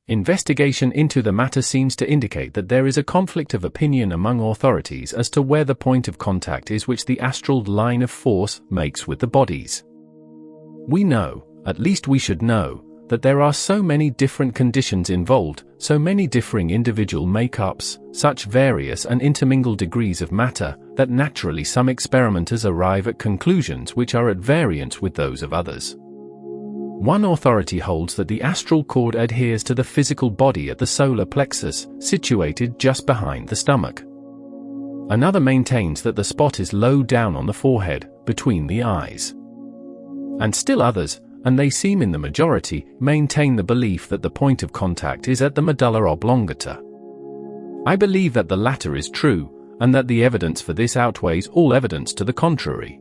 Investigation into the matter seems to indicate that there is a conflict of opinion among authorities as to where the point of contact is which the astral line of force makes with the bodies. We know, at least we should know, that there are so many different conditions involved, so many differing individual makeups, such various and intermingled degrees of matter, that naturally some experimenters arrive at conclusions which are at variance with those of others. One authority holds that the astral cord adheres to the physical body at the solar plexus, situated just behind the stomach. Another maintains that the spot is low down on the forehead, between the eyes. And still others, and they seem in the majority, maintain the belief that the point of contact is at the medulla oblongata. I believe that the latter is true, and that the evidence for this outweighs all evidence to the contrary.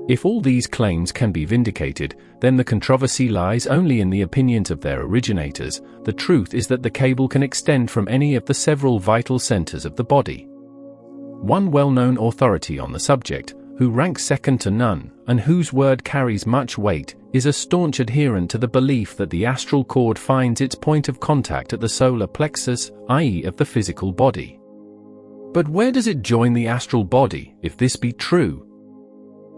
If all these claims can be vindicated, then the controversy lies only in the opinions of their originators. The truth is that the cable can extend from any of the several vital centers of the body. One well-known authority on the subject, who ranks second to none, and whose word carries much weight, is a staunch adherent to the belief that the astral cord finds its point of contact at the solar plexus, i.e. of the physical body. But where does it join the astral body, if this be true?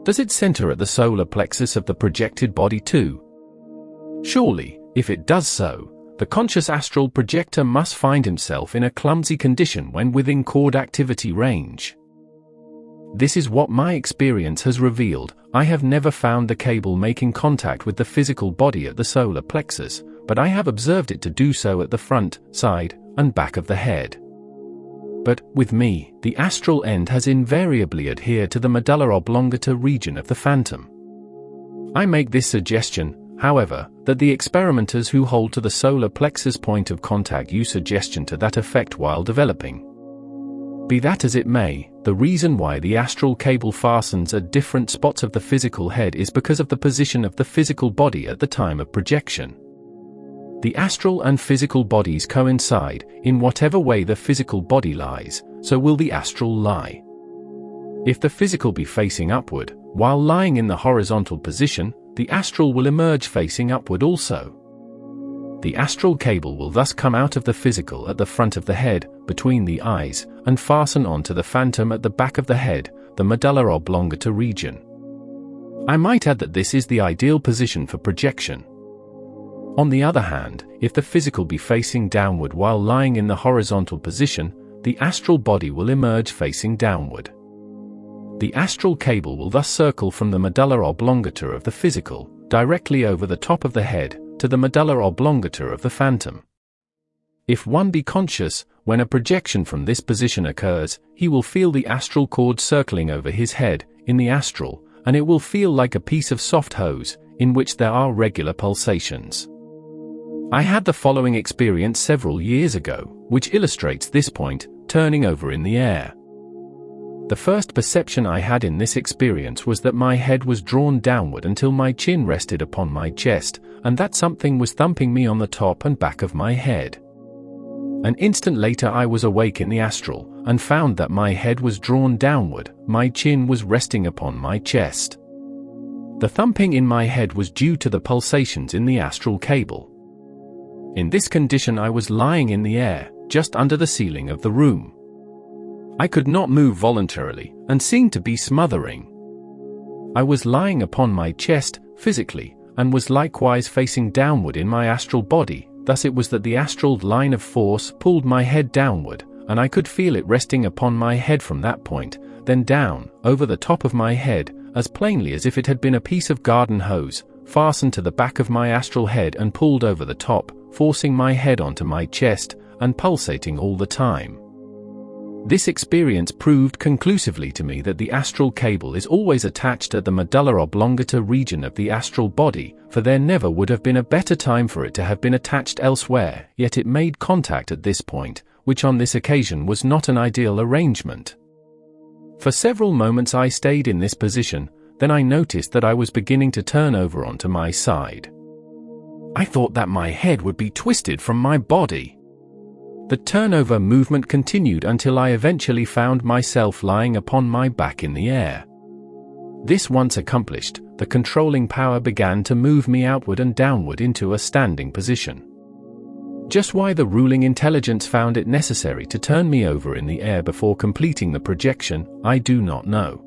Does it center at the solar plexus of the projected body too? Surely, if it does so, the conscious astral projector must find himself in a clumsy condition when within cord activity range. This is what my experience has revealed. I have never found the cable making contact with the physical body at the solar plexus, but I have observed it to do so at the front, side, and back of the head. But, with me, the astral end has invariably adhered to the medulla oblongata region of the phantom. I make this suggestion, however, that the experimenters who hold to the solar plexus point of contact use suggestion to that effect while developing. Be that as it may, the reason why the astral cable fastens at different spots of the physical head is because of the position of the physical body at the time of projection. The astral and physical bodies coincide. In whatever way the physical body lies, so will the astral lie. If the physical be facing upward, while lying in the horizontal position, the astral will emerge facing upward also. The astral cable will thus come out of the physical at the front of the head, between the eyes, and fasten onto the phantom at the back of the head, the medulla oblongata region. I might add that this is the ideal position for projection. On the other hand, if the physical be facing downward while lying in the horizontal position, the astral body will emerge facing downward. The astral cable will thus circle from the medulla oblongata of the physical, directly over the top of the head, to the medulla oblongata of the phantom. If one be conscious, when a projection from this position occurs, he will feel the astral cord circling over his head, in the astral, and it will feel like a piece of soft hose, in which there are regular pulsations. I had the following experience several years ago, which illustrates this point, turning over in the air. The first perception I had in this experience was that my head was drawn downward until my chin rested upon my chest, and that something was thumping me on the top and back of my head. An instant later I was awake in the astral, and found that my head was drawn downward, my chin was resting upon my chest. The thumping in my head was due to the pulsations in the astral cable. In this condition I was lying in the air, just under the ceiling of the room. I could not move voluntarily, and seemed to be smothering. I was lying upon my chest, physically, and was likewise facing downward in my astral body. Thus it was that the astral line of force pulled my head downward, and I could feel it resting upon my head from that point, then down, over the top of my head, as plainly as if it had been a piece of garden hose, fastened to the back of my astral head and pulled over the top, forcing my head onto my chest, and pulsating all the time. This experience proved conclusively to me that the astral cable is always attached at the medulla oblongata region of the astral body, for there never would have been a better time for it to have been attached elsewhere, yet it made contact at this point, which on this occasion was not an ideal arrangement. For several moments I stayed in this position, then I noticed that I was beginning to turn over onto my side. I thought that my head would be twisted from my body. The turnover movement continued until I eventually found myself lying upon my back in the air. This once accomplished, the controlling power began to move me outward and downward into a standing position. Just why the ruling intelligence found it necessary to turn me over in the air before completing the projection, I do not know.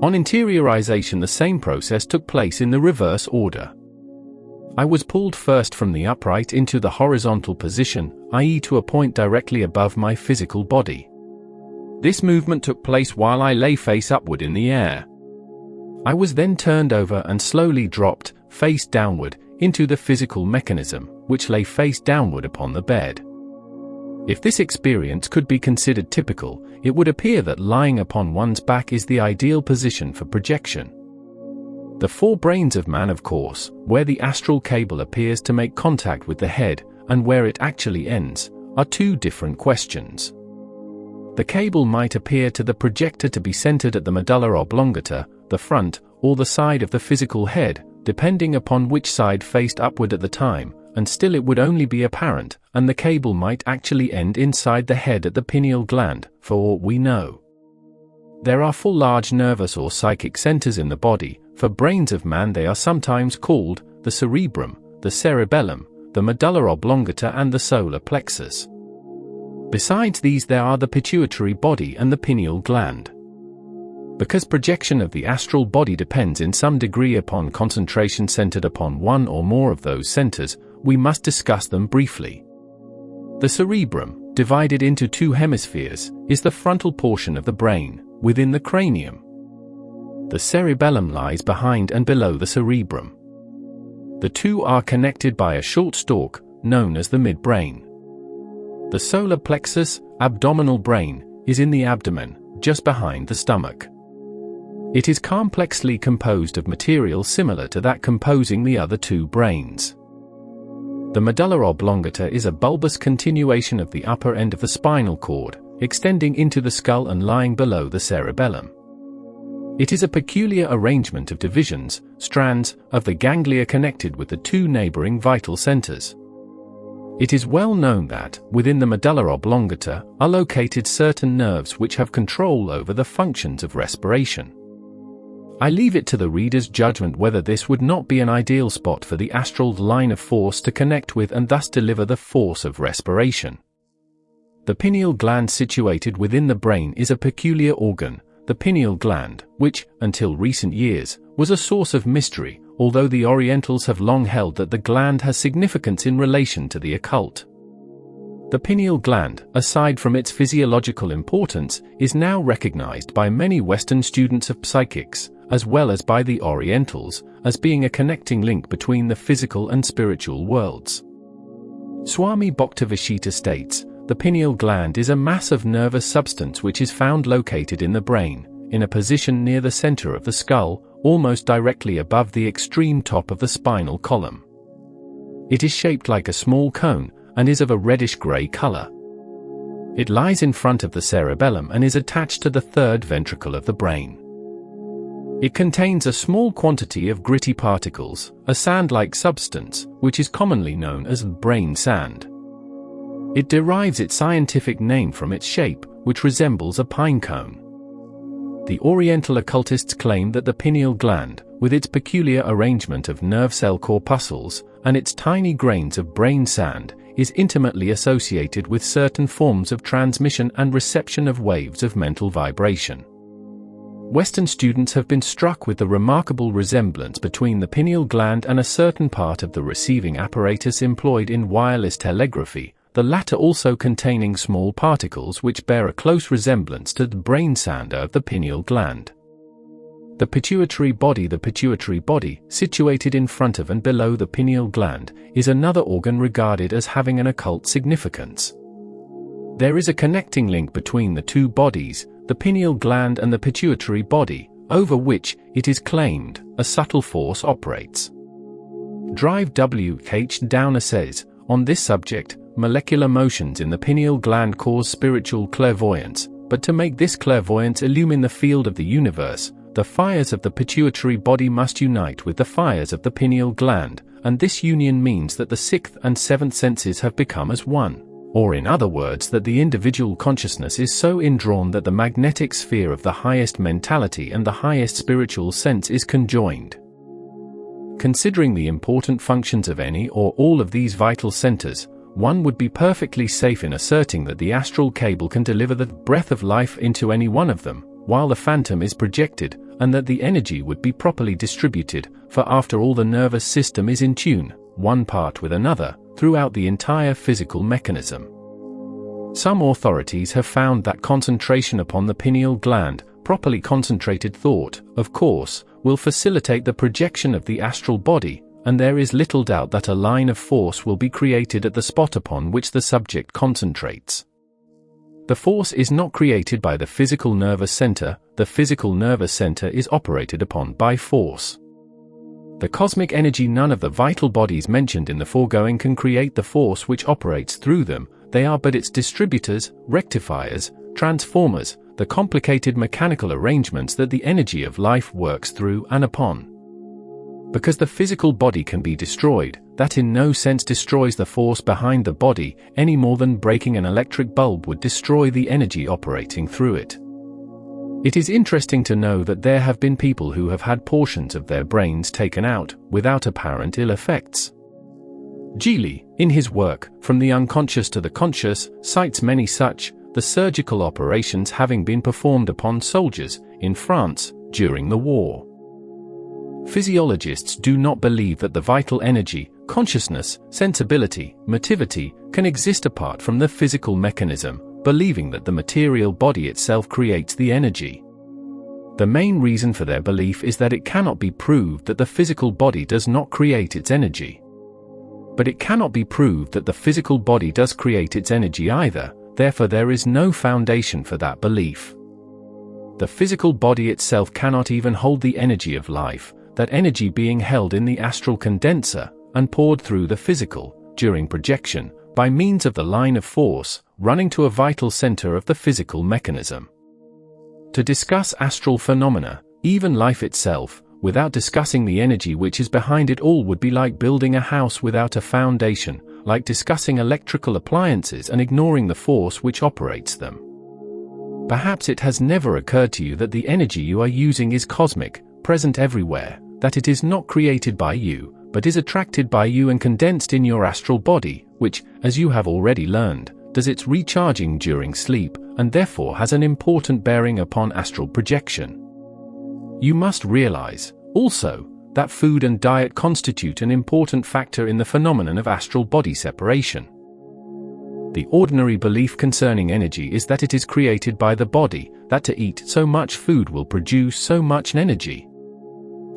On interiorization, the same process took place in the reverse order. I was pulled first from the upright into the horizontal position, i.e. to a point directly above my physical body. This movement took place while I lay face upward in the air. I was then turned over and slowly dropped, face downward, into the physical mechanism, which lay face downward upon the bed. If this experience could be considered typical, it would appear that lying upon one's back is the ideal position for projection. The forebrains of man, of course, where the astral cable appears to make contact with the head, and where it actually ends, are two different questions. The cable might appear to the projector to be centered at the medulla oblongata, the front, or the side of the physical head, depending upon which side faced upward at the time, and still it would only be apparent, and the cable might actually end inside the head at the pineal gland, for all we know. There are 4 large nervous or psychic centers in the body. For brains of man they are sometimes called the cerebrum, the cerebellum, the medulla oblongata and the solar plexus. Besides these there are the pituitary body and the pineal gland. Because projection of the astral body depends in some degree upon concentration centered upon one or more of those centers, we must discuss them briefly. The cerebrum, divided into 2 hemispheres, is the frontal portion of the brain, within the cranium. The cerebellum lies behind and below the cerebrum. The two are connected by a short stalk, known as the midbrain. The solar plexus, abdominal brain, is in the abdomen, just behind the stomach. It is complexly composed of material similar to that composing the other 2 brains. The medulla oblongata is a bulbous continuation of the upper end of the spinal cord, extending into the skull and lying below the cerebellum. It is a peculiar arrangement of divisions, strands, of the ganglia connected with the 2 neighboring vital centers. It is well known that, within the medulla oblongata, are located certain nerves which have control over the functions of respiration. I leave it to the reader's judgment whether this would not be an ideal spot for the astral line of force to connect with and thus deliver the force of respiration. The pineal gland situated within the brain is a peculiar organ, the pineal gland, which, until recent years, was a source of mystery, although the Orientals have long held that the gland has significance in relation to the occult. The pineal gland, aside from its physiological importance, is now recognized by many Western students of psychics, as well as by the Orientals, as being a connecting link between the physical and spiritual worlds. Swami Bhaktivinoda states, the pineal gland is a mass of nervous substance which is found located in the brain, in a position near the center of the skull, almost directly above the extreme top of the spinal column. It is shaped like a small cone, and is of a reddish-gray color. It lies in front of the cerebellum and is attached to the 3rd ventricle of the brain. It contains a small quantity of gritty particles, a sand-like substance, which is commonly known as brain sand. It derives its scientific name from its shape, which resembles a pine cone. The Oriental occultists claim that the pineal gland, with its peculiar arrangement of nerve cell corpuscles, and its tiny grains of brain sand, is intimately associated with certain forms of transmission and reception of waves of mental vibration. Western students have been struck with the remarkable resemblance between the pineal gland and a certain part of the receiving apparatus employed in wireless telegraphy, the latter also containing small particles which bear a close resemblance to the brain sand of the pineal gland. The pituitary body, situated in front of and below the pineal gland, is another organ regarded as having an occult significance. There is a connecting link between the 2 bodies, the pineal gland and the pituitary body, over which, it is claimed, a subtle force operates. Drive W. H. Downer says, on this subject, molecular motions in the pineal gland cause spiritual clairvoyance, but to make this clairvoyance illumine the field of the universe, the fires of the pituitary body must unite with the fires of the pineal gland, and this union means that the 6th and 7th senses have become as one. Or in other words, that the individual consciousness is so indrawn that the magnetic sphere of the highest mentality and the highest spiritual sense is conjoined. Considering the important functions of any or all of these vital centers, one would be perfectly safe in asserting that the astral cable can deliver the breath of life into any one of them, while the phantom is projected, and that the energy would be properly distributed, for after all the nervous system is in tune, one part with another, throughout the entire physical mechanism. Some authorities have found that concentration upon the pineal gland, properly concentrated thought, of course, will facilitate the projection of the astral body, and there is little doubt that a line of force will be created at the spot upon which the subject concentrates. The force is not created by the physical nervous center, the physical nervous center is operated upon by force. The cosmic energy, none of the vital bodies mentioned in the foregoing can create the force which operates through them, they are but its distributors, rectifiers, transformers, the complicated mechanical arrangements that the energy of life works through and upon. Because the physical body can be destroyed, that in no sense destroys the force behind the body, any more than breaking an electric bulb would destroy the energy operating through it. It is interesting to know that there have been people who have had portions of their brains taken out, without apparent ill effects. Gili, in his work, From the Unconscious to the Conscious, cites many such, the surgical operations having been performed upon soldiers, in France, during the war. Physiologists do not believe that the vital energy, consciousness, sensibility, motivity, can exist apart from the physical mechanism, believing that the material body itself creates the energy. The main reason for their belief is that it cannot be proved that the physical body does not create its energy. But it cannot be proved that the physical body does create its energy either, therefore there is no foundation for that belief. The physical body itself cannot even hold the energy of life, that energy being held in the astral condenser, and poured through the physical, during projection, by means of the line of force, running to a vital center of the physical mechanism. To discuss astral phenomena, even life itself, without discussing the energy which is behind it all would be like building a house without a foundation, like discussing electrical appliances and ignoring the force which operates them. Perhaps it has never occurred to you that the energy you are using is cosmic, present everywhere, that it is not created by you, but is attracted by you and condensed in your astral body, which, as you have already learned, does its recharging during sleep, and therefore has an important bearing upon astral projection. You must realize, also, that food and diet constitute an important factor in the phenomenon of astral body separation. The ordinary belief concerning energy is that it is created by the body, that to eat so much food will produce so much energy.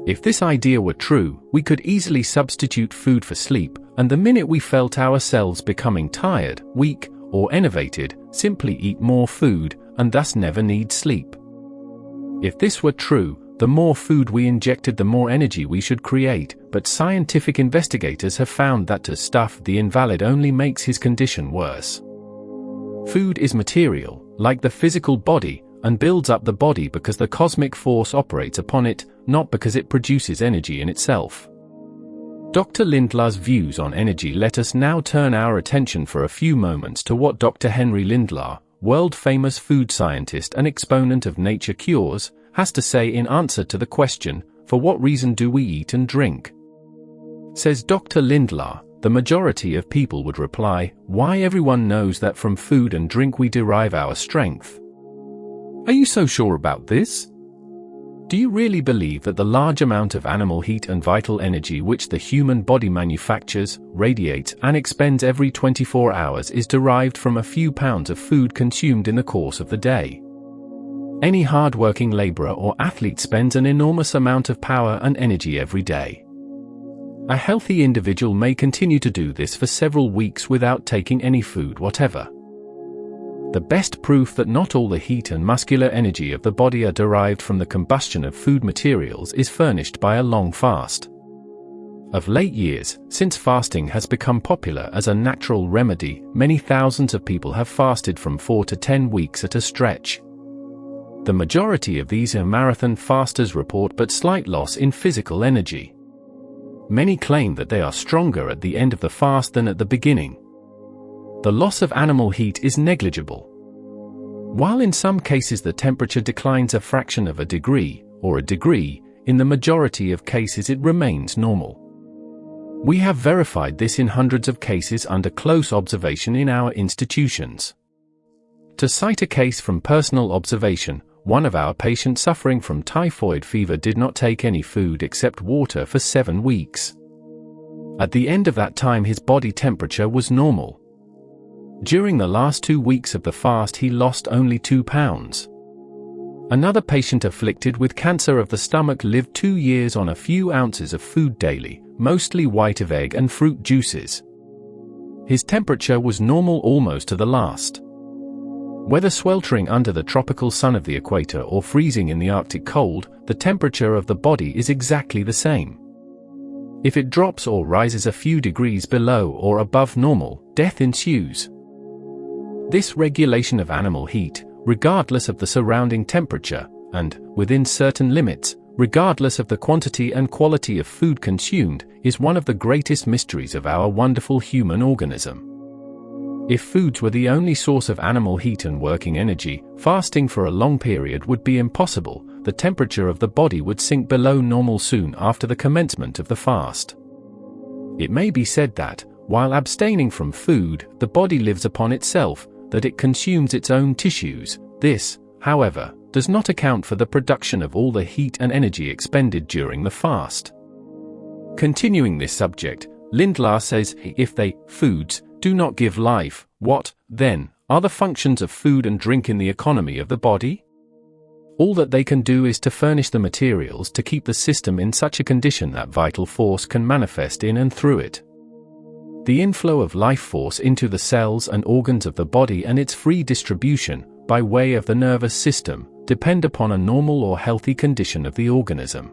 If this idea were true, we could easily substitute food for sleep, and the minute we felt ourselves becoming tired, weak, or enervated, simply eat more food, and thus never need sleep. If this were true, the more food we injected the more energy we should create, but scientific investigators have found that to stuff the invalid only makes his condition worse. Food is material, like the physical body, and builds up the body because the cosmic force operates upon it, not because it produces energy in itself. Dr. Lindlar's views on energy. Let us now turn our attention for a few moments to what Dr. Henry Lindlar, world-famous food scientist and exponent of nature cures, has to say in answer to the question, for what reason do we eat and drink? Says Dr. Lindlar, the majority of people would reply, why, everyone knows that from food and drink we derive our strength. Are you so sure about this? Do you really believe that the large amount of animal heat and vital energy which the human body manufactures, radiates, and expends every 24 hours is derived from a few pounds of food consumed in the course of the day? Any hard-working laborer or athlete spends an enormous amount of power and energy every day. A healthy individual may continue to do this for several weeks without taking any food whatever. The best proof that not all the heat and muscular energy of the body are derived from the combustion of food materials is furnished by a long fast. Of late years, since fasting has become popular as a natural remedy, many thousands of people have fasted from 4 to 10 weeks at a stretch. The majority of these marathon fasters report but slight loss in physical energy. Many claim that they are stronger at the end of the fast than at the beginning. The loss of animal heat is negligible. While in some cases the temperature declines a fraction of a degree, or a degree, in the majority of cases it remains normal. We have verified this in hundreds of cases under close observation in our institutions. To cite a case from personal observation, one of our patients suffering from typhoid fever did not take any food except water for 7 weeks. At the end of that time, his body temperature was normal. During the last 2 weeks of the fast, he lost only 2 pounds. Another patient afflicted with cancer of the stomach lived 2 years on a few ounces of food daily, mostly white of egg and fruit juices. His temperature was normal almost to the last. Whether sweltering under the tropical sun of the equator or freezing in the Arctic cold, the temperature of the body is exactly the same. If it drops or rises a few degrees below or above normal, death ensues. This regulation of animal heat, regardless of the surrounding temperature, and, within certain limits, regardless of the quantity and quality of food consumed, is one of the greatest mysteries of our wonderful human organism. If foods were the only source of animal heat and working energy, fasting for a long period would be impossible. The temperature of the body would sink below normal soon after the commencement of the fast. It may be said that, while abstaining from food, the body lives upon itself, that it consumes its own tissues. This, however, does not account for the production of all the heat and energy expended during the fast. Continuing this subject, Lindlar says, if they, foods, do not give life, what, then, are the functions of food and drink in the economy of the body? All that they can do is to furnish the materials to keep the system in such a condition that vital force can manifest in and through it. The inflow of life force into the cells and organs of the body and its free distribution, by way of the nervous system, depend upon a normal or healthy condition of the organism.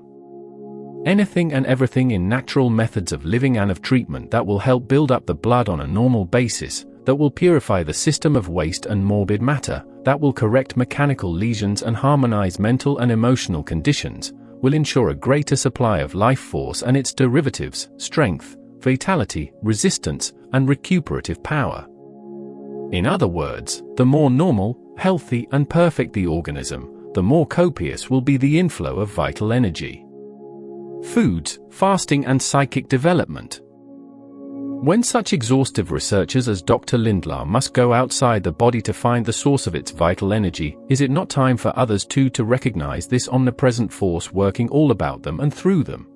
Anything and everything in natural methods of living and of treatment that will help build up the blood on a normal basis, that will purify the system of waste and morbid matter, that will correct mechanical lesions and harmonize mental and emotional conditions, will ensure a greater supply of life force and its derivatives, strength, vitality, resistance, and recuperative power. In other words, the more normal, healthy, and perfect the organism, the more copious will be the inflow of vital energy. Foods, fasting, and psychic development. When such exhaustive researchers as Dr. Lindlar must go outside the body to find the source of its vital energy, is it not time for others too to recognize this omnipresent force working all about them and through them?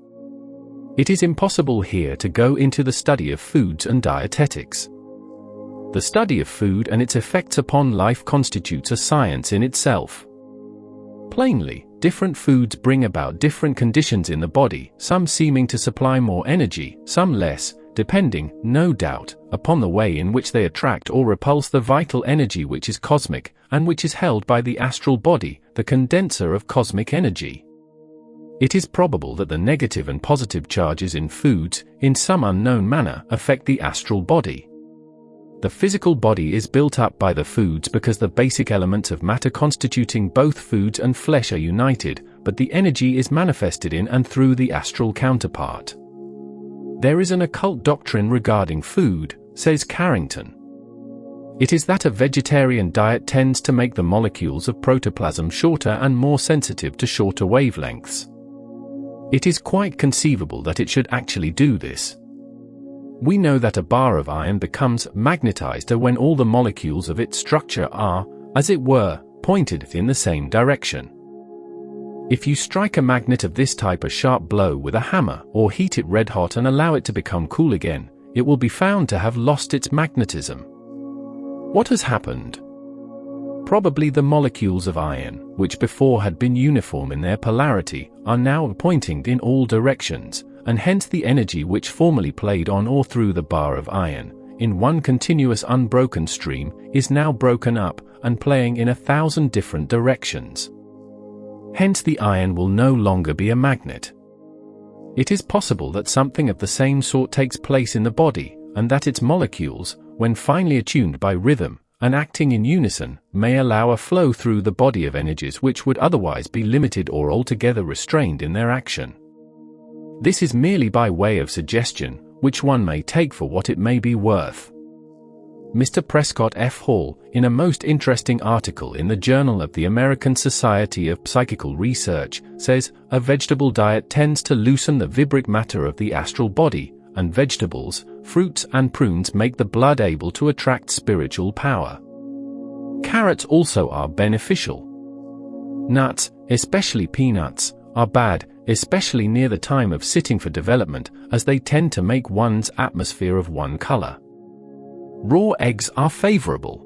It is impossible here to go into the study of foods and dietetics. The study of food and its effects upon life constitutes a science in itself. Plainly, different foods bring about different conditions in the body, some seeming to supply more energy, some less, depending, no doubt, upon the way in which they attract or repulse the vital energy which is cosmic, and which is held by the astral body, the condenser of cosmic energy. It is probable that the negative and positive charges in foods, in some unknown manner, affect the astral body. The physical body is built up by the foods because the basic elements of matter constituting both foods and flesh are united, but the energy is manifested in and through the astral counterpart. There is an occult doctrine regarding food, says Carrington. It is that a vegetarian diet tends to make the molecules of protoplasm shorter and more sensitive to shorter wavelengths. It is quite conceivable that it should actually do this. We know that a bar of iron becomes magnetized when all the molecules of its structure are, as it were, pointed in the same direction. If you strike a magnet of this type a sharp blow with a hammer, or heat it red hot and allow it to become cool again, it will be found to have lost its magnetism. What has happened? Probably the molecules of iron, which before had been uniform in their polarity, are now pointing in all directions, and hence the energy which formerly played on or through the bar of iron, in one continuous unbroken stream, is now broken up, and playing in 1,000 different directions. Hence the iron will no longer be a magnet. It is possible that something of the same sort takes place in the body, and that its molecules, when finely attuned by rhythm, and acting in unison, may allow a flow through the body of energies which would otherwise be limited or altogether restrained in their action. This is merely by way of suggestion, which one may take for what it may be worth. Mr. Prescott F. Hall, in a most interesting article in the Journal of the American Society of Psychical Research, says, a vegetable diet tends to loosen the vibric matter of the astral body, and vegetables, fruits and prunes make the blood able to attract spiritual power. Carrots also are beneficial. Nuts, especially peanuts, are bad, especially near the time of sitting for development, as they tend to make one's atmosphere of one color. Raw eggs are favorable.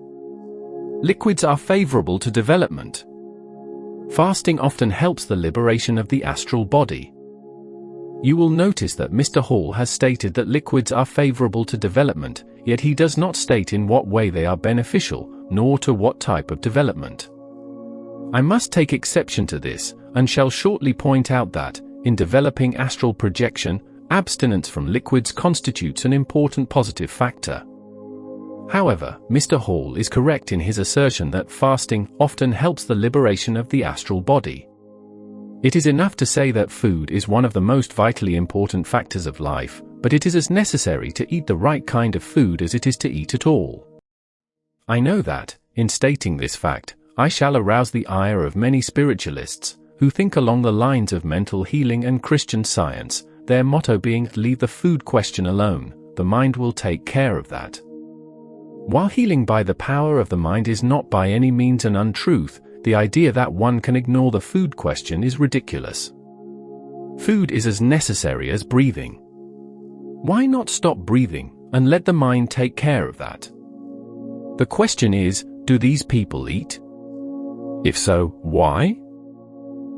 Liquids are favorable to development. Fasting often helps the liberation of the astral body. You will notice that Mr. Hall has stated that liquids are favorable to development, yet he does not state in what way they are beneficial, nor to what type of development. I must take exception to this, and shall shortly point out that, in developing astral projection, abstinence from liquids constitutes an important positive factor. However, Mr. Hall is correct in his assertion that fasting often helps the liberation of the astral body. It is enough to say that food is one of the most vitally important factors of life, but it is as necessary to eat the right kind of food as it is to eat at all. I know that, in stating this fact, I shall arouse the ire of many spiritualists, who think along the lines of mental healing and Christian Science, their motto being, "Leave the food question alone, the mind will take care of that." While healing by the power of the mind is not by any means an untruth, the idea that one can ignore the food question is ridiculous. Food is as necessary as breathing. Why not stop breathing, and let the mind take care of that? The question is, do these people eat? If so, why?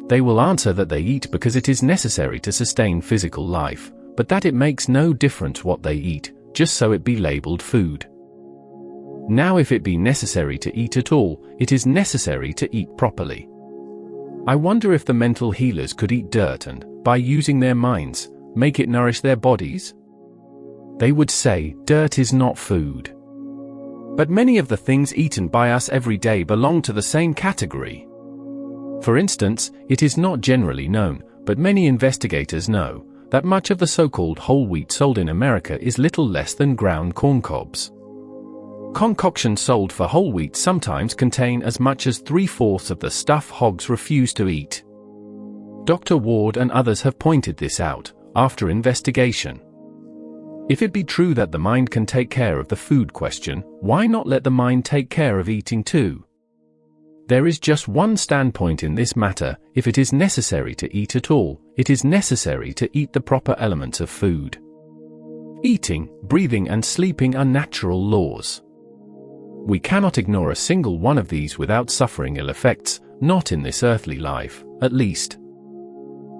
They will answer that they eat because it is necessary to sustain physical life, but that it makes no difference what they eat, just so it be labeled food. Now if it be necessary to eat at all, it is necessary to eat properly. I wonder if the mental healers could eat dirt and, by using their minds, make it nourish their bodies? They would say, dirt is not food. But many of the things eaten by us every day belong to the same category. For instance, it is not generally known, but many investigators know, that much of the so-called whole wheat sold in America is little less than ground corn cobs. Concoctions sold for whole wheat sometimes contain as much as 3/4 of the stuff hogs refuse to eat. Dr. Ward and others have pointed this out, after investigation. If it be true that the mind can take care of the food question, why not let the mind take care of eating too? There is just one standpoint in this matter: if it is necessary to eat at all, it is necessary to eat the proper elements of food. Eating, breathing and sleeping are natural laws. We cannot ignore a single one of these without suffering ill effects, not in this earthly life, at least.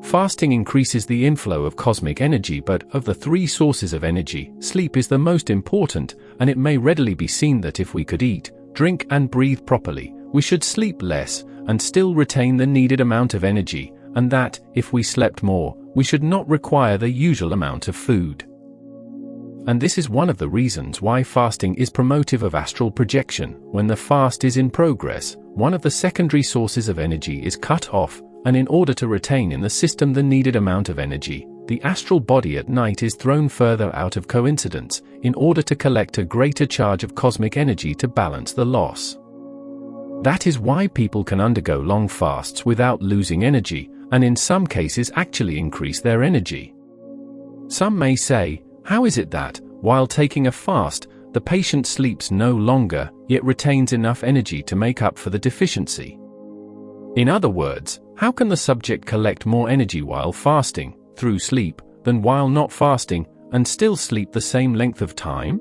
Fasting increases the inflow of cosmic energy, but of the three sources of energy, sleep is the most important, and it may readily be seen that if we could eat, drink and breathe properly, we should sleep less, and still retain the needed amount of energy, and that, if we slept more, we should not require the usual amount of food. And this is one of the reasons why fasting is promotive of astral projection. When the fast is in progress, one of the secondary sources of energy is cut off, and in order to retain in the system the needed amount of energy, the astral body at night is thrown further out of coincidence, in order to collect a greater charge of cosmic energy to balance the loss. That is why people can undergo long fasts without losing energy, and in some cases actually increase their energy. Some may say, how is it that, while taking a fast, the patient sleeps no longer, yet retains enough energy to make up for the deficiency? In other words, how can the subject collect more energy while fasting, through sleep, than while not fasting, and still sleep the same length of time?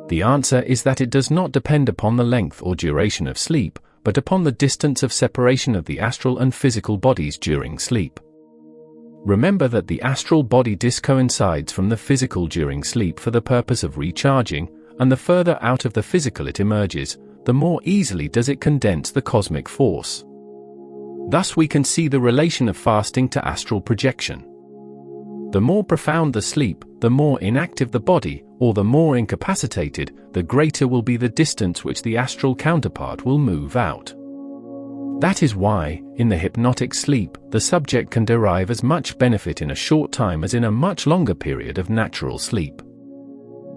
The answer is that it does not depend upon the length or duration of sleep, but upon the distance of separation of the astral and physical bodies during sleep. Remember that the astral body discoincides from the physical during sleep for the purpose of recharging, and the further out of the physical it emerges, the more easily does it condense the cosmic force. Thus we can see the relation of fasting to astral projection. The more profound the sleep, the more inactive the body, or the more incapacitated, the greater will be the distance which the astral counterpart will move out. That is why, in the hypnotic sleep, the subject can derive as much benefit in a short time as in a much longer period of natural sleep.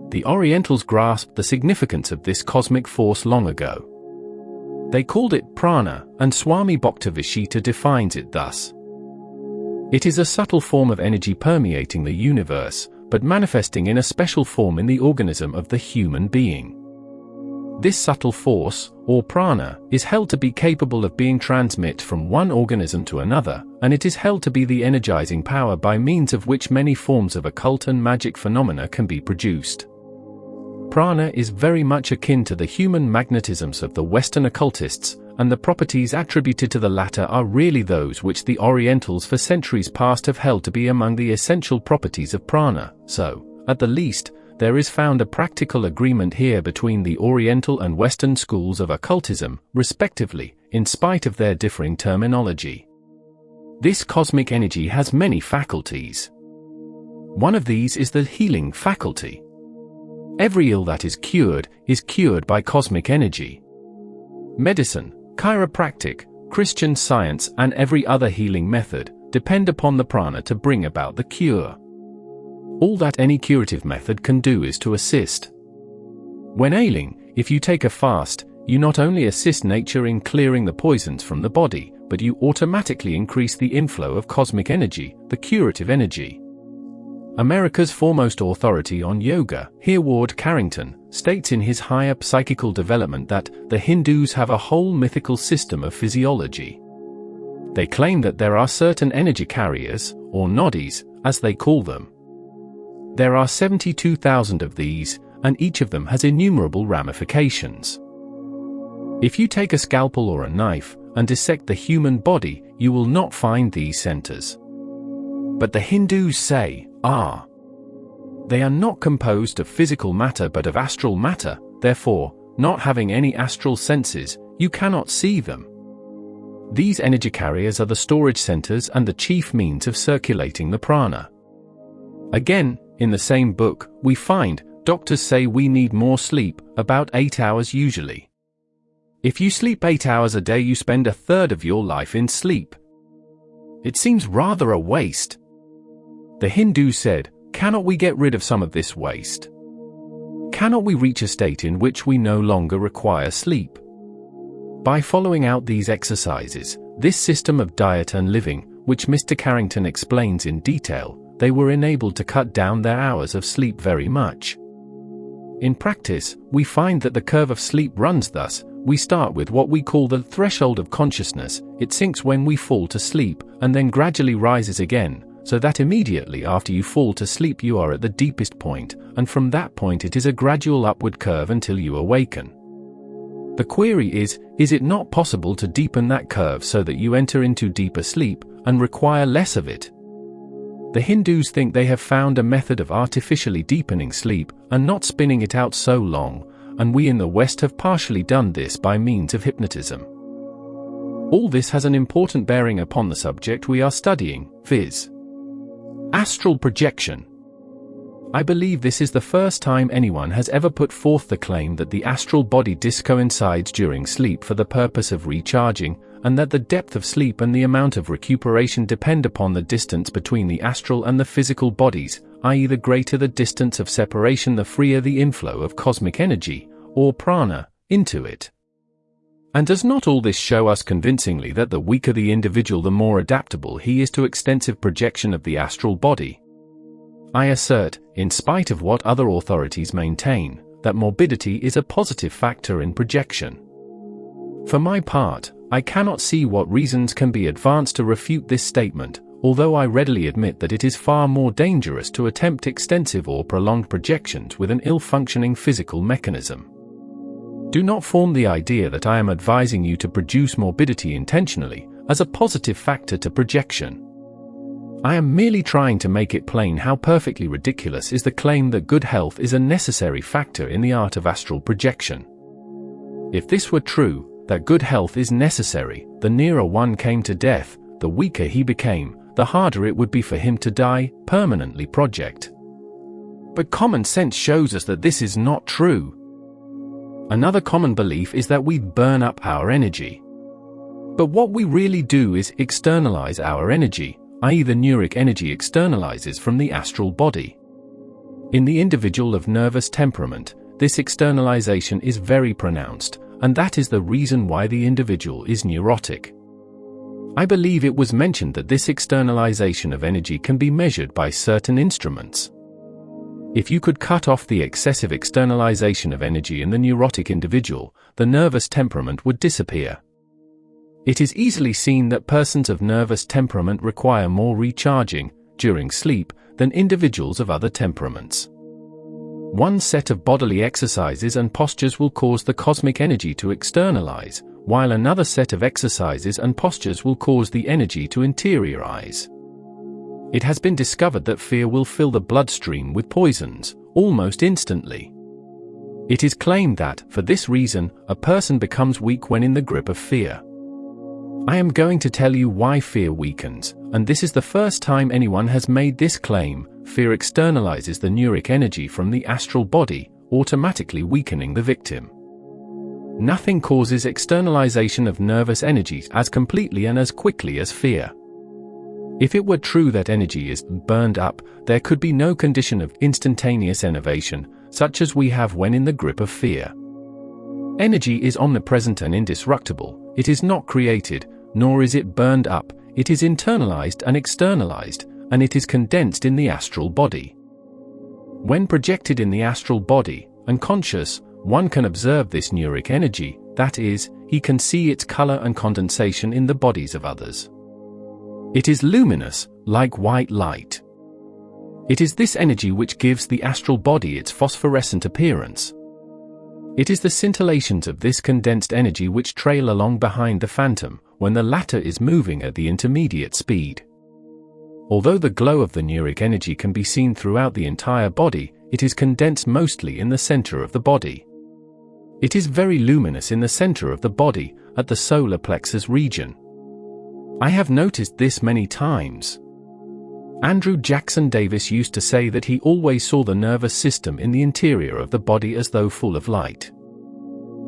The Orientals grasped the significance of this cosmic force long ago. They called it prana, and Swami Bhaktivinoda defines it thus. It is a subtle form of energy permeating the universe, but manifesting in a special form in the organism of the human being. This subtle force, or prana, is held to be capable of being transmitted from one organism to another, and it is held to be the energizing power by means of which many forms of occult and magic phenomena can be produced. Prana is very much akin to the human magnetisms of the Western occultists, and the properties attributed to the latter are really those which the Orientals for centuries past have held to be among the essential properties of prana, so, at the least, there is found a practical agreement here between the Oriental and Western schools of occultism, respectively, in spite of their differing terminology. This cosmic energy has many faculties. One of these is the healing faculty. Every ill that is cured by cosmic energy. Medicine, chiropractic, Christian Science, and every other healing method depend upon the prana to bring about the cure. All that any curative method can do is to assist. When ailing, if you take a fast, you not only assist nature in clearing the poisons from the body, but you automatically increase the inflow of cosmic energy, the curative energy. America's foremost authority on yoga, Muldoon Carrington, states in his Higher Psychical Development that the Hindus have a whole mythical system of physiology. They claim that there are certain energy carriers, or nadis, as they call them. There are 72,000 of these, and each of them has innumerable ramifications. If you take a scalpel or a knife and dissect the human body, you will not find these centers. But the Hindus say, they are not composed of physical matter but of astral matter, therefore, not having any astral senses, you cannot see them. These energy carriers are the storage centers and the chief means of circulating the prana. Again, in the same book, we find, doctors say we need more sleep, about 8 hours usually. If you sleep 8 hours a day, you spend a third of your life in sleep. It seems rather a waste. The Hindu said, cannot we get rid of some of this waste? Cannot we reach a state in which we no longer require sleep? By following out these exercises, this system of diet and living, which Mr. Carrington explains in detail, they were enabled to cut down their hours of sleep very much. In practice, we find that the curve of sleep runs thus: we start with what we call the threshold of consciousness, it sinks when we fall to sleep, and then gradually rises again, so that immediately after you fall to sleep you are at the deepest point, and from that point it is a gradual upward curve until you awaken. The query is it not possible to deepen that curve so that you enter into deeper sleep, and require less of it? The Hindus think they have found a method of artificially deepening sleep, and not spinning it out so long, and we in the West have partially done this by means of hypnotism. All this has an important bearing upon the subject we are studying, viz. Astral projection. I believe this is the first time anyone has ever put forth the claim that the astral body discoincides during sleep for the purpose of recharging, and that the depth of sleep and the amount of recuperation depend upon the distance between the astral and the physical bodies, i.e. the greater the distance of separation the freer the inflow of cosmic energy, or prana, into it. And does not all this show us convincingly that the weaker the individual the more adaptable he is to extensive projection of the astral body? I assert, in spite of what other authorities maintain, that morbidity is a positive factor in projection. For my part, I cannot see what reasons can be advanced to refute this statement, although I readily admit that it is far more dangerous to attempt extensive or prolonged projections with an ill-functioning physical mechanism. Do not form the idea that I am advising you to produce morbidity intentionally, as a positive factor to projection. I am merely trying to make it plain how perfectly ridiculous is the claim that good health is a necessary factor in the art of astral projection. If this were true, that good health is necessary, the nearer one came to death, the weaker he became, the harder it would be for him to die, permanently project. But common sense shows us that this is not true. Another common belief is that we burn up our energy. But what we really do is externalize our energy, i.e. the neuric energy externalizes from the astral body. In the individual of nervous temperament, this externalization is very pronounced, and that is the reason why the individual is neurotic. I believe it was mentioned that this externalization of energy can be measured by certain instruments. If you could cut off the excessive externalization of energy in the neurotic individual, the nervous temperament would disappear. It is easily seen that persons of nervous temperament require more recharging during sleep than individuals of other temperaments. One set of bodily exercises and postures will cause the cosmic energy to externalize, while another set of exercises and postures will cause the energy to interiorize. It has been discovered that fear will fill the bloodstream with poisons, almost instantly. It is claimed that, for this reason, a person becomes weak when in the grip of fear. I am going to tell you why fear weakens, and this is the first time anyone has made this claim. Fear externalizes the neuric energy from the astral body, automatically weakening the victim. Nothing causes externalization of nervous energies as completely and as quickly as fear. If it were true that energy is burned up, there could be no condition of instantaneous enervation, such as we have when in the grip of fear. Energy is omnipresent and indestructible. It is not created, nor is it burned up. It is internalized and externalized, and it is condensed in the astral body. When projected in the astral body, unconscious, one can observe this neuric energy, that is, he can see its color and condensation in the bodies of others. It is luminous, like white light. It is this energy which gives the astral body its phosphorescent appearance. It is the scintillations of this condensed energy which trail along behind the phantom, when the latter is moving at the intermediate speed. Although the glow of the neuric energy can be seen throughout the entire body, it is condensed mostly in the center of the body. It is very luminous in the center of the body, at the solar plexus region. I have noticed this many times. Andrew Jackson Davis used to say that he always saw the nervous system in the interior of the body as though full of light.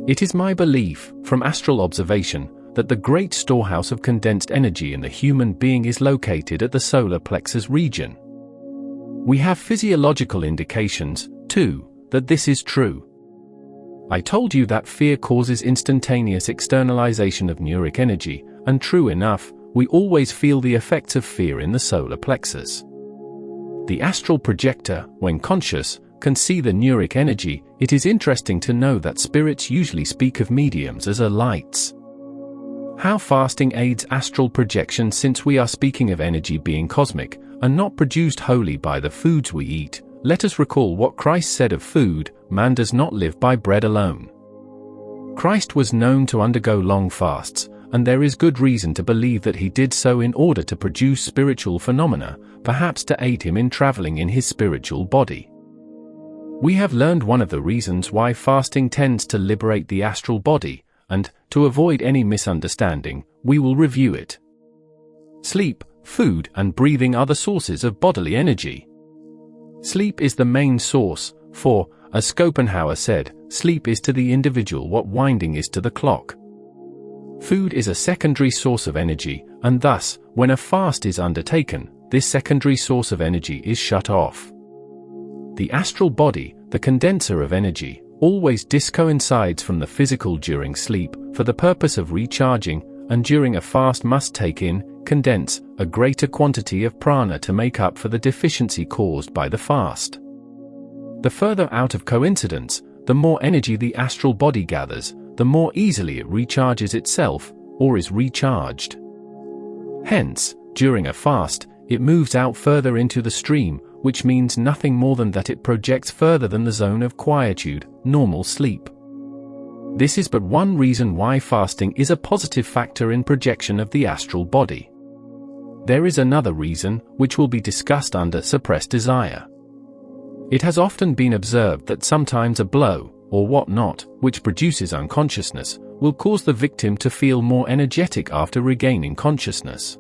It is my belief, from astral observation, that the great storehouse of condensed energy in the human being is located at the solar plexus region. We have physiological indications, too, that this is true. I told you that fear causes instantaneous externalization of neuric energy, and true enough, we always feel the effects of fear in the solar plexus. The astral projector, when conscious, can see the neuric energy. It is interesting to know that spirits usually speak of mediums as lights. How fasting aids astral projection, since we are speaking of energy being cosmic, and not produced wholly by the foods we eat. Let us recall what Christ said of food: man does not live by bread alone. Christ was known to undergo long fasts, and there is good reason to believe that he did so in order to produce spiritual phenomena, perhaps to aid him in traveling in his spiritual body. We have learned one of the reasons why fasting tends to liberate the astral body, and, to avoid any misunderstanding, we will review it. Sleep, food, and breathing are the sources of bodily energy. Sleep is the main source, for, as Schopenhauer said, sleep is to the individual what winding is to the clock. Food is a secondary source of energy, and thus, when a fast is undertaken, this secondary source of energy is shut off. The astral body, the condenser of energy, always discoincides from the physical during sleep, for the purpose of recharging, and during a fast must take in, condense, a greater quantity of prana to make up for the deficiency caused by the fast. The further out of coincidence, the more energy the astral body gathers, the more easily it recharges itself, or is recharged. Hence, during a fast, it moves out further into the stream, which means nothing more than that it projects further than the zone of quietude, normal sleep. This is but one reason why fasting is a positive factor in projection of the astral body. There is another reason, which will be discussed under suppressed desire. It has often been observed that sometimes a blow, or what not, which produces unconsciousness, will cause the victim to feel more energetic after regaining consciousness.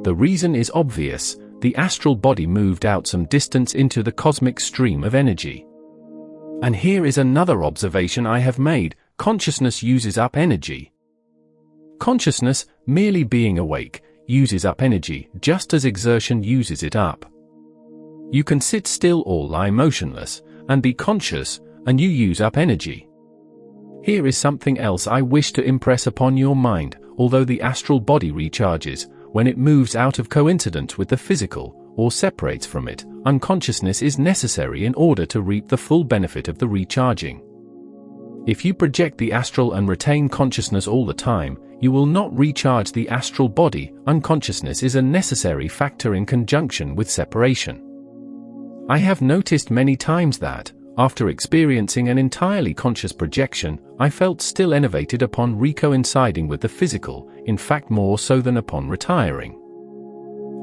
The reason is obvious: the astral body moved out some distance into the cosmic stream of energy. And here is another observation I have made: consciousness uses up energy. Consciousness, merely being awake, uses up energy just as exertion uses it up. You can sit still or lie motionless, and be conscious, and you use up energy. Here is something else I wish to impress upon your mind: although the astral body recharges, when it moves out of coincidence with the physical, or separates from it, unconsciousness is necessary in order to reap the full benefit of the recharging. If you project the astral and retain consciousness all the time, you will not recharge the astral body. Unconsciousness is a necessary factor in conjunction with separation. I have noticed many times that, after experiencing an entirely conscious projection, I felt still enervated upon recoinciding with the physical, in fact more so than upon retiring.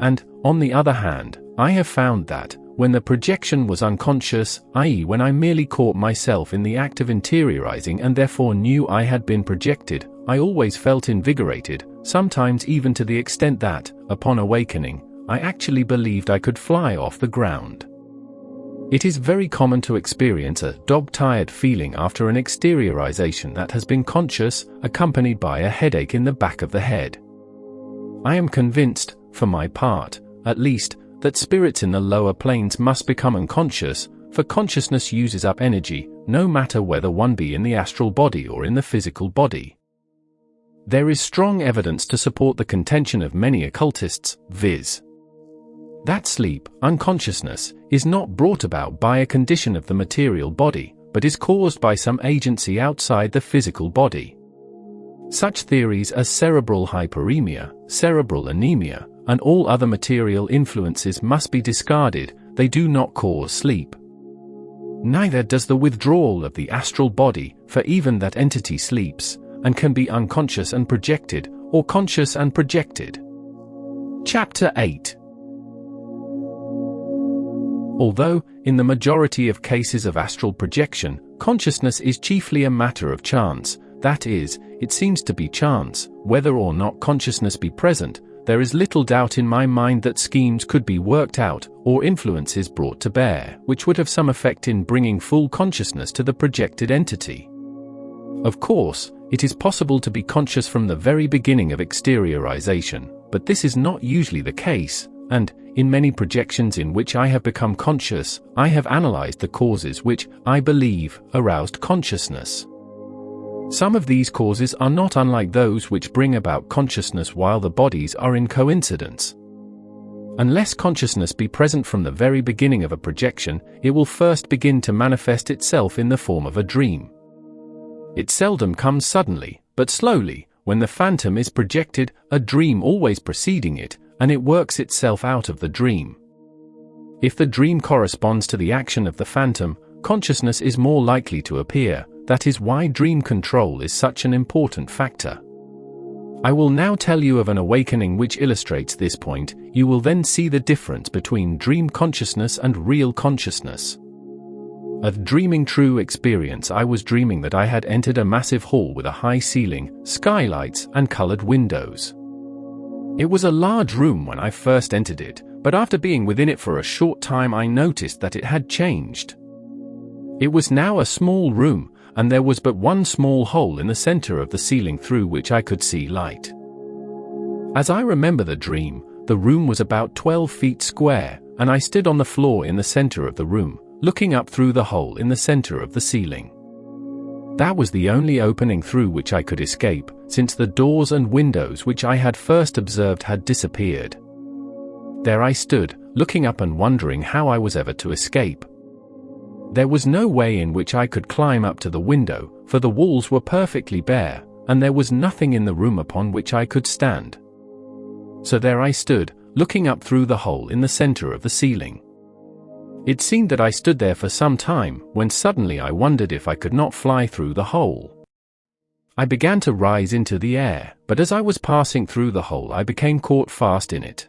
And, on the other hand, I have found that, when the projection was unconscious, i.e. when I merely caught myself in the act of interiorizing and therefore knew I had been projected, I always felt invigorated, sometimes even to the extent that, upon awakening, I actually believed I could fly off the ground. It is very common to experience a dog-tired feeling after an exteriorization that has been conscious, accompanied by a headache in the back of the head. I am convinced, for my part, at least, that spirits in the lower planes must become unconscious, for consciousness uses up energy, no matter whether one be in the astral body or in the physical body. There is strong evidence to support the contention of many occultists, viz. that sleep, unconsciousness, is not brought about by a condition of the material body, but is caused by some agency outside the physical body. Such theories as cerebral hyperemia, cerebral anemia, and all other material influences must be discarded. They do not cause sleep. Neither does the withdrawal of the astral body, for even that entity sleeps, and can be unconscious and projected, or conscious and projected. Chapter 8. Although, in the majority of cases of astral projection, consciousness is chiefly a matter of chance, that is, it seems to be chance, whether or not consciousness be present, there is little doubt in my mind that schemes could be worked out, or influences brought to bear, which would have some effect in bringing full consciousness to the projected entity. Of course, it is possible to be conscious from the very beginning of exteriorization, but this is not usually the case, and, in many projections in which I have become conscious, I have analyzed the causes which, I believe, aroused consciousness. Some of these causes are not unlike those which bring about consciousness while the bodies are in coincidence. Unless consciousness be present from the very beginning of a projection, it will first begin to manifest itself in the form of a dream. It seldom comes suddenly, but slowly, when the phantom is projected, a dream always preceding it, and it works itself out of the dream. If the dream corresponds to the action of the phantom, consciousness is more likely to appear. That is why dream control is such an important factor. I will now tell you of an awakening which illustrates this point. You will then see the difference between dream consciousness and real consciousness. A dreaming true experience. I was dreaming that I had entered a massive hall with a high ceiling, skylights, and colored windows. It was a large room when I first entered it, but after being within it for a short time I noticed that it had changed. It was now a small room, and there was but one small hole in the center of the ceiling through which I could see light. As I remember the dream, the room was about 12 feet square, and I stood on the floor in the center of the room, looking up through the hole in the center of the ceiling. That was the only opening through which I could escape, since the doors and windows which I had first observed had disappeared. There I stood, looking up and wondering how I was ever to escape. There was no way in which I could climb up to the window, for the walls were perfectly bare, and there was nothing in the room upon which I could stand. So there I stood, looking up through the hole in the center of the ceiling. It seemed that I stood there for some time, when suddenly I wondered if I could not fly through the hole. I began to rise into the air, but as I was passing through the hole I became caught fast in it.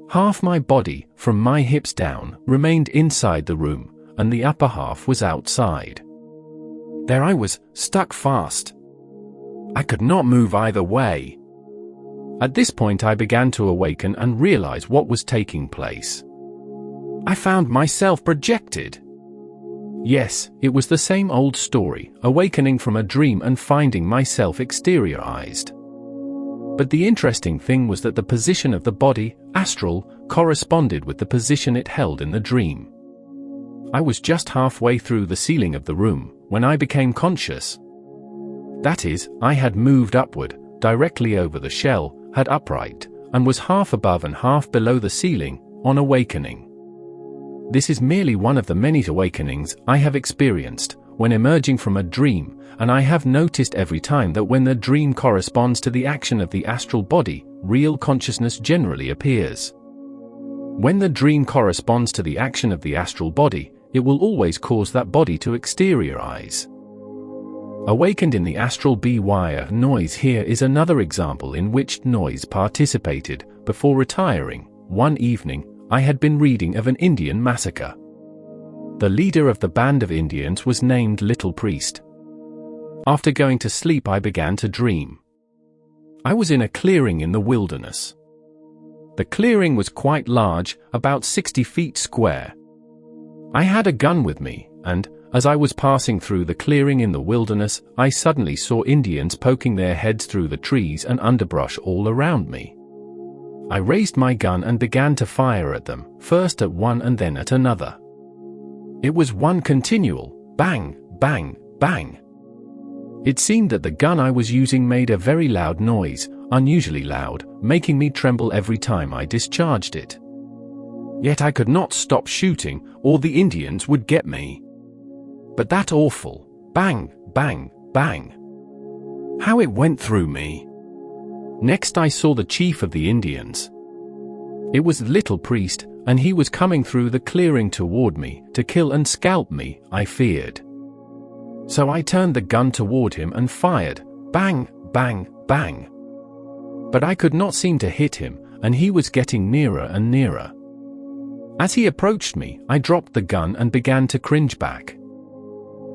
Half my body, from my hips down, remained inside the room, and the upper half was outside. There I was, stuck fast. I could not move either way. At this point I began to awaken and realize what was taking place. I found myself projected. Yes, it was the same old story, awakening from a dream and finding myself exteriorized. But the interesting thing was that the position of the body, astral, corresponded with the position it held in the dream. I was just halfway through the ceiling of the room, when I became conscious. That is, I had moved upward, directly over the shell, had upright, and was half above and half below the ceiling, on awakening. This is merely one of the many awakenings I have experienced when emerging from a dream, and I have noticed every time that when the dream corresponds to the action of the astral body, real consciousness generally appears. When the dream corresponds to the action of the astral body, it will always cause that body to exteriorize. Awakened in the astral B-wire noise. Here is another example in which noise participated. Before retiring, one evening, I had been reading of an Indian massacre. The leader of the band of Indians was named Little Priest. After going to sleep, I began to dream. I was in a clearing in the wilderness. The clearing was quite large, about 60 feet square. I had a gun with me, and, as I was passing through the clearing in the wilderness, I suddenly saw Indians poking their heads through the trees and underbrush all around me. I raised my gun and began to fire at them, first at one and then at another. It was one continual bang, bang, bang. It seemed that the gun I was using made a very loud noise, unusually loud, making me tremble every time I discharged it. Yet I could not stop shooting, or the Indians would get me. But that awful bang, bang, bang. How it went through me. Next I saw the chief of the Indians. It was Little Priest, and he was coming through the clearing toward me, to kill and scalp me, I feared. So I turned the gun toward him and fired, bang, bang, bang. But I could not seem to hit him, and he was getting nearer and nearer. As he approached me, I dropped the gun and began to cringe back.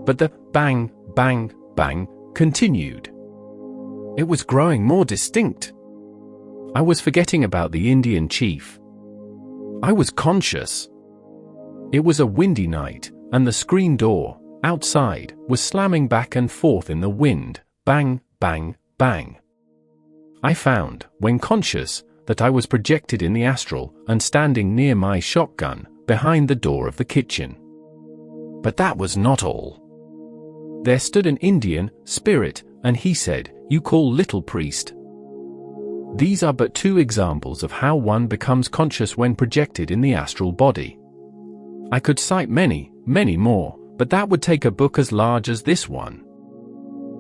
But the bang, bang, bang continued. It was growing more distinct. I was forgetting about the Indian chief. I was conscious. It was a windy night, and the screen door, outside, was slamming back and forth in the wind, bang, bang, bang. I found, when conscious, that I was projected in the astral and standing near my shotgun, behind the door of the kitchen. But that was not all. There stood an Indian spirit, and he said, "You call Little Priest." These are but two examples of how one becomes conscious when projected in the astral body. I could cite many, many more, but that would take a book as large as this one.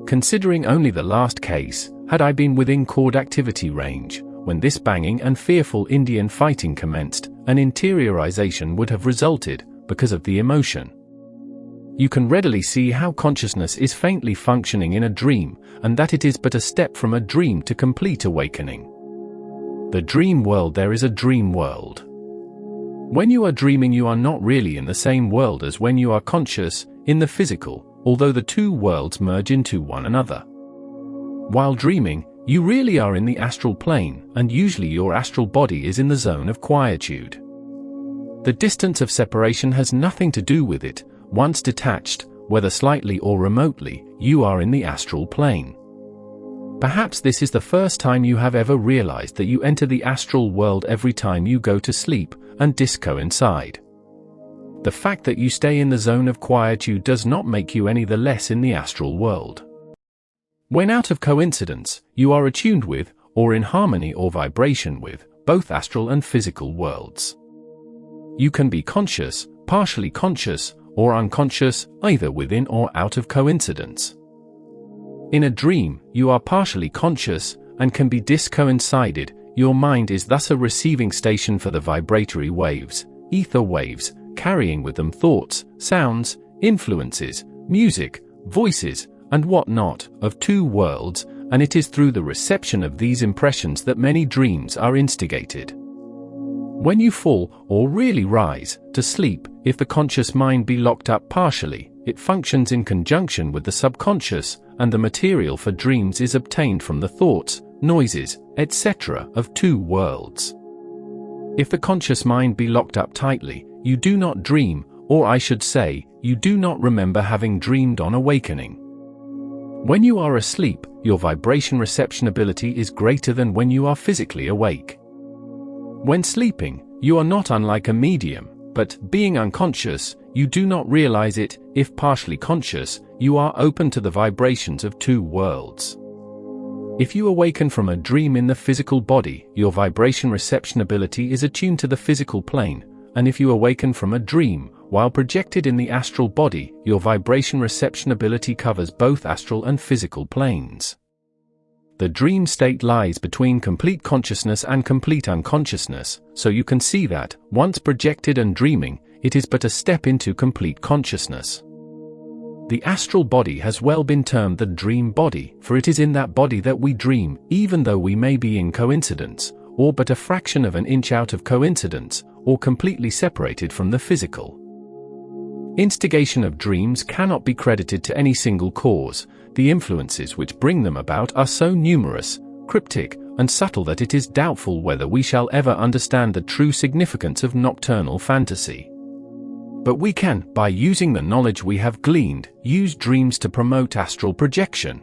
Considering only the last case, had I been within chord activity range, when this banging and fearful Indian fighting commenced, an interiorization would have resulted, because of the emotion. You can readily see how consciousness is faintly functioning in a dream, and that it is but a step from a dream to complete awakening. The dream world. There is a dream world. When you are dreaming, you are not really in the same world as when you are conscious, in the physical, although the two worlds merge into one another. While dreaming, you really are in the astral plane, and usually your astral body is in the zone of quietude. The distance of separation has nothing to do with it. Once detached, whether slightly or remotely, you are in the astral plane. Perhaps this is the first time you have ever realized that you enter the astral world every time you go to sleep and discoincide. The fact that you stay in the zone of quietude does not make you any the less in the astral world. When out of coincidence, you are attuned with, or in harmony or vibration with, both astral and physical worlds. You can be conscious, partially conscious, or unconscious, either within or out of coincidence. In a dream, you are partially conscious, and can be discoincided. Your mind is thus a receiving station for the vibratory waves, ether waves, carrying with them thoughts, sounds, influences, music, voices, and what not, of two worlds, and it is through the reception of these impressions that many dreams are instigated. When you fall, or really rise, to sleep, if the conscious mind be locked up partially, it functions in conjunction with the subconscious, and the material for dreams is obtained from the thoughts, noises, etc. of two worlds. If the conscious mind be locked up tightly, you do not dream, or I should say, you do not remember having dreamed on awakening. When you are asleep, your vibration reception ability is greater than when you are physically awake. When sleeping, you are not unlike a medium, but, being unconscious, you do not realize it. If partially conscious, you are open to the vibrations of two worlds. If you awaken from a dream in the physical body, your vibration reception ability is attuned to the physical plane, and if you awaken from a dream while projected in the astral body, your vibration reception ability covers both astral and physical planes. The dream state lies between complete consciousness and complete unconsciousness, so you can see that, once projected and dreaming, it is but a step into complete consciousness. The astral body has well been termed the dream body, for it is in that body that we dream, even though we may be in coincidence, or but a fraction of an inch out of coincidence, or completely separated from the physical. Instigation of dreams cannot be credited to any single cause. The influences which bring them about are so numerous, cryptic, and subtle that it is doubtful whether we shall ever understand the true significance of nocturnal fantasy. But we can, by using the knowledge we have gleaned, use dreams to promote astral projection.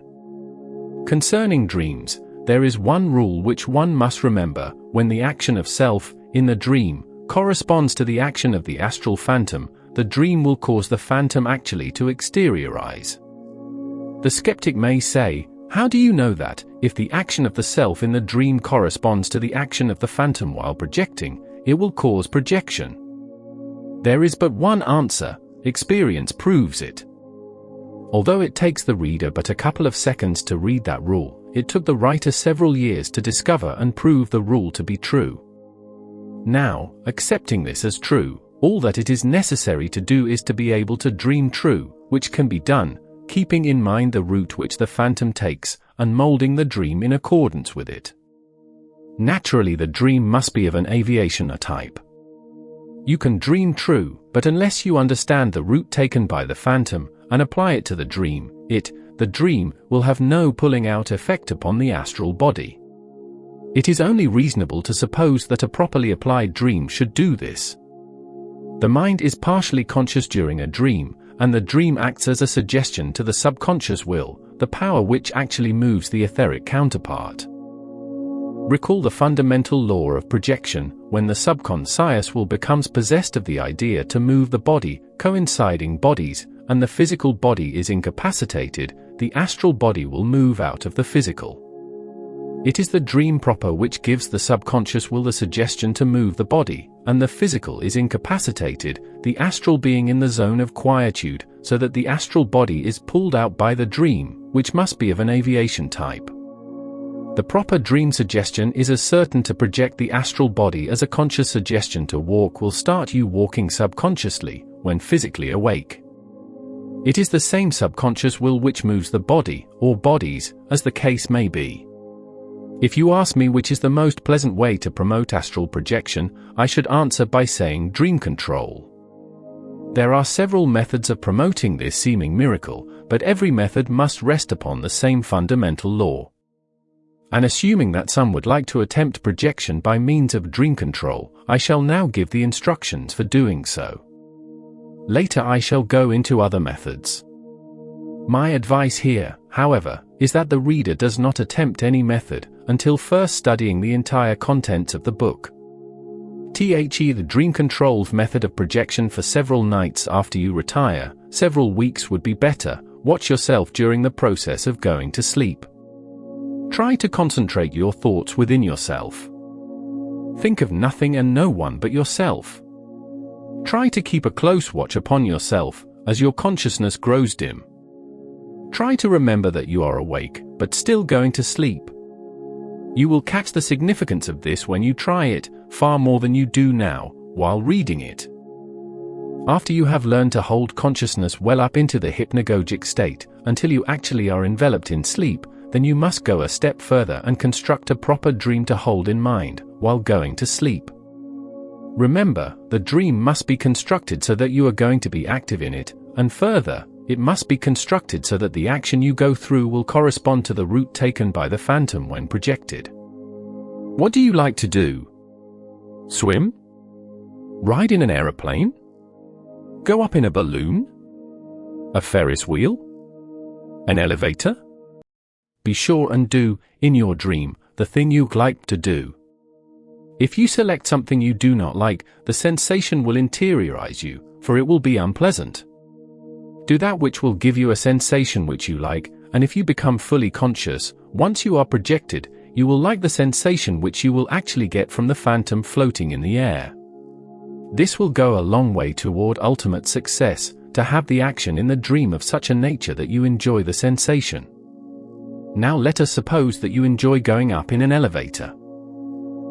Concerning dreams, there is one rule which one must remember: when the action of self, in the dream, corresponds to the action of the astral phantom, the dream will cause the phantom actually to exteriorize. The skeptic may say, how do you know that, if the action of the self in the dream corresponds to the action of the phantom while projecting, it will cause projection? There is but one answer: experience proves it. Although it takes the reader but a couple of seconds to read that rule, it took the writer several years to discover and prove the rule to be true. Now, accepting this as true, all that it is necessary to do is to be able to dream true, which can be done, keeping in mind the route which the phantom takes, and molding the dream in accordance with it. Naturally, the dream must be of an aviation type. You can dream true, but unless you understand the route taken by the phantom, and apply it to the dream, the dream, will have no pulling out effect upon the astral body. It is only reasonable to suppose that a properly applied dream should do this. The mind is partially conscious during a dream, and the dream acts as a suggestion to the subconscious will, the power which actually moves the etheric counterpart. Recall the fundamental law of projection: when the subconscious will becomes possessed of the idea to move the body, coinciding bodies, and the physical body is incapacitated, the astral body will move out of the physical. It is the dream proper which gives the subconscious will the suggestion to move the body, and the physical is incapacitated, the astral being in the zone of quietude, so that the astral body is pulled out by the dream, which must be of an aviation type. The proper dream suggestion is as certain to project the astral body as a conscious suggestion to walk will start you walking subconsciously, when physically awake. It is the same subconscious will which moves the body, or bodies, as the case may be. If you ask me which is the most pleasant way to promote astral projection, I should answer by saying dream control. There are several methods of promoting this seeming miracle, but every method must rest upon the same fundamental law. And assuming that some would like to attempt projection by means of dream control, I shall now give the instructions for doing so. Later I shall go into other methods. My advice here, however, is that the reader does not attempt any method until first studying the entire contents of the book. The dream control method of projection for several nights after you retire, several weeks would be better. Watch yourself during the process of going to sleep. Try to concentrate your thoughts within yourself. Think of nothing and no one but yourself. Try to keep a close watch upon yourself as your consciousness grows dim. Try to remember that you are awake, but still going to sleep. You will catch the significance of this when you try it, far more than you do now, while reading it. After you have learned to hold consciousness well up into the hypnagogic state, until you actually are enveloped in sleep, then you must go a step further and construct a proper dream to hold in mind, while going to sleep. Remember, the dream must be constructed so that you are going to be active in it, and further, it must be constructed so that the action you go through will correspond to the route taken by the phantom when projected. What do you like to do? Swim? Ride in an aeroplane? Go up in a balloon? A Ferris wheel? An elevator? Be sure and do, in your dream, the thing you'd like to do. If you select something you do not like, the sensation will interiorize you, for it will be unpleasant. Do that which will give you a sensation which you like, and if you become fully conscious, once you are projected, you will like the sensation which you will actually get from the phantom floating in the air. This will go a long way toward ultimate success, to have the action in the dream of such a nature that you enjoy the sensation. Now let us suppose that you enjoy going up in an elevator.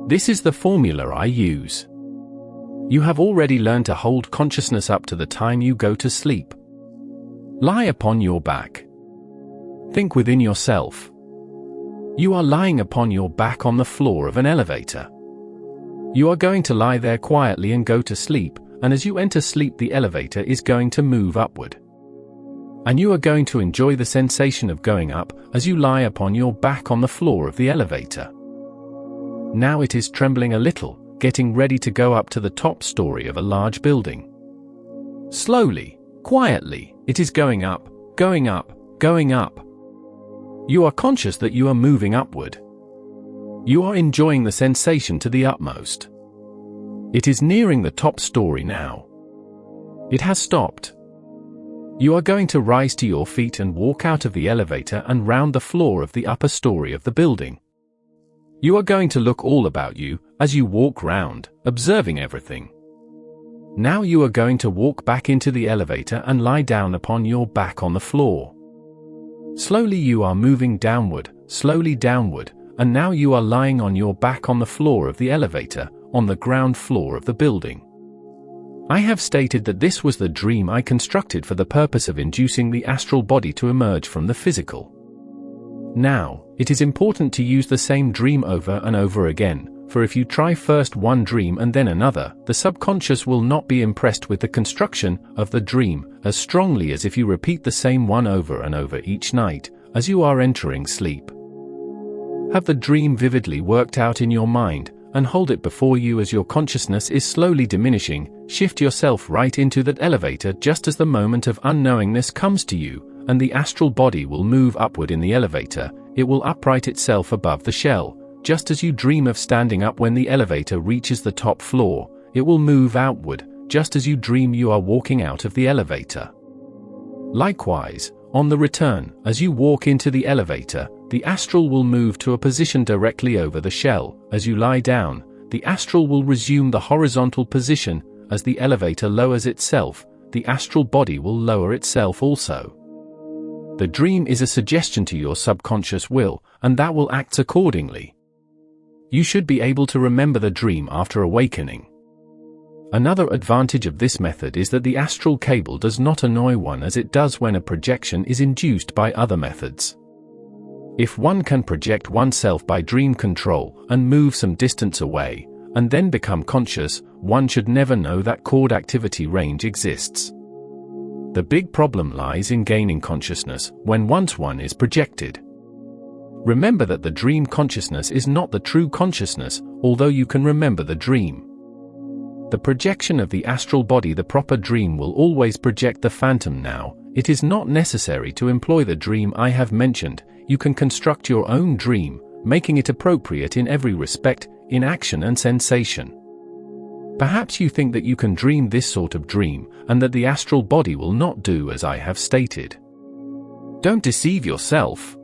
This is the formula I use. You have already learned to hold consciousness up to the time you go to sleep. Lie upon your back. Think within yourself. You are lying upon your back on the floor of an elevator. You are going to lie there quietly and go to sleep, and as you enter sleep the elevator is going to move upward. And you are going to enjoy the sensation of going up as you lie upon your back on the floor of the elevator. Now it is trembling a little, getting ready to go up to the top story of a large building. Slowly, quietly, it is going up, going up, going up. You are conscious that you are moving upward. You are enjoying the sensation to the utmost. It is nearing the top story now. It has stopped. You are going to rise to your feet and walk out of the elevator and round the floor of the upper story of the building. You are going to look all about you as you walk round, observing everything. Now you are going to walk back into the elevator and lie down upon your back on the floor. Slowly you are moving downward, slowly downward, and now you are lying on your back on the floor of the elevator, on the ground floor of the building. I have stated that this was the dream I constructed for the purpose of inducing the astral body to emerge from the physical. Now, it is important to use the same dream over and over again, for if you try first one dream and then another, the subconscious will not be impressed with the construction of the dream as strongly as if you repeat the same one over and over each night, as you are entering sleep. Have the dream vividly worked out in your mind, and hold it before you as your consciousness is slowly diminishing. Shift yourself right into that elevator just as the moment of unknowingness comes to you, and the astral body will move upward in the elevator. It will upright itself above the shell, just as you dream of standing up when the elevator reaches the top floor. It will move outward, just as you dream you are walking out of the elevator. Likewise, on the return, as you walk into the elevator, the astral will move to a position directly over the shell. As you lie down, the astral will resume the horizontal position. As the elevator lowers itself, the astral body will lower itself also. The dream is a suggestion to your subconscious will, and that will act accordingly. You should be able to remember the dream after awakening. Another advantage of this method is that the astral cable does not annoy one as it does when a projection is induced by other methods. If one can project oneself by dream control and move some distance away, and then become conscious, one should never know that cord activity range exists. The big problem lies in gaining consciousness when once one is projected. Remember that the dream consciousness is not the true consciousness, although you can remember the dream. The projection of the astral body, the proper dream, will always project the phantom. Now, it is not necessary to employ the dream I have mentioned. You can construct your own dream, making it appropriate in every respect, in action and sensation. Perhaps you think that you can dream this sort of dream, and that the astral body will not do as I have stated. Don't deceive yourself.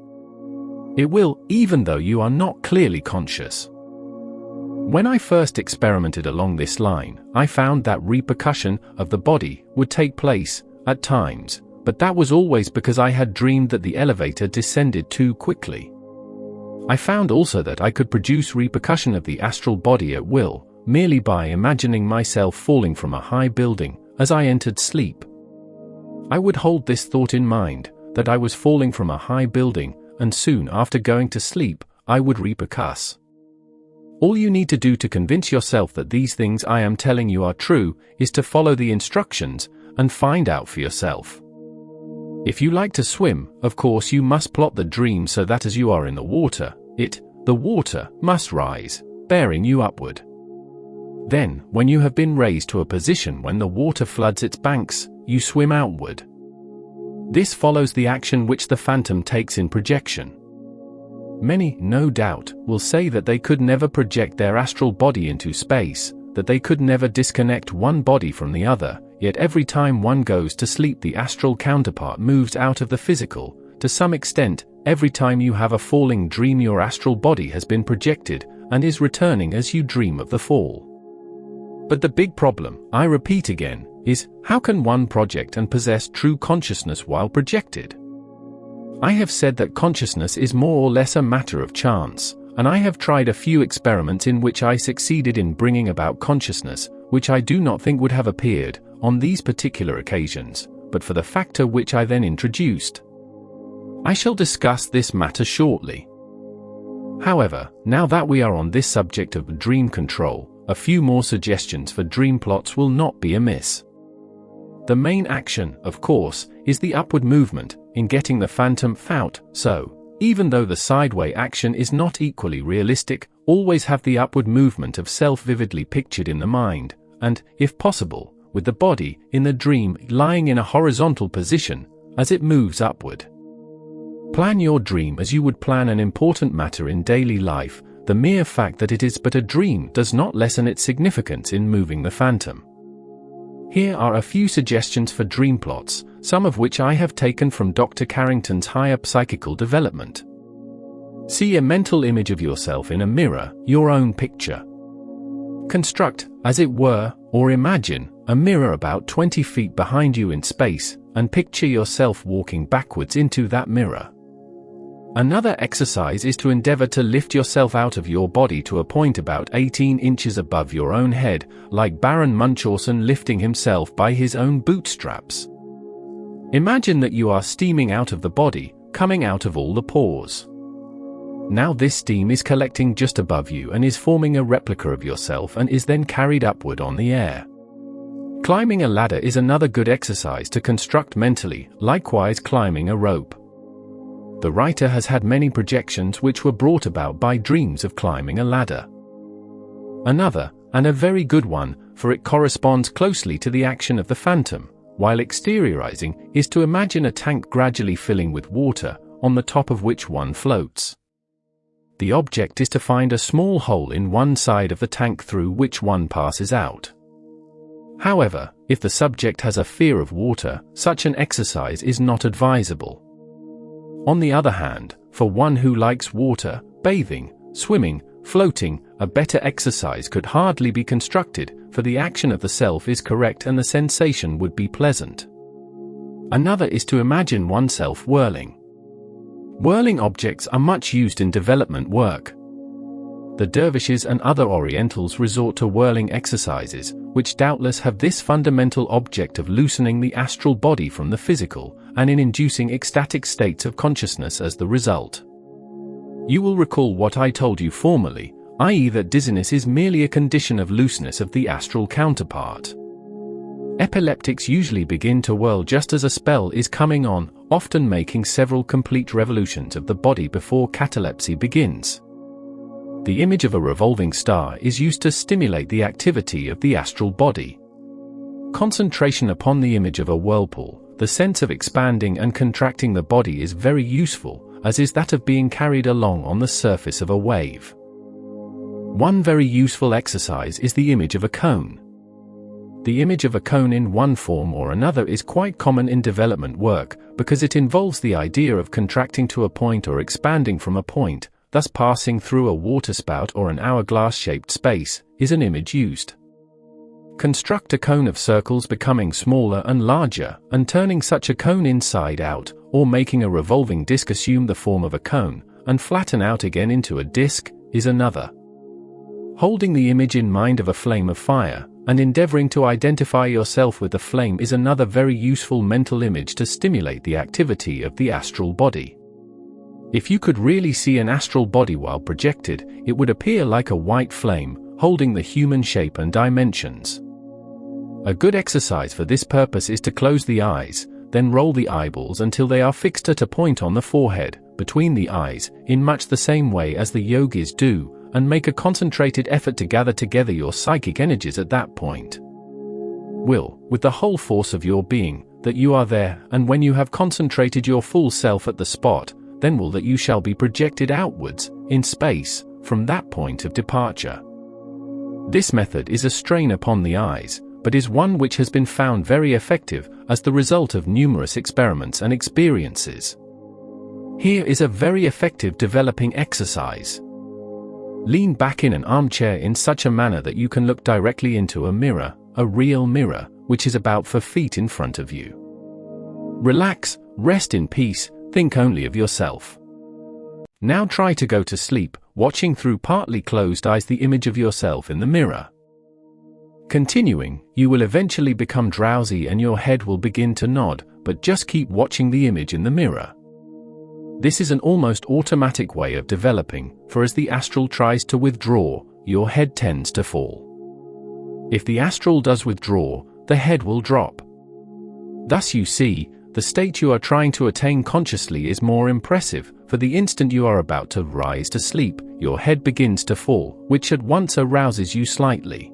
It will, even though you are not clearly conscious. When I first experimented along this line, I found that repercussion of the body would take place, at times, but that was always because I had dreamed that the elevator descended too quickly. I found also that I could produce repercussion of the astral body at will, merely by imagining myself falling from a high building, as I entered sleep. I would hold this thought in mind, that I was falling from a high building, and soon after going to sleep, I would repercuss. All you need to do to convince yourself that these things I am telling you are true, is to follow the instructions, and find out for yourself. If you like to swim, of course you must plot the dream so that as you are in the water, the water, must rise, bearing you upward. Then, when you have been raised to a position when the water floods its banks, you swim outward. This follows the action which the phantom takes in projection. Many, no doubt, will say that they could never project their astral body into space, that they could never disconnect one body from the other, yet every time one goes to sleep the astral counterpart moves out of the physical, to some extent, every time you have a falling dream your astral body has been projected and is returning as you dream of the fall. But the big problem, I repeat again, is how can one project and possess true consciousness while projected? I have said that consciousness is more or less a matter of chance, and I have tried a few experiments in which I succeeded in bringing about consciousness, which I do not think would have appeared on these particular occasions, but for the factor which I then introduced. I shall discuss this matter shortly. However, now that we are on this subject of dream control, a few more suggestions for dream plots will not be amiss. The main action, of course, is the upward movement, in getting the phantom out, so, even though the sideway action is not equally realistic, always have the upward movement of self vividly pictured in the mind, and, if possible, with the body, in the dream, lying in a horizontal position, as it moves upward. Plan your dream as you would plan an important matter in daily life. The mere fact that it is but a dream does not lessen its significance in moving the phantom. Here are a few suggestions for dream plots, some of which I have taken from Dr. Carrington's Higher Psychical Development. See a mental image of yourself in a mirror, your own picture. Construct, as it were, or imagine, a mirror about 20 feet behind you in space, and picture yourself walking backwards into that mirror. Another exercise is to endeavor to lift yourself out of your body to a point about 18 inches above your own head, like Baron Munchausen lifting himself by his own bootstraps. Imagine that you are steaming out of the body, coming out of all the pores. Now this steam is collecting just above you and is forming a replica of yourself and is then carried upward on the air. Climbing a ladder is another good exercise to construct mentally, likewise climbing a rope. The writer has had many projections which were brought about by dreams of climbing a ladder. Another, and a very good one, for it corresponds closely to the action of the phantom, while exteriorizing, is to imagine a tank gradually filling with water, on the top of which one floats. The object is to find a small hole in one side of the tank through which one passes out. However, if the subject has a fear of water, such an exercise is not advisable. On the other hand, for one who likes water, bathing, swimming, floating, a better exercise could hardly be constructed, for the action of the self is correct and the sensation would be pleasant. Another is to imagine oneself whirling. Whirling objects are much used in development work. The dervishes and other Orientals resort to whirling exercises, which doubtless have this fundamental object of loosening the astral body from the physical, and in inducing ecstatic states of consciousness as the result. You will recall what I told you formerly, i.e. that dizziness is merely a condition of looseness of the astral counterpart. Epileptics usually begin to whirl just as a spell is coming on, often making several complete revolutions of the body before catalepsy begins. The image of a revolving star is used to stimulate the activity of the astral body. Concentration upon the image of a whirlpool, the sense of expanding and contracting the body is very useful, as is that of being carried along on the surface of a wave. One very useful exercise is the image of a cone. The image of a cone in one form or another is quite common in development work, because it involves the idea of contracting to a point or expanding from a point, thus passing through a waterspout or an hourglass-shaped space, is an image used. Construct a cone of circles becoming smaller and larger, and turning such a cone inside out, or making a revolving disc assume the form of a cone, and flatten out again into a disc, is another. Holding the image in mind of a flame of fire, and endeavoring to identify yourself with the flame is another very useful mental image to stimulate the activity of the astral body. If you could really see an astral body while projected, it would appear like a white flame, holding the human shape and dimensions. A good exercise for this purpose is to close the eyes, then roll the eyeballs until they are fixed at a point on the forehead, between the eyes, in much the same way as the yogis do, and make a concentrated effort to gather together your psychic energies at that point. Will, with the whole force of your being, that you are there, and when you have concentrated your full self at the spot, then will that you shall be projected outwards, in space, from that point of departure. This method is a strain upon the eyes, but is one which has been found very effective, as the result of numerous experiments and experiences. Here is a very effective developing exercise. Lean back in an armchair in such a manner that you can look directly into a mirror, a real mirror, which is about 4 feet in front of you. Relax, rest in peace, think only of yourself. Now try to go to sleep, watching through partly closed eyes the image of yourself in the mirror. Continuing, you will eventually become drowsy and your head will begin to nod, but just keep watching the image in the mirror. This is an almost automatic way of developing, for as the astral tries to withdraw, your head tends to fall. If the astral does withdraw, the head will drop. Thus you see, the state you are trying to attain consciously is more impressive, for the instant you are about to rise to sleep, your head begins to fall, which at once arouses you slightly.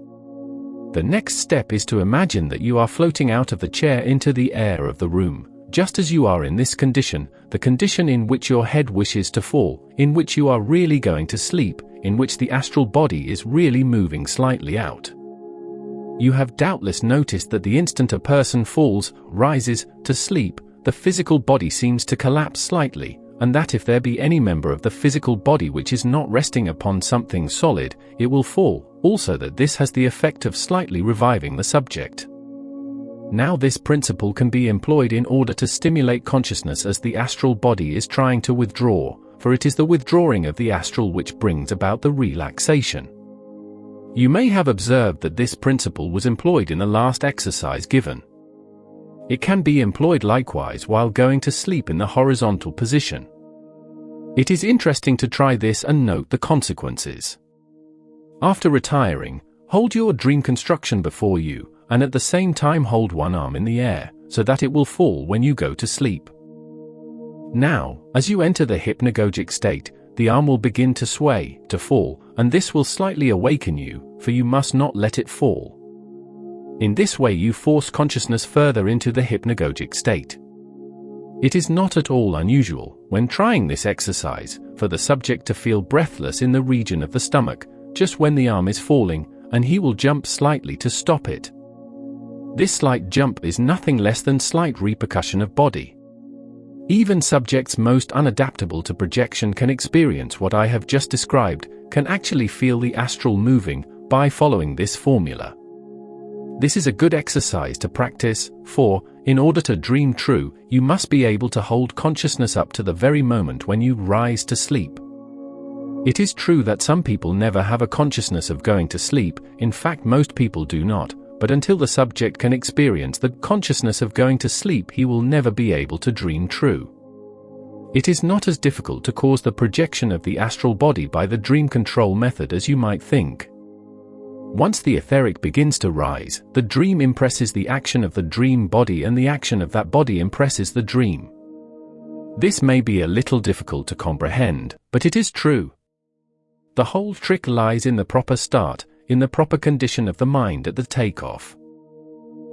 The next step is to imagine that you are floating out of the chair into the air of the room, just as you are in this condition, the condition in which your head wishes to fall, in which you are really going to sleep, in which the astral body is really moving slightly out. You have doubtless noticed that the instant a person falls, rises, to sleep, the physical body seems to collapse slightly, and that if there be any member of the physical body which is not resting upon something solid, it will fall, also that this has the effect of slightly reviving the subject. Now this principle can be employed in order to stimulate consciousness as the astral body is trying to withdraw, for it is the withdrawing of the astral which brings about the relaxation. You may have observed that this principle was employed in the last exercise given. It can be employed likewise while going to sleep in the horizontal position. It is interesting to try this and note the consequences. After retiring, hold your dream construction before you, and at the same time hold one arm in the air, so that it will fall when you go to sleep. Now, as you enter the hypnagogic state, the arm will begin to sway, to fall, and this will slightly awaken you, for you must not let it fall. In this way you force consciousness further into the hypnagogic state. It is not at all unusual, when trying this exercise, for the subject to feel breathless in the region of the stomach, just when the arm is falling, and he will jump slightly to stop it. This slight jump is nothing less than slight repercussion of body. Even subjects most unadaptable to projection can experience what I have just described, can actually feel the astral moving, by following this formula. This is a good exercise to practice, for, in order to dream true, you must be able to hold consciousness up to the very moment when you rise to sleep. It is true that some people never have a consciousness of going to sleep, in fact most people do not, but until the subject can experience the consciousness of going to sleep he will never be able to dream true. It is not as difficult to cause the projection of the astral body by the dream control method as you might think. Once the etheric begins to rise, the dream impresses the action of the dream body and the action of that body impresses the dream. This may be a little difficult to comprehend, but it is true. The whole trick lies in the proper start, in the proper condition of the mind at the takeoff.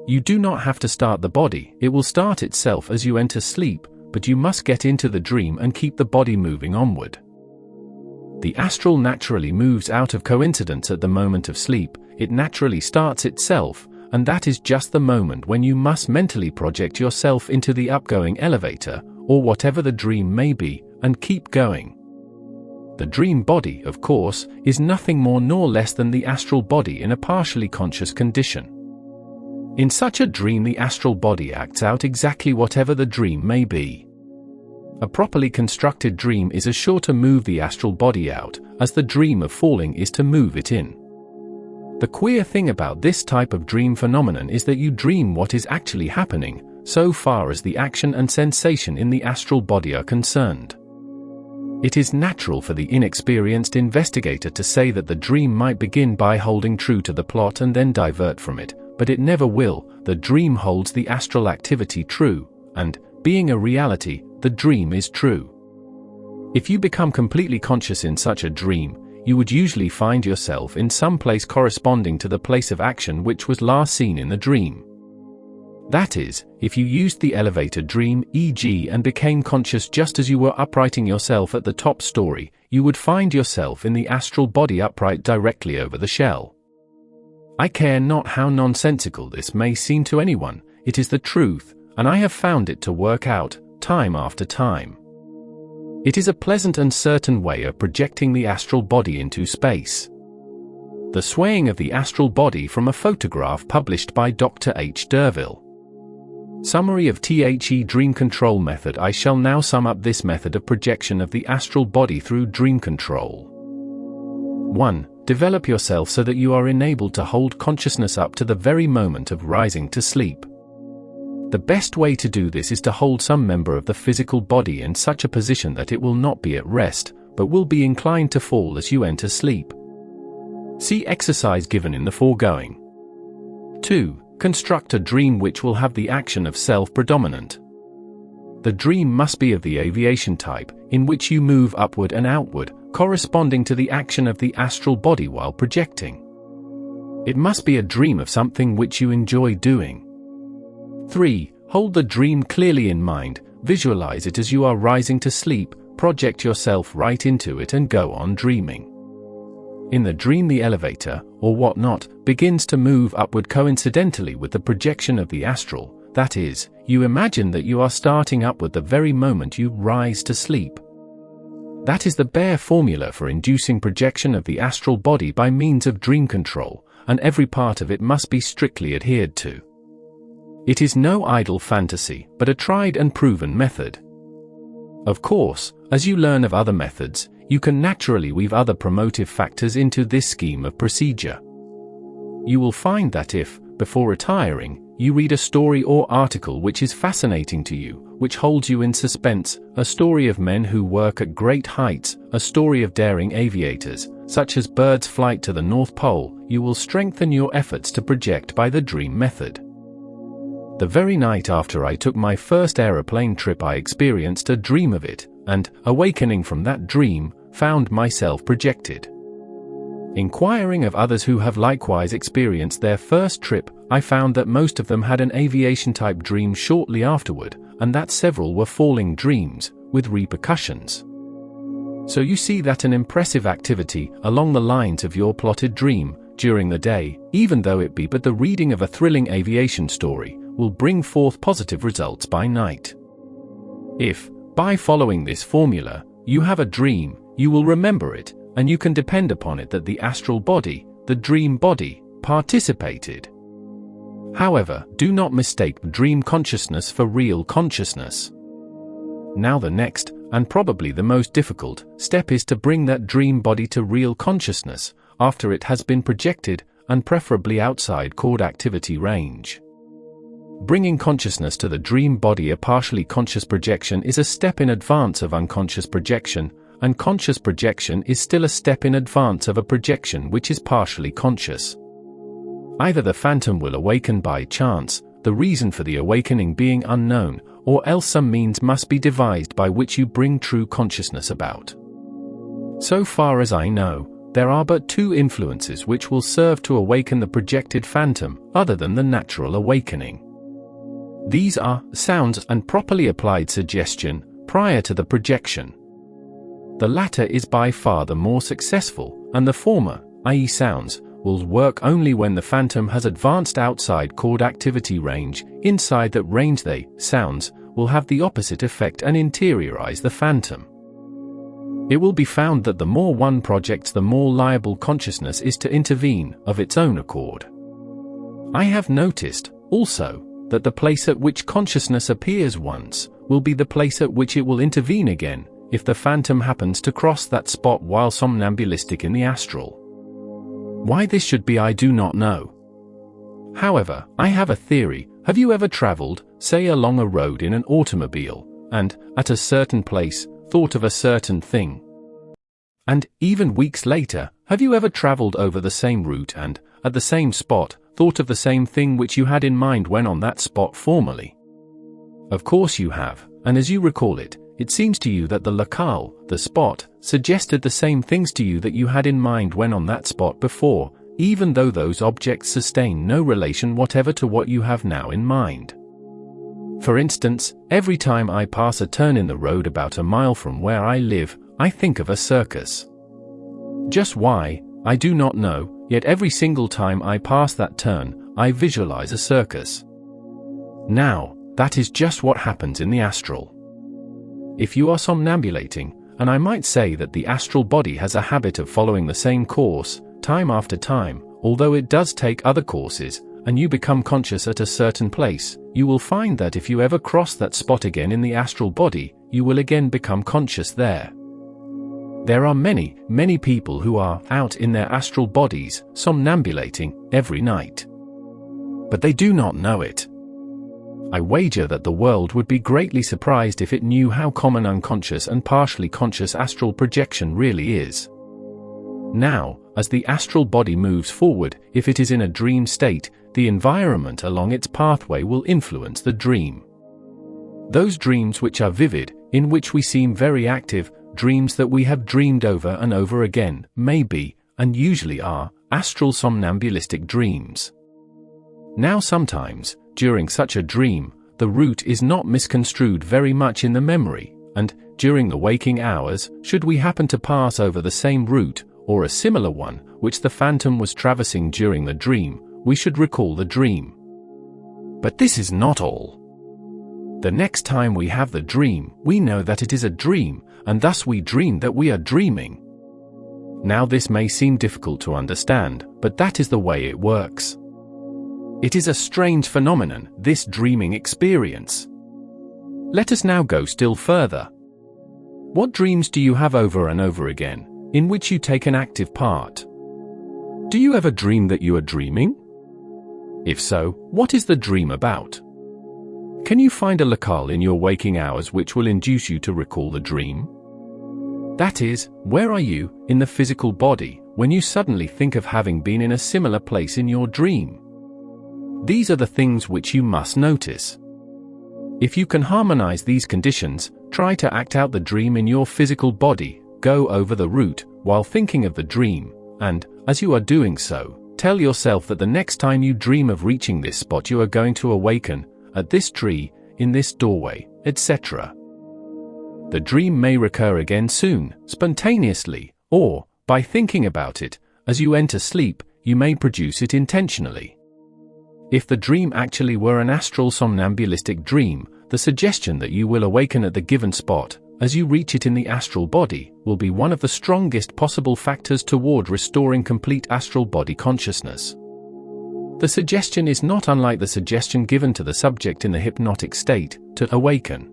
You do not have to start the body, it will start itself as you enter sleep, but you must get into the dream and keep the body moving onward. The astral naturally moves out of coincidence at the moment of sleep, it naturally starts itself, and that is just the moment when you must mentally project yourself into the upgoing elevator, or whatever the dream may be, and keep going. The dream body, of course, is nothing more nor less than the astral body in a partially conscious condition. In such a dream the astral body acts out exactly whatever the dream may be. A properly constructed dream is as sure to move the astral body out, as the dream of falling is to move it in. The queer thing about this type of dream phenomenon is that you dream what is actually happening, so far as the action and sensation in the astral body are concerned. It is natural for the inexperienced investigator to say that the dream might begin by holding true to the plot and then divert from it, but it never will. The dream holds the astral activity true, and, being a reality, the dream is true. If you become completely conscious in such a dream, you would usually find yourself in some place corresponding to the place of action which was last seen in the dream. That is, if you used the elevator dream, e.g., and became conscious just as you were uprighting yourself at the top story, you would find yourself in the astral body upright directly over the shell. I care not how nonsensical this may seem to anyone, it is the truth, and I have found it to work out, time after time. It is a pleasant and certain way of projecting the astral body into space. The swaying of the astral body from a photograph published by Dr. H. Derville. Summary of THE Dream Control Method. I shall now sum up this method of projection of the astral body through dream control. 1. Develop yourself so that you are enabled to hold consciousness up to the very moment of rising to sleep. The best way to do this is to hold some member of the physical body in such a position that it will not be at rest, but will be inclined to fall as you enter sleep. See exercise given in the foregoing. 2. Construct a dream which will have the action of self predominant. The dream must be of the aviation type, in which you move upward and outward, corresponding to the action of the astral body while projecting. It must be a dream of something which you enjoy doing. 3. Hold the dream clearly in mind, visualize it as you are rising to sleep, project yourself right into it and go on dreaming. In the dream the elevator, or whatnot, begins to move upward coincidentally with the projection of the astral, that is, you imagine that you are starting upward the very moment you rise to sleep. That is the bare formula for inducing projection of the astral body by means of dream control, and every part of it must be strictly adhered to. It is no idle fantasy, but a tried and proven method. Of course, as you learn of other methods, you can naturally weave other promotive factors into this scheme of procedure. You will find that if, before retiring, you read a story or article which is fascinating to you, which holds you in suspense, a story of men who work at great heights, a story of daring aviators, such as birds' flight to the North Pole, you will strengthen your efforts to project by the dream method. The very night after I took my first aeroplane trip I experienced a dream of it, and, awakening from that dream, found myself projected. Inquiring of others who have likewise experienced their first trip, I found that most of them had an aviation-type dream shortly afterward, and that several were falling dreams, with repercussions. So you see that an impressive activity, along the lines of your plotted dream, during the day, even though it be but the reading of a thrilling aviation story, will bring forth positive results by night. If, by following this formula, you have a dream, you will remember it, and you can depend upon it that the astral body, the dream body, participated. However, do not mistake dream consciousness for real consciousness. Now the next, and probably the most difficult, step is to bring that dream body to real consciousness, after it has been projected, and preferably outside cord activity range. Bringing consciousness to the dream body. A partially conscious projection is a step in advance of unconscious projection, and conscious projection is still a step in advance of a projection which is partially conscious. Either the phantom will awaken by chance, the reason for the awakening being unknown, or else some means must be devised by which you bring true consciousness about. So far as I know, there are but two influences which will serve to awaken the projected phantom, other than the natural awakening. These are sounds and properly applied suggestion prior to the projection. The latter is by far the more successful, and the former, i.e. sounds, will work only when the phantom has advanced outside cord activity range. Inside that range they, sounds, will have the opposite effect and interiorize the phantom. It will be found that the more one projects, the more liable consciousness is to intervene of its own accord. I have noticed, also, that the place at which consciousness appears once, will be the place at which it will intervene again, if the phantom happens to cross that spot while somnambulistic in the astral. Why this should be I do not know. However, I have a theory. Have you ever traveled, say along a road in an automobile, and, at a certain place, thought of a certain thing? And, even weeks later, have you ever traveled over the same route and, at the same spot, thought of the same thing which you had in mind when on that spot formerly? Of course you have, and as you recall it, it seems to you that the locale, the spot, suggested the same things to you that you had in mind when on that spot before, even though those objects sustain no relation whatever to what you have now in mind. For instance, every time I pass a turn in the road about a mile from where I live, I think of a circus. Just why, I do not know, yet every single time I pass that turn, I visualize a circus. Now, that is just what happens in the astral. If you are somnambulating, and I might say that the astral body has a habit of following the same course, time after time, although it does take other courses, and you become conscious at a certain place. You will find that if you ever cross that spot again in the astral body, you will again become conscious there. There are many, many people who are out in their astral bodies, somnambulating, every night. But they do not know it. I wager that the world would be greatly surprised if it knew how common unconscious and partially conscious astral projection really is. Now, as the astral body moves forward, if it is in a dream state, the environment along its pathway will influence the dream. Those dreams which are vivid, in which we seem very active, dreams that we have dreamed over and over again, may be, and usually are, astral somnambulistic dreams. Now sometimes, during such a dream, the route is not misconstrued very much in the memory, and, during the waking hours, should we happen to pass over the same route, or a similar one, which the phantom was traversing during the dream, we should recall the dream. But this is not all. The next time we have the dream, we know that it is a dream, and thus we dream that we are dreaming. Now this may seem difficult to understand, but that is the way it works. It is a strange phenomenon, this dreaming experience. Let us now go still further. What dreams do you have over and over again, in which you take an active part? Do you ever dream that you are dreaming? If so, what is the dream about? Can you find a locale in your waking hours which will induce you to recall the dream? That is, where are you, in the physical body, when you suddenly think of having been in a similar place in your dream? These are the things which you must notice. If you can harmonize these conditions, try to act out the dream in your physical body, go over the route, while thinking of the dream, and, as you are doing so, tell yourself that the next time you dream of reaching this spot you are going to awaken, at this tree, in this doorway, etc. The dream may recur again soon, spontaneously, or, by thinking about it, as you enter sleep, you may produce it intentionally. If the dream actually were an astral somnambulistic dream, the suggestion that you will awaken at the given spot, as you reach it in the astral body, will be one of the strongest possible factors toward restoring complete astral body consciousness. The suggestion is not unlike the suggestion given to the subject in the hypnotic state, to awaken.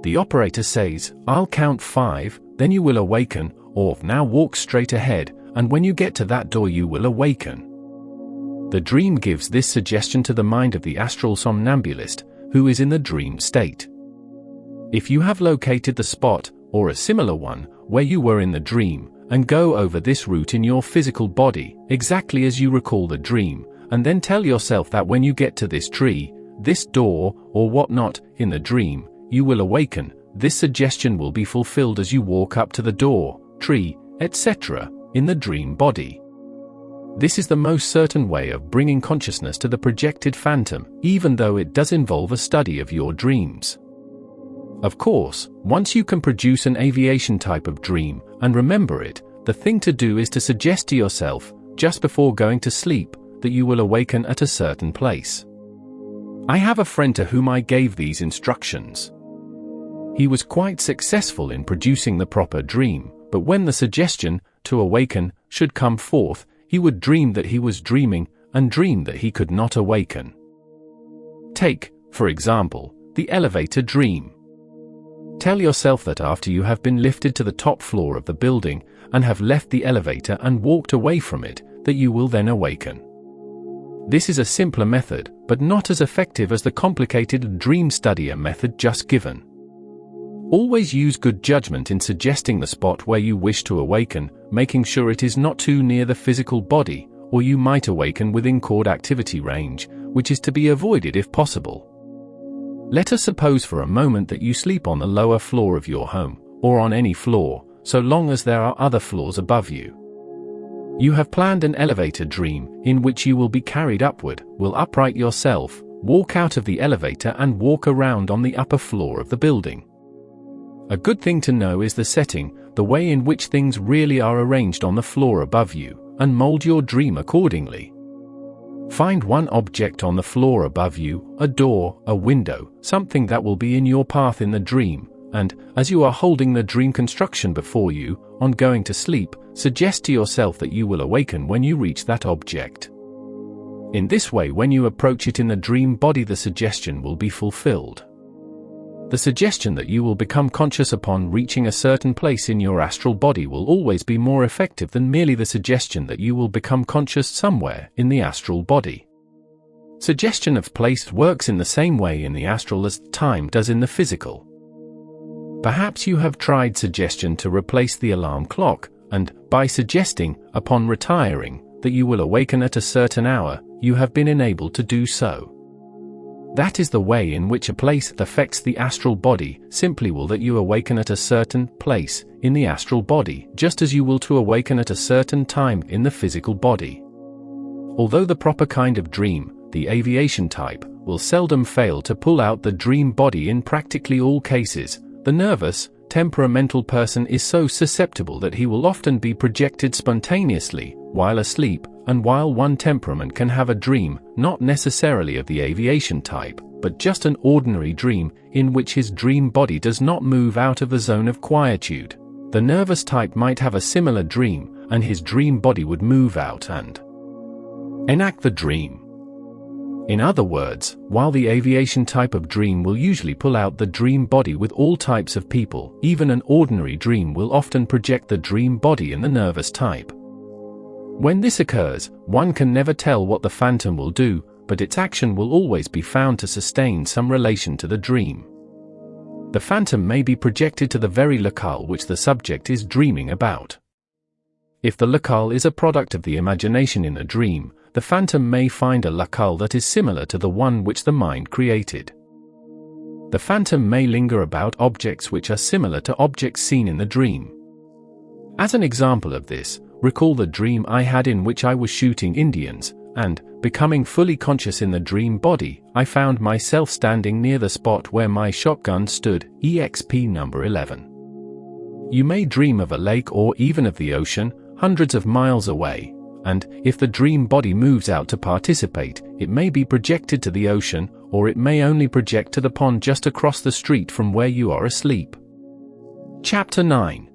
The operator says, "I'll count 5, then you will awaken," or "Now walk straight ahead, and when you get to that door you will awaken." The dream gives this suggestion to the mind of the astral somnambulist, who is in the dream state. If you have located the spot, or a similar one, where you were in the dream, and go over this route in your physical body, exactly as you recall the dream, and then tell yourself that when you get to this tree, this door, or whatnot, in the dream, you will awaken, this suggestion will be fulfilled as you walk up to the door, tree, etc., in the dream body. This is the most certain way of bringing consciousness to the projected phantom, even though it does involve a study of your dreams. Of course, once you can produce an aviation type of dream, and remember it, the thing to do is to suggest to yourself, just before going to sleep, that you will awaken at a certain place. I have a friend to whom I gave these instructions. He was quite successful in producing the proper dream, but when the suggestion, to awaken, should come forth, he would dream that he was dreaming, and dream that he could not awaken. Take, for example, the elevator dream. Tell yourself that after you have been lifted to the top floor of the building, and have left the elevator and walked away from it, that you will then awaken. This is a simpler method, but not as effective as the complicated dream study method just given. Always use good judgment in suggesting the spot where you wish to awaken, making sure it is not too near the physical body, or you might awaken within cord activity range, which is to be avoided if possible. Let us suppose for a moment that you sleep on the lower floor of your home, or on any floor, so long as there are other floors above you. You have planned an elevator dream, in which you will be carried upward, will upright yourself, walk out of the elevator and walk around on the upper floor of the building. A good thing to know is the setting, the way in which things really are arranged on the floor above you, and mold your dream accordingly. Find one object on the floor above you, a door, a window, something that will be in your path in the dream, and, as you are holding the dream construction before you, on going to sleep, suggest to yourself that you will awaken when you reach that object. In this way, when you approach it in the dream body, the suggestion will be fulfilled. The suggestion that you will become conscious upon reaching a certain place in your astral body will always be more effective than merely the suggestion that you will become conscious somewhere in the astral body. Suggestion of place works in the same way in the astral as time does in the physical. Perhaps you have tried suggestion to replace the alarm clock, and, by suggesting, upon retiring, that you will awaken at a certain hour, you have been enabled to do so. That is the way in which a place that affects the astral body simply will that you awaken at a certain place in the astral body, just as you will to awaken at a certain time in the physical body. Although the proper kind of dream, the aviation type, will seldom fail to pull out the dream body in practically all cases, the nervous, temperamental person is so susceptible that he will often be projected spontaneously while asleep, and while one temperament can have a dream, not necessarily of the aviation type, but just an ordinary dream, in which his dream body does not move out of the zone of quietude, the nervous type might have a similar dream, and his dream body would move out and enact the dream. In other words, while the aviation type of dream will usually pull out the dream body with all types of people, even an ordinary dream will often project the dream body in the nervous type. When this occurs, one can never tell what the phantom will do, but its action will always be found to sustain some relation to the dream. The phantom may be projected to the very locale which the subject is dreaming about. If the locale is a product of the imagination in a dream, the phantom may find a locale that is similar to the one which the mind created. The phantom may linger about objects which are similar to objects seen in the dream. As an example of this, recall the dream I had in which I was shooting Indians, and, becoming fully conscious in the dream body, I found myself standing near the spot where my shotgun stood, EXP number 11. You may dream of a lake or even of the ocean, hundreds of miles away, and, if the dream body moves out to participate, it may be projected to the ocean, or it may only project to the pond just across the street from where you are asleep. Chapter 9.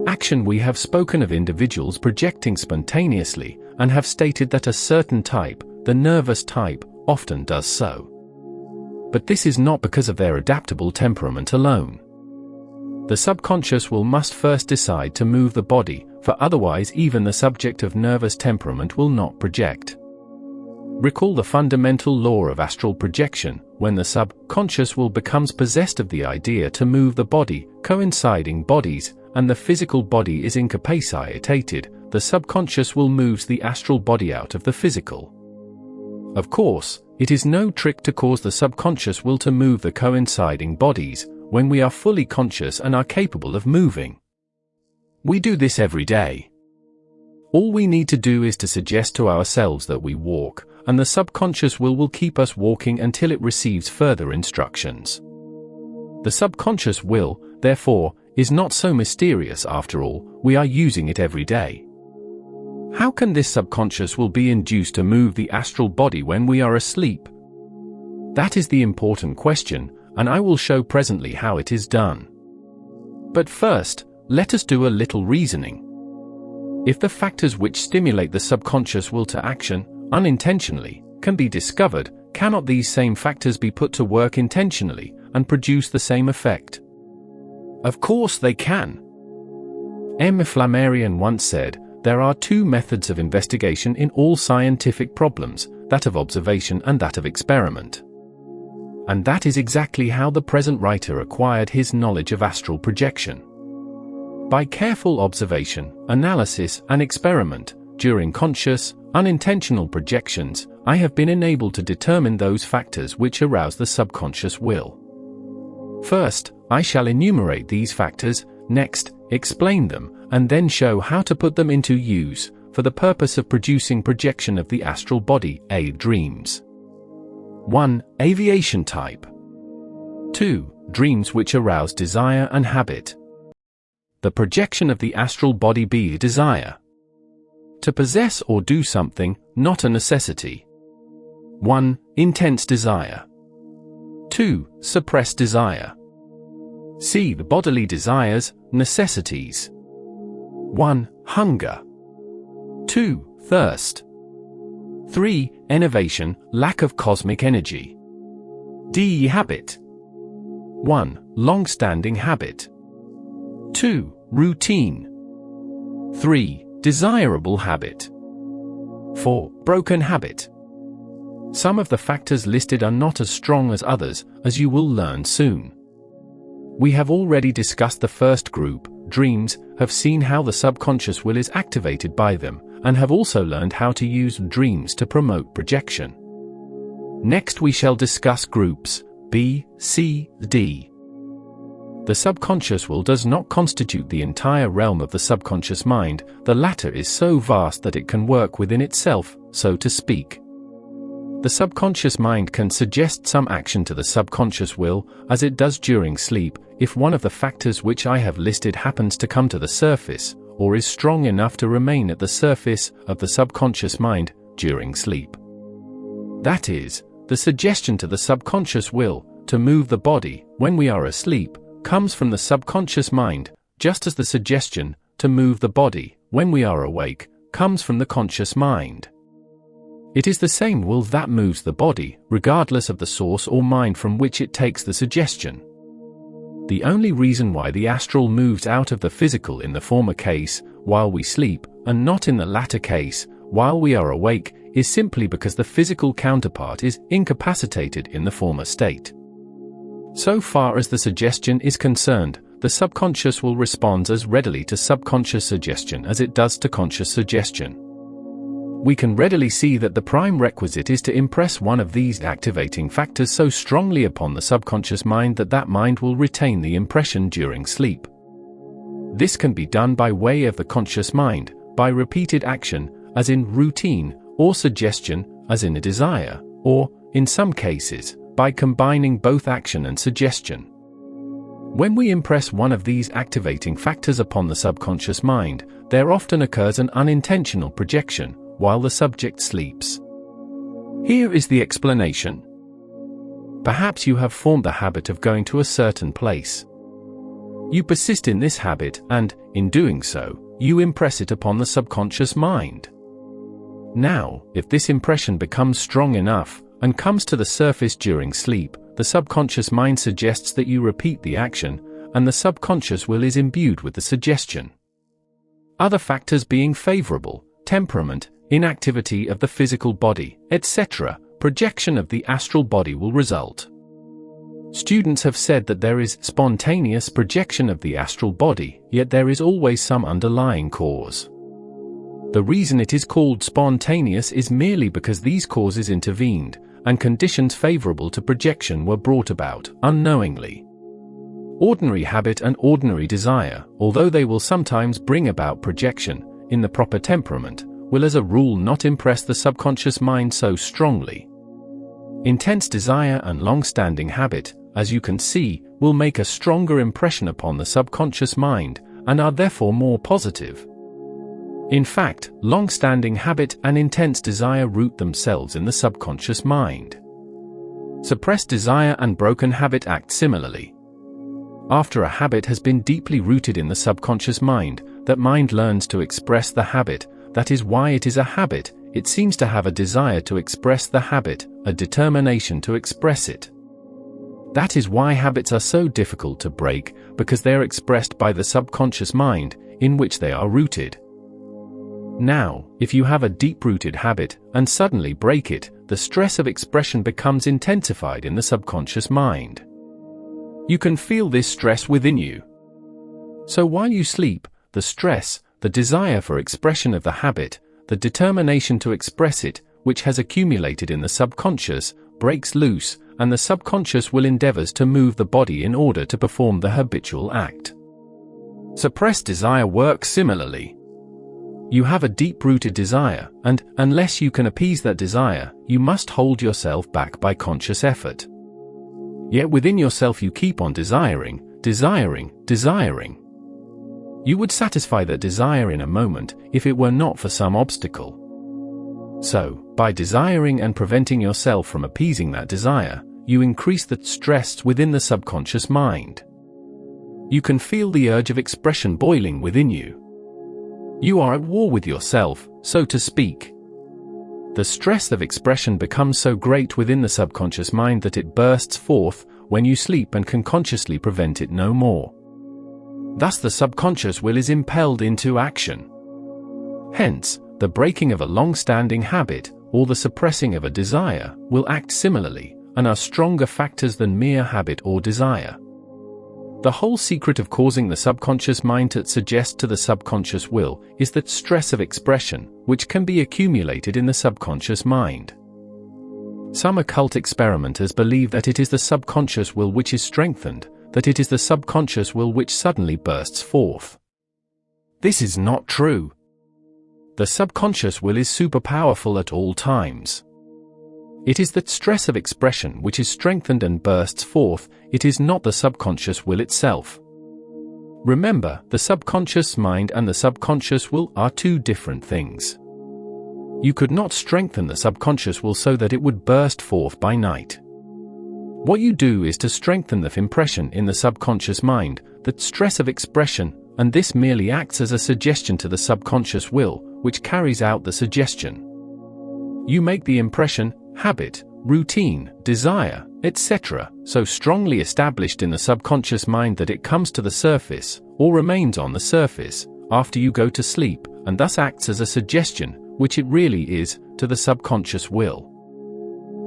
Action. We have spoken of individuals projecting spontaneously, and have stated that a certain type, the nervous type, often does so. But this is not because of their adaptable temperament alone. The subconscious will must first decide to move the body, for otherwise even the subject of nervous temperament will not project. Recall the fundamental law of astral projection, when the subconscious will becomes possessed of the idea to move the body, coinciding bodies, and the physical body is incapacitated, the subconscious will moves the astral body out of the physical. Of course, it is no trick to cause the subconscious will to move the coinciding bodies, when we are fully conscious and are capable of moving. We do this every day. All we need to do is to suggest to ourselves that we walk, and the subconscious will keep us walking until it receives further instructions. The subconscious will, therefore, is not so mysterious after all, we are using it every day. How can this subconscious will be induced to move the astral body when we are asleep? That is the important question, and I will show presently how it is done. But first, let us do a little reasoning. If the factors which stimulate the subconscious will to action, unintentionally, can be discovered, cannot these same factors be put to work intentionally, and produce the same effect? Of course they can. M. Flammarion once said, "There are two methods of investigation in all scientific problems, that of observation and that of experiment." And that is exactly how the present writer acquired his knowledge of astral projection. By careful observation, analysis, and experiment, during conscious, unintentional projections, I have been enabled to determine those factors which arouse the subconscious will. First, I shall enumerate these factors, next, explain them, and then show how to put them into use, for the purpose of producing projection of the astral body, dreams. 1. Aviation type. 2. Dreams which arouse desire and habit. The projection of the astral body be desire. To possess or do something, not a necessity. 1. Intense desire. 2. Suppressed desire. C. The bodily desires, necessities. 1. Hunger. 2. Thirst. 3. Enervation, lack of cosmic energy. D. Habit. 1. Long-standing habit. 2. Routine. 3. Desirable habit. 4. Broken habit. Some of the factors listed are not as strong as others, as you will learn soon. We have already discussed the first group, dreams, have seen how the subconscious will is activated by them, and have also learned how to use dreams to promote projection. Next we shall discuss groups B, C, D. The subconscious will does not constitute the entire realm of the subconscious mind, the latter is so vast that it can work within itself, so to speak. The subconscious mind can suggest some action to the subconscious will, as it does during sleep, if one of the factors which I have listed happens to come to the surface, or is strong enough to remain at the surface of the subconscious mind during sleep. That is, the suggestion to the subconscious will, to move the body, when we are asleep, comes from the subconscious mind, just as the suggestion, to move the body, when we are awake, comes from the conscious mind. It is the same will that moves the body, regardless of the source or mind from which it takes the suggestion. The only reason why the astral moves out of the physical in the former case, while we sleep, and not in the latter case, while we are awake, is simply because the physical counterpart is incapacitated in the former state. So far as the suggestion is concerned, the subconscious will respond as readily to subconscious suggestion as it does to conscious suggestion. We can readily see that the prime requisite is to impress one of these activating factors so strongly upon the subconscious mind that that mind will retain the impression during sleep. This can be done by way of the conscious mind, by repeated action, as in routine, or suggestion, as in a desire, or, in some cases, by combining both action and suggestion. When we impress one of these activating factors upon the subconscious mind, there often occurs an unintentional projection, while the subject sleeps. Here is the explanation. Perhaps you have formed the habit of going to a certain place. You persist in this habit and, in doing so, you impress it upon the subconscious mind. Now, if this impression becomes strong enough, and comes to the surface during sleep, the subconscious mind suggests that you repeat the action, and the subconscious will is imbued with the suggestion. Other factors being favorable, temperament, inactivity of the physical body, etc., projection of the astral body will result. Students have said that there is spontaneous projection of the astral body, yet there is always some underlying cause. The reason it is called spontaneous is merely because these causes intervened, and conditions favorable to projection were brought about, unknowingly. Ordinary habit and ordinary desire, although they will sometimes bring about projection, in the proper temperament, will as a rule not impress the subconscious mind so strongly. Intense desire and long-standing habit, as you can see, will make a stronger impression upon the subconscious mind, and are therefore more positive. In fact, long-standing habit and intense desire root themselves in the subconscious mind. Suppressed desire and broken habit act similarly. After a habit has been deeply rooted in the subconscious mind, that mind learns to express the habit. That is why it is a habit, it seems to have a desire to express the habit, a determination to express it. That is why habits are so difficult to break, because they are expressed by the subconscious mind, in which they are rooted. Now, if you have a deep-rooted habit, and suddenly break it, the stress of expression becomes intensified in the subconscious mind. You can feel this stress within you. So while you sleep, the stress, the desire for expression of the habit, the determination to express it, which has accumulated in the subconscious, breaks loose, and the subconscious will endeavors to move the body in order to perform the habitual act. Suppressed desire works similarly. You have a deep-rooted desire, and, unless you can appease that desire, you must hold yourself back by conscious effort. Yet within yourself you keep on desiring, desiring, desiring. You would satisfy that desire in a moment, if it were not for some obstacle. So, by desiring and preventing yourself from appeasing that desire, you increase the stress within the subconscious mind. You can feel the urge of expression boiling within you. You are at war with yourself, so to speak. The stress of expression becomes so great within the subconscious mind that it bursts forth when you sleep and can consciously prevent it no more. Thus the subconscious will is impelled into action. Hence, the breaking of a long-standing habit, or the suppressing of a desire, will act similarly, and are stronger factors than mere habit or desire. The whole secret of causing the subconscious mind to suggest to the subconscious will is that stress of expression, which can be accumulated in the subconscious mind. Some occult experimenters believe that it is the subconscious will which is strengthened, that it is the subconscious will which suddenly bursts forth. This is not true. The subconscious will is superpowerful at all times. It is that stress of expression which is strengthened and bursts forth, it is not the subconscious will itself. Remember, the subconscious mind and the subconscious will are two different things. You could not strengthen the subconscious will so that it would burst forth by night. What you do is to strengthen the impression in the subconscious mind, that stress of expression, and this merely acts as a suggestion to the subconscious will, which carries out the suggestion. You make the impression, habit, routine, desire, etc., so strongly established in the subconscious mind that it comes to the surface, or remains on the surface, after you go to sleep, and thus acts as a suggestion, which it really is, to the subconscious will.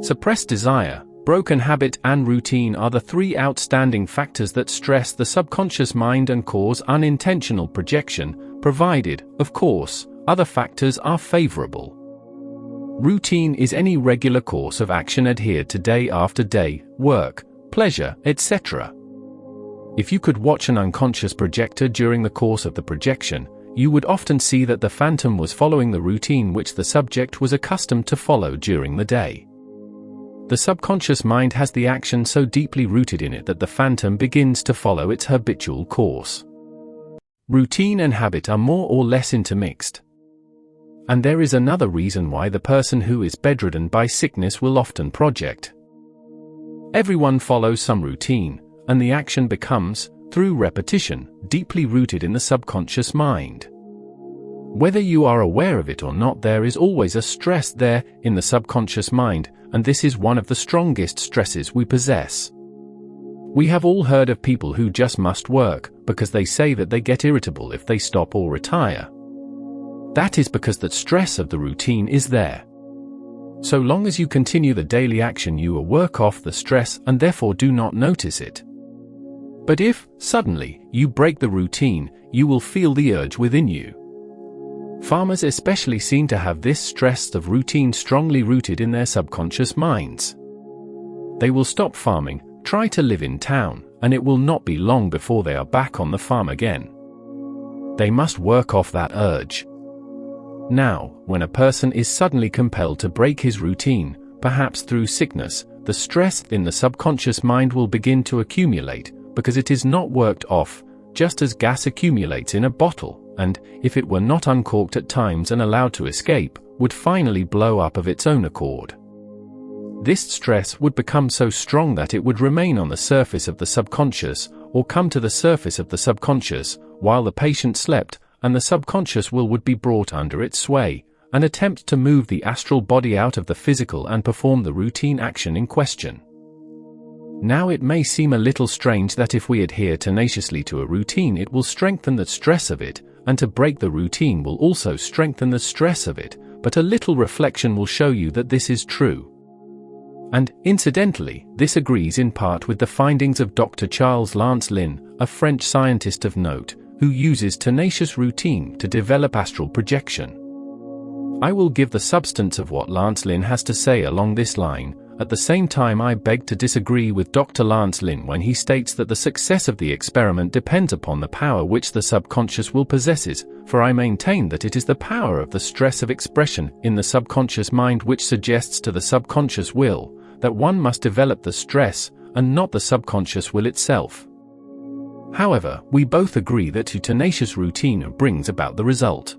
Suppressed desire, broken habit and routine are the three outstanding factors that stress the subconscious mind and cause unintentional projection, provided, of course, other factors are favorable. Routine is any regular course of action adhered to day after day, work, pleasure, etc. If you could watch an unconscious projector during the course of the projection, you would often see that the phantom was following the routine which the subject was accustomed to follow during the day. The subconscious mind has the action so deeply rooted in it that the phantom begins to follow its habitual course. Routine and habit are more or less intermixed. And there is another reason why the person who is bedridden by sickness will often project. Everyone follows some routine, and the action becomes, through repetition, deeply rooted in the subconscious mind. Whether you are aware of it or not, there is always a stress there in the subconscious mind, and this is one of the strongest stresses we possess. We have all heard of people who just must work, because they say that they get irritable if they stop or retire. That is because the stress of the routine is there. So long as you continue the daily action, you will work off the stress and therefore do not notice it. But if, suddenly, you break the routine, you will feel the urge within you. Farmers especially seem to have this stress of routine strongly rooted in their subconscious minds. They will stop farming, try to live in town, and it will not be long before they are back on the farm again. They must work off that urge. Now, when a person is suddenly compelled to break his routine, perhaps through sickness, the stress in the subconscious mind will begin to accumulate, because it is not worked off, just as gas accumulates in a bottle, and, if it were not uncorked at times and allowed to escape, would finally blow up of its own accord. This stress would become so strong that it would remain on the surface of the subconscious, or come to the surface of the subconscious, while the patient slept, and the subconscious will would be brought under its sway, and attempt to move the astral body out of the physical and perform the routine action in question. Now it may seem a little strange that if we adhere tenaciously to a routine, it will strengthen the stress of it, and to break the routine will also strengthen the stress of it, but a little reflection will show you that this is true. And, incidentally, this agrees in part with the findings of Dr. Charles Lance Lynn, a French scientist of note, who uses tenacious routine to develop astral projection. I will give the substance of what Lance Lynn has to say along this line. At the same time, I beg to disagree with Dr. Lance Lynn when he states that the success of the experiment depends upon the power which the subconscious will possesses, for I maintain that it is the power of the stress of expression in the subconscious mind which suggests to the subconscious will that one must develop the stress, and not the subconscious will itself. However, we both agree that tenacious routine brings about the result.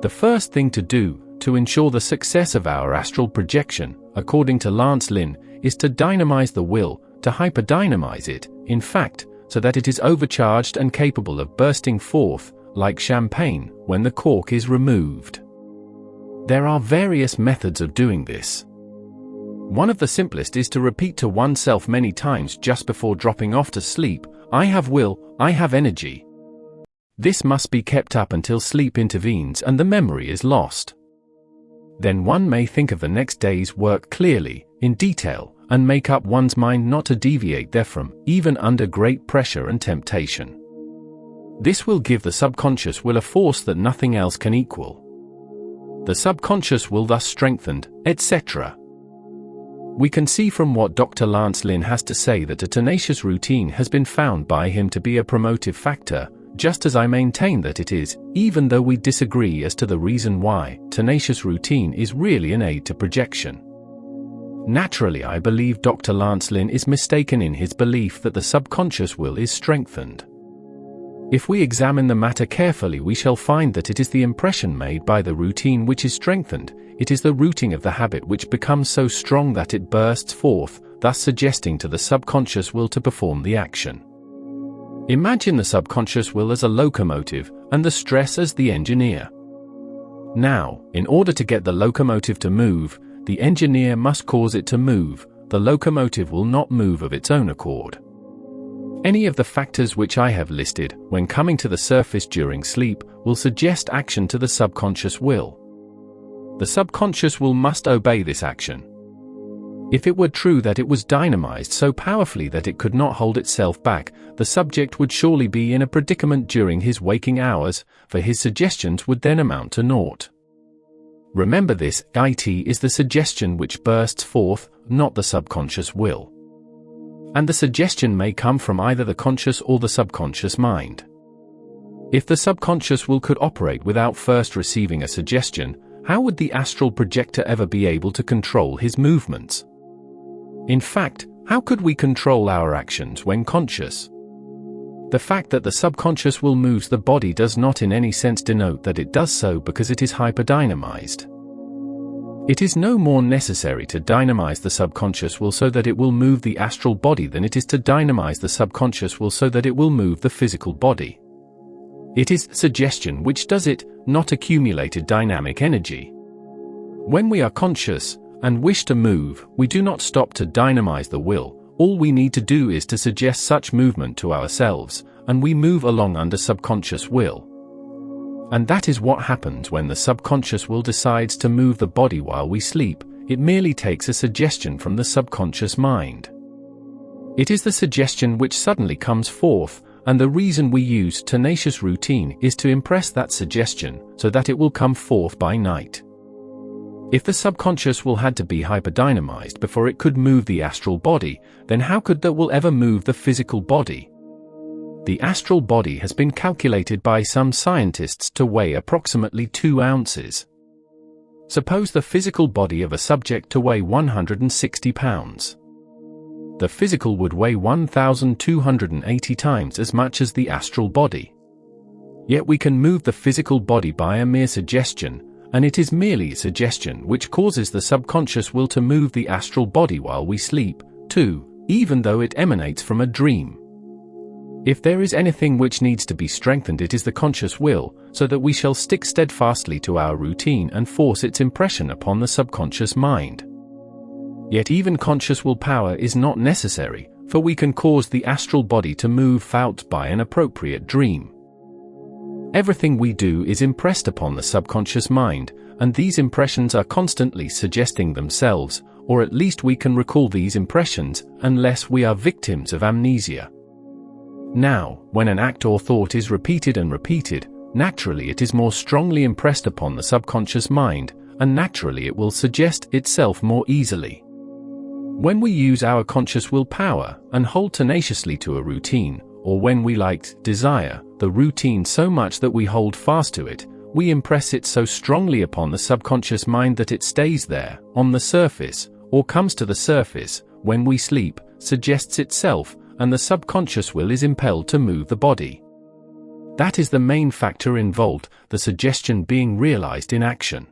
The first thing to do, to ensure the success of our astral projection, according to Lance Lynn, is to dynamize the will, to hyperdynamize it, in fact, so that it is overcharged and capable of bursting forth, like champagne, when the cork is removed. There are various methods of doing this. One of the simplest is to repeat to oneself many times just before dropping off to sleep, "I have will, I have energy." This must be kept up until sleep intervenes and the memory is lost. Then one may think of the next day's work clearly, in detail, and make up one's mind not to deviate therefrom, even under great pressure and temptation. This will give the subconscious will a force that nothing else can equal. The subconscious will thus strengthened, etc. We can see from what Dr. Lance Lynn has to say that a tenacious routine has been found by him to be a promotive factor, just as I maintain that it is, even though we disagree as to the reason why. Tenacious routine is really an aid to projection. Naturally, I believe Dr. Lance Lynn is mistaken in his belief that the subconscious will is strengthened. If we examine the matter carefully, we shall find that it is the impression made by the routine which is strengthened. It is the rooting of the habit which becomes so strong that it bursts forth, thus suggesting to the subconscious will to perform the action. Imagine the subconscious will as a locomotive, and the stress as the engineer. Now, in order to get the locomotive to move, the engineer must cause it to move. The locomotive will not move of its own accord. Any of the factors which I have listed, when coming to the surface during sleep, will suggest action to the subconscious will. The subconscious will must obey this action. If it were true that it was dynamized so powerfully that it could not hold itself back, the subject would surely be in a predicament during his waking hours, for his suggestions would then amount to naught. Remember this, it is the suggestion which bursts forth, not the subconscious will. And the suggestion may come from either the conscious or the subconscious mind. If the subconscious will could operate without first receiving a suggestion, how would the astral projector ever be able to control his movements? In fact, how could we control our actions when conscious? The fact that the subconscious will moves the body does not in any sense denote that it does so because it is hyperdynamized. It is no more necessary to dynamize the subconscious will so that it will move the astral body than it is to dynamize the subconscious will so that it will move the physical body. It is suggestion which does it, not accumulated dynamic energy. When we are conscious and wish to move, we do not stop to dynamize the will. All we need to do is to suggest such movement to ourselves, and we move along under subconscious will. And that is what happens when the subconscious will decides to move the body while we sleep. It merely takes a suggestion from the subconscious mind. It is the suggestion which suddenly comes forth, and the reason we use tenacious routine is to impress that suggestion, so that it will come forth by night. If the subconscious will had to be hyperdynamized before it could move the astral body, then how could that will ever move the physical body? The astral body has been calculated by some scientists to weigh approximately 2 ounces. Suppose the physical body of a subject to weigh 160 pounds. The physical would weigh 1,280 times as much as the astral body. Yet we can move the physical body by a mere suggestion, and it is merely suggestion which causes the subconscious will to move the astral body while we sleep, too, even though it emanates from a dream. If there is anything which needs to be strengthened, it is the conscious will, so that we shall stick steadfastly to our routine and force its impression upon the subconscious mind. Yet even conscious willpower is not necessary, for we can cause the astral body to move out by an appropriate dream. Everything we do is impressed upon the subconscious mind, and these impressions are constantly suggesting themselves, or at least we can recall these impressions, unless we are victims of amnesia. Now, when an act or thought is repeated and repeated, naturally it is more strongly impressed upon the subconscious mind, and naturally it will suggest itself more easily. When we use our conscious willpower and hold tenaciously to a routine, or when we desire the routine so much that we hold fast to it, we impress it so strongly upon the subconscious mind that it stays there, on the surface, or comes to the surface, when we sleep, suggests itself, and the subconscious will is impelled to move the body. That is the main factor involved, the suggestion being realized in action.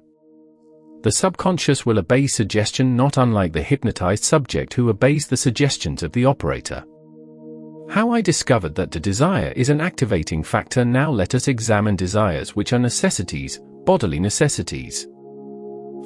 The subconscious will obey suggestion, not unlike the hypnotized subject who obeys the suggestions of the operator. How I discovered that the desire is an activating factor. Now let us examine desires which are necessities, bodily necessities.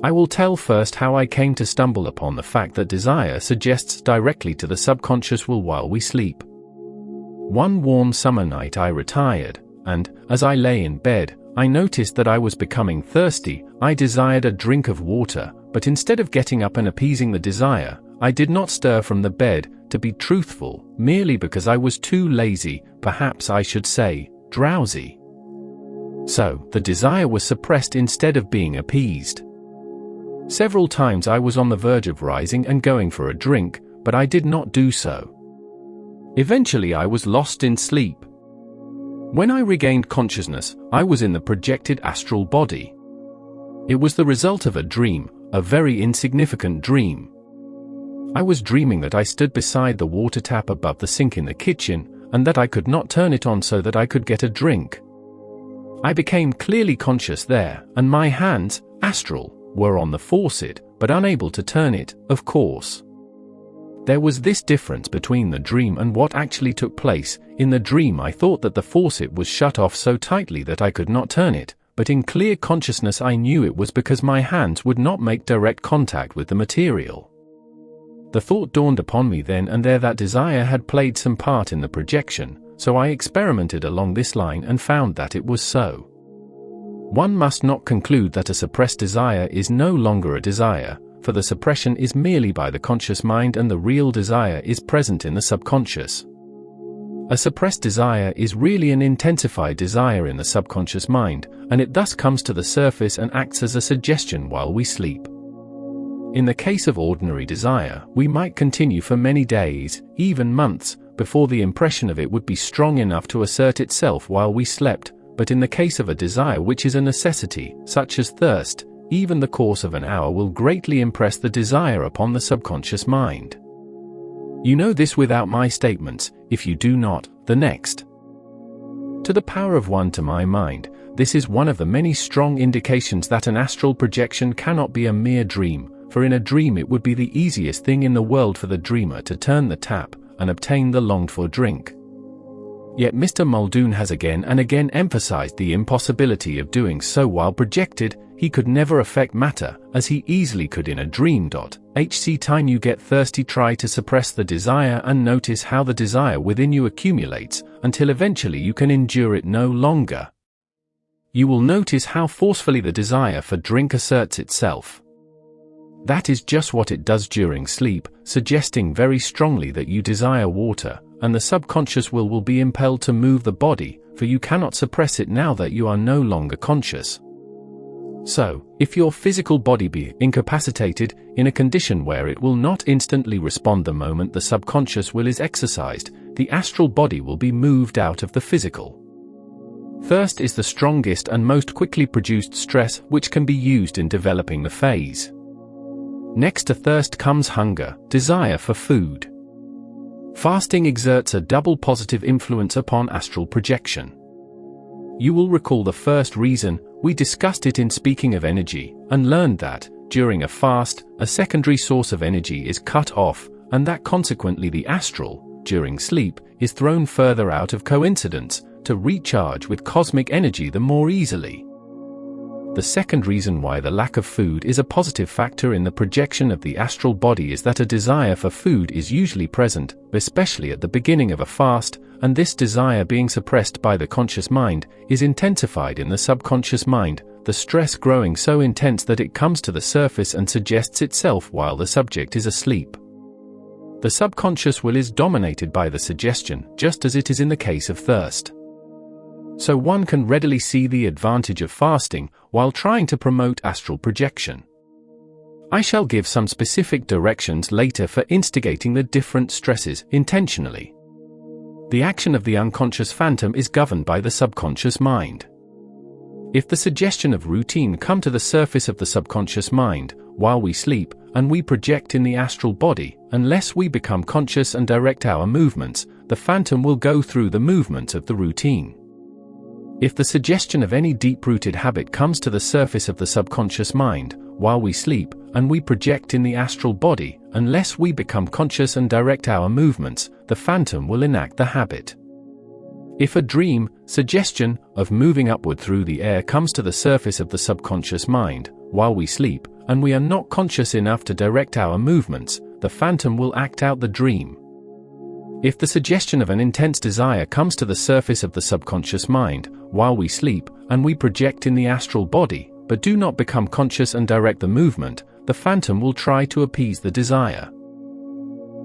I will tell first how I came to stumble upon the fact that desire suggests directly to the subconscious will while we sleep. One warm summer night I retired, and, as I lay in bed, I noticed that I was becoming thirsty. I desired a drink of water, but instead of getting up and appeasing the desire, I did not stir from the bed, to be truthful, merely because I was too lazy, perhaps I should say, drowsy. So, the desire was suppressed instead of being appeased. Several times I was on the verge of rising and going for a drink, but I did not do so. Eventually I was lost in sleep. When I regained consciousness, I was in the projected astral body. It was the result of a dream, a very insignificant dream. I was dreaming that I stood beside the water tap above the sink in the kitchen, and that I could not turn it on so that I could get a drink. I became clearly conscious there, and my hands, astral, were on the faucet, but unable to turn it, of course. There was this difference between the dream and what actually took place. In the dream I thought that the faucet was shut off so tightly that I could not turn it, but in clear consciousness I knew it was because my hands would not make direct contact with the material. The thought dawned upon me then and there that desire had played some part in the projection, so I experimented along this line and found that it was so. One must not conclude that a suppressed desire is no longer a desire, for the suppression is merely by the conscious mind and the real desire is present in the subconscious. A suppressed desire is really an intensified desire in the subconscious mind, and it thus comes to the surface and acts as a suggestion while we sleep. In the case of ordinary desire, we might continue for many days, even months, before the impression of it would be strong enough to assert itself while we slept, but in the case of a desire which is a necessity, such as thirst, even the course of an hour will greatly impress the desire upon the subconscious mind. You know this without my statements. If you do not, the next. To the power of 1 to my mind, this is one of the many strong indications that an astral projection cannot be a mere dream, for in a dream it would be the easiest thing in the world for the dreamer to turn the tap and obtain the longed-for drink. Yet Mr. Muldoon has again and again emphasized the impossibility of doing so while projected. He could never affect matter, as he easily could in a dream. HC time you get thirsty, try to suppress the desire and notice how the desire within you accumulates, until eventually you can endure it no longer. You will notice how forcefully the desire for drink asserts itself. That is just what it does during sleep, suggesting very strongly that you desire water, and the subconscious will be impelled to move the body, for you cannot suppress it now that you are no longer conscious. So, if your physical body be incapacitated, in a condition where it will not instantly respond the moment the subconscious will is exercised, the astral body will be moved out of the physical. Thirst is the strongest and most quickly produced stress which can be used in developing the phase. Next to thirst comes hunger, desire for food. Fasting exerts a double positive influence upon astral projection. You will recall the first reason. We discussed it in Speaking of Energy, and learned that, during a fast, a secondary source of energy is cut off, and that consequently the astral, during sleep, is thrown further out of coincidence, to recharge with cosmic energy the more easily. The second reason why the lack of food is a positive factor in the projection of the astral body is that a desire for food is usually present, especially at the beginning of a fast, and this desire being suppressed by the conscious mind, is intensified in the subconscious mind, the stress growing so intense that it comes to the surface and suggests itself while the subject is asleep. The subconscious will is dominated by the suggestion, just as it is in the case of thirst. So one can readily see the advantage of fasting, while trying to promote astral projection. I shall give some specific directions later for instigating the different stresses intentionally. The action of the unconscious phantom is governed by the subconscious mind. If the suggestion of routine come to the surface of the subconscious mind, while we sleep, and we project in the astral body, unless we become conscious and direct our movements, the phantom will go through the movements of the routine. If the suggestion of any deep-rooted habit comes to the surface of the subconscious mind while we sleep, and we project in the astral body, unless we become conscious and direct our movements, the phantom will enact the habit. If a dream suggestion of moving upward through the air comes to the surface of the subconscious mind while we sleep, and we are not conscious enough to direct our movements, the phantom will act out the dream. If the suggestion of an intense desire comes to the surface of the subconscious mind while we sleep, and we project in the astral body, but do not become conscious and direct the movement, the phantom will try to appease the desire.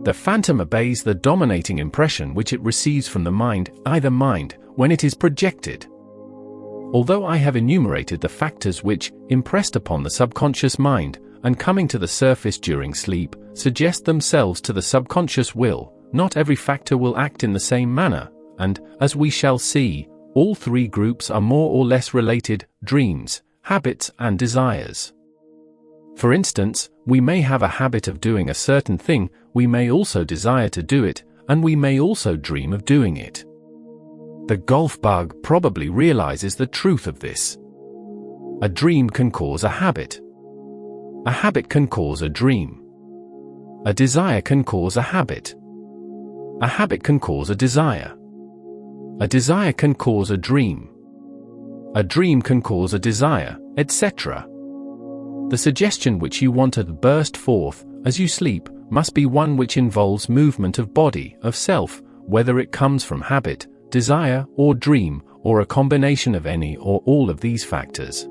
The phantom obeys the dominating impression which it receives from the mind, either mind, when it is projected. Although I have enumerated the factors which, impressed upon the subconscious mind, and coming to the surface during sleep, suggest themselves to the subconscious will, not every factor will act in the same manner, and, as we shall see, all three groups are more or less related: dreams, habits, and desires. For instance, we may have a habit of doing a certain thing, we may also desire to do it, and we may also dream of doing it. The golf bug probably realizes the truth of this. A dream can cause a habit. A habit can cause a dream. A desire can cause a habit. A habit can cause a desire. A desire can cause a dream. A dream can cause a desire, etc. The suggestion which you want to burst forth as you sleep must be one which involves movement of body, of self, whether it comes from habit, desire, or dream, or a combination of any or all of these factors.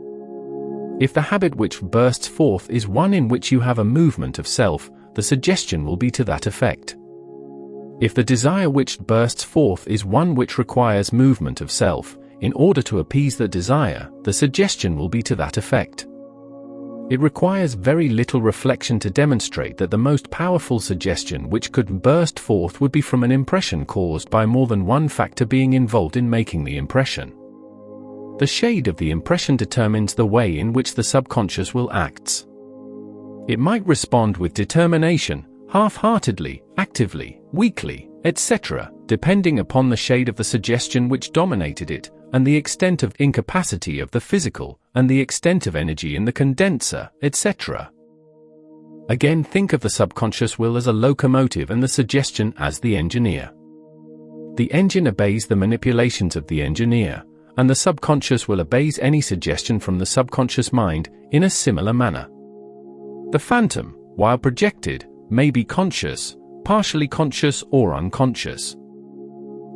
If the habit which bursts forth is one in which you have a movement of self, the suggestion will be to that effect. If the desire which bursts forth is one which requires movement of self, in order to appease the desire, the suggestion will be to that effect. It requires very little reflection to demonstrate that the most powerful suggestion which could burst forth would be from an impression caused by more than one factor being involved in making the impression. The shade of the impression determines the way in which the subconscious will act. It might respond with determination, half-heartedly, actively, weakly, etc., depending upon the shade of the suggestion which dominated it, and the extent of incapacity of the physical, and the extent of energy in the condenser, etc. Again, think of the subconscious will as a locomotive and the suggestion as the engineer. The engine obeys the manipulations of the engineer, and the subconscious will obeys any suggestion from the subconscious mind in a similar manner. The phantom, while projected, may be conscious, partially conscious, or unconscious.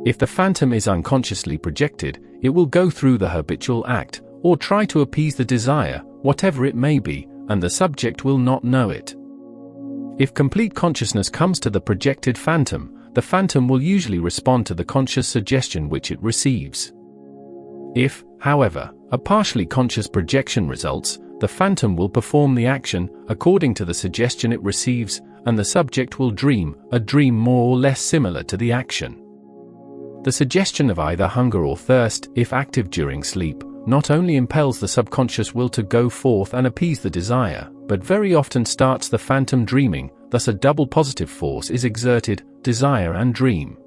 If the phantom is unconsciously projected, it will go through the habitual act, or try to appease the desire, whatever it may be, and the subject will not know it. If complete consciousness comes to the projected phantom, the phantom will usually respond to the conscious suggestion which it receives. If, however, a partially conscious projection results, the phantom will perform the action according to the suggestion it receives, and the subject will dream a dream more or less similar to the action. The suggestion of either hunger or thirst, if active during sleep, not only impels the subconscious will to go forth and appease the desire, but very often starts the phantom dreaming, thus a double positive force is exerted, desire and dream.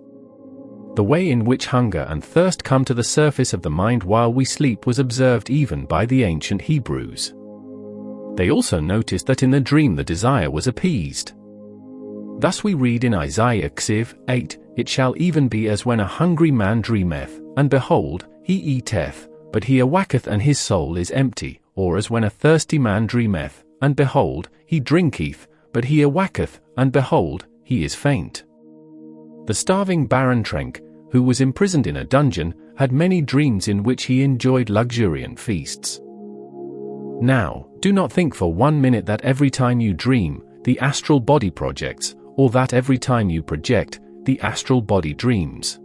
The way in which hunger and thirst come to the surface of the mind while we sleep was observed even by the ancient Hebrews. They also noticed that in the dream the desire was appeased. Thus we read in Isaiah 8, "It shall even be as when a hungry man dreameth, and behold, he eateth, but he awaketh and his soul is empty, or as when a thirsty man dreameth, and behold, he drinketh, but he awaketh, and behold, he is faint." The starving Baron Trenck, who was imprisoned in a dungeon, had many dreams in which he enjoyed luxuriant feasts. Now, do not think for 1 minute that every time you dream, the astral body projects, or that every time you project, the astral body dreams.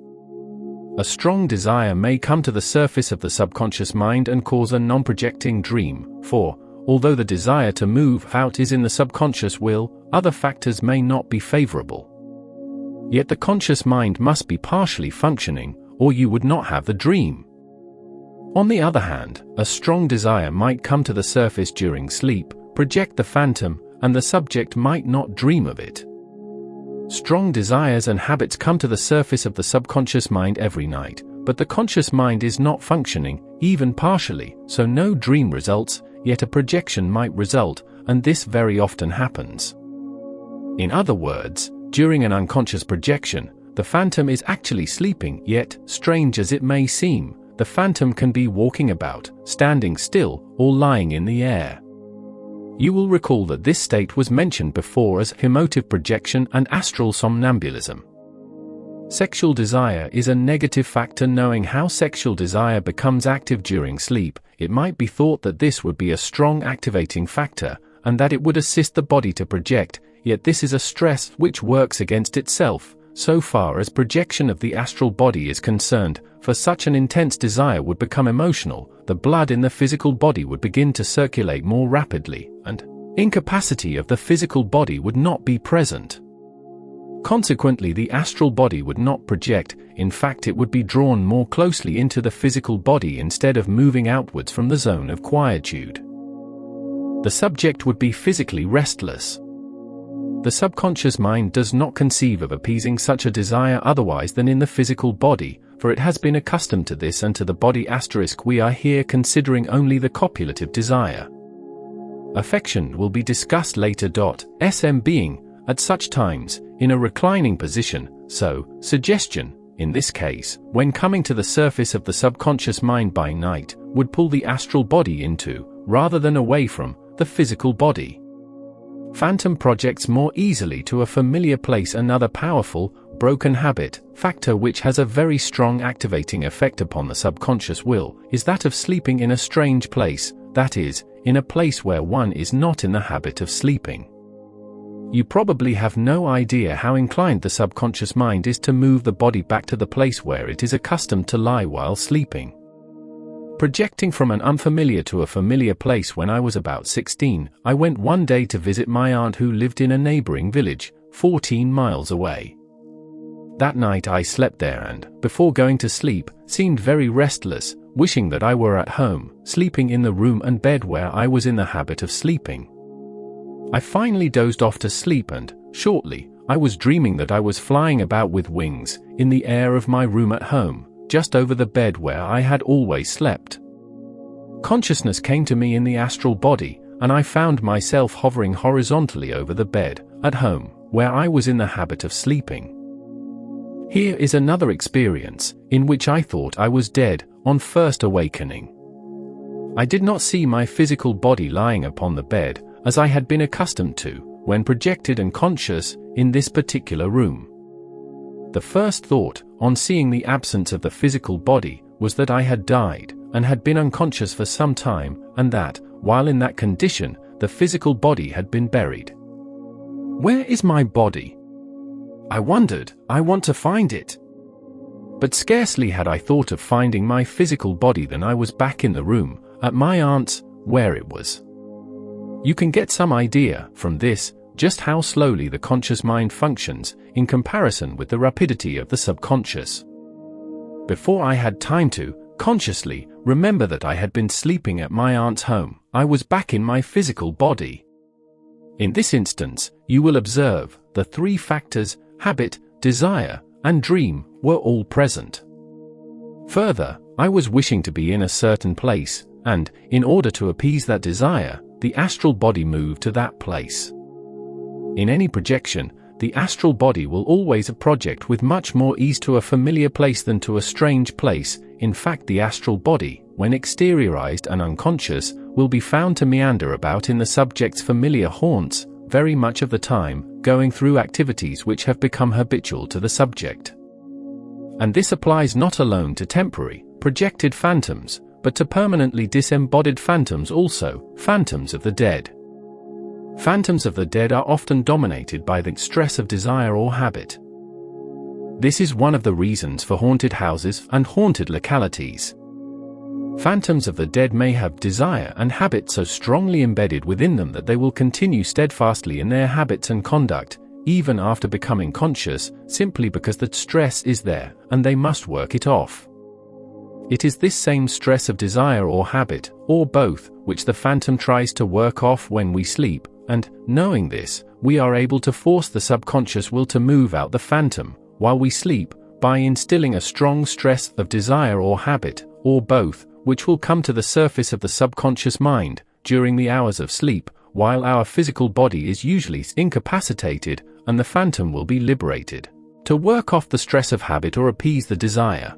A strong desire may come to the surface of the subconscious mind and cause a non-projecting dream, for, although the desire to move out is in the subconscious will, other factors may not be favorable. Yet the conscious mind must be partially functioning, or you would not have the dream. On the other hand, a strong desire might come to the surface during sleep, project the phantom, and the subject might not dream of it. Strong desires and habits come to the surface of the subconscious mind every night, but the conscious mind is not functioning, even partially, so no dream results, yet a projection might result, and this very often happens. In other words, during an unconscious projection, the phantom is actually sleeping, yet, strange as it may seem, the phantom can be walking about, standing still, or lying in the air. You will recall that this state was mentioned before as emotive projection and astral somnambulism. Sexual desire is a negative factor. Knowing how sexual desire becomes active during sleep, it might be thought that this would be a strong activating factor, and that it would assist the body to project, yet this is a stress which works against itself, so far as projection of the astral body is concerned, for such an intense desire would become emotional, the blood in the physical body would begin to circulate more rapidly, and incapacity of the physical body would not be present. Consequently, the astral body would not project, in fact it would be drawn more closely into the physical body instead of moving outwards from the zone of quietude. The subject would be physically restless. The subconscious mind does not conceive of appeasing such a desire otherwise than in the physical body, for it has been accustomed to this and to the body. We are here considering only the copulative desire. Affection will be discussed later. SM being, at such times, in a reclining position, so, suggestion, in this case, when coming to the surface of the subconscious mind by night, would pull the astral body into, rather than away from, the physical body. Phantom projects more easily to a familiar place. Another powerful, broken habit, factor which has a very strong activating effect upon the subconscious will, is that of sleeping in a strange place, that is, in a place where one is not in the habit of sleeping. You probably have no idea how inclined the subconscious mind is to move the body back to the place where it is accustomed to lie while sleeping. Projecting from an unfamiliar to a familiar place. When I was about 16, I went one day to visit my aunt who lived in a neighboring village, 14 miles away. That night I slept there and, before going to sleep, seemed very restless, wishing that I were at home, sleeping in the room and bed where I was in the habit of sleeping. I finally dozed off to sleep and, shortly, I was dreaming that I was flying about with wings, in the air of my room at home, just over the bed where I had always slept. Consciousness came to me in the astral body, and I found myself hovering horizontally over the bed, at home, where I was in the habit of sleeping. Here is another experience, in which I thought I was dead, on first awakening. I did not see my physical body lying upon the bed, as I had been accustomed to, when projected and conscious, in this particular room. The first thought, on seeing the absence of the physical body, was that I had died, and had been unconscious for some time, and that, while in that condition, the physical body had been buried. Where is my body? I wondered. I want to find it. But scarcely had I thought of finding my physical body than I was back in the room, at my aunt's, where it was. You can get some idea, from this, just how slowly the conscious mind functions, in comparison with the rapidity of the subconscious. Before I had time to, consciously, remember that I had been sleeping at my aunt's home, I was back in my physical body. In this instance, you will observe, the three factors, habit, desire, and dream, were all present. Further, I was wishing to be in a certain place, and, in order to appease that desire, the astral body moved to that place. In any projection, the astral body will always project with much more ease to a familiar place than to a strange place. In fact, the astral body, when exteriorized and unconscious, will be found to meander about in the subject's familiar haunts, very much of the time, going through activities which have become habitual to the subject. And this applies not alone to temporary, projected phantoms, but to permanently disembodied phantoms also, phantoms of the dead. Phantoms of the dead are often dominated by the stress of desire or habit. This is one of the reasons for haunted houses and haunted localities. Phantoms of the dead may have desire and habit so strongly embedded within them that they will continue steadfastly in their habits and conduct, even after becoming conscious, simply because the stress is there, and they must work it off. It is this same stress of desire or habit, or both, which the phantom tries to work off when we sleep, and, knowing this, we are able to force the subconscious will to move out the phantom, while we sleep, by instilling a strong stress of desire or habit, or both, which will come to the surface of the subconscious mind during the hours of sleep, while our physical body is usually incapacitated, and the phantom will be liberated to work off the stress of habit or appease the desire.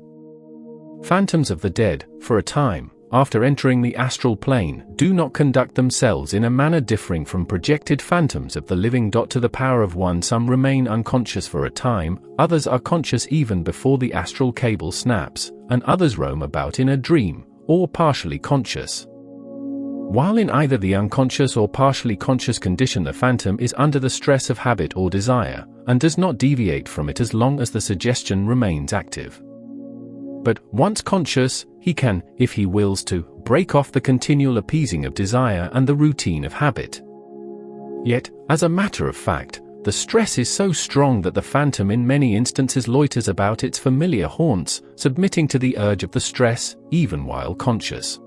Phantoms of the dead, for a time, after entering the astral plane, do not conduct themselves in a manner differing from projected phantoms of the living. To the power of one, some remain unconscious for a time, others are conscious even before the astral cable snaps, and others roam about in a dream, or partially conscious. While in either the unconscious or partially conscious condition, the phantom is under the stress of habit or desire, and does not deviate from it as long as the suggestion remains active. But, once conscious, he can, if he wills to, break off the continual appeasing of desire and the routine of habit. Yet, as a matter of fact, the stress is so strong that the phantom in many instances loiters about its familiar haunts, submitting to the urge of the stress, even while conscious.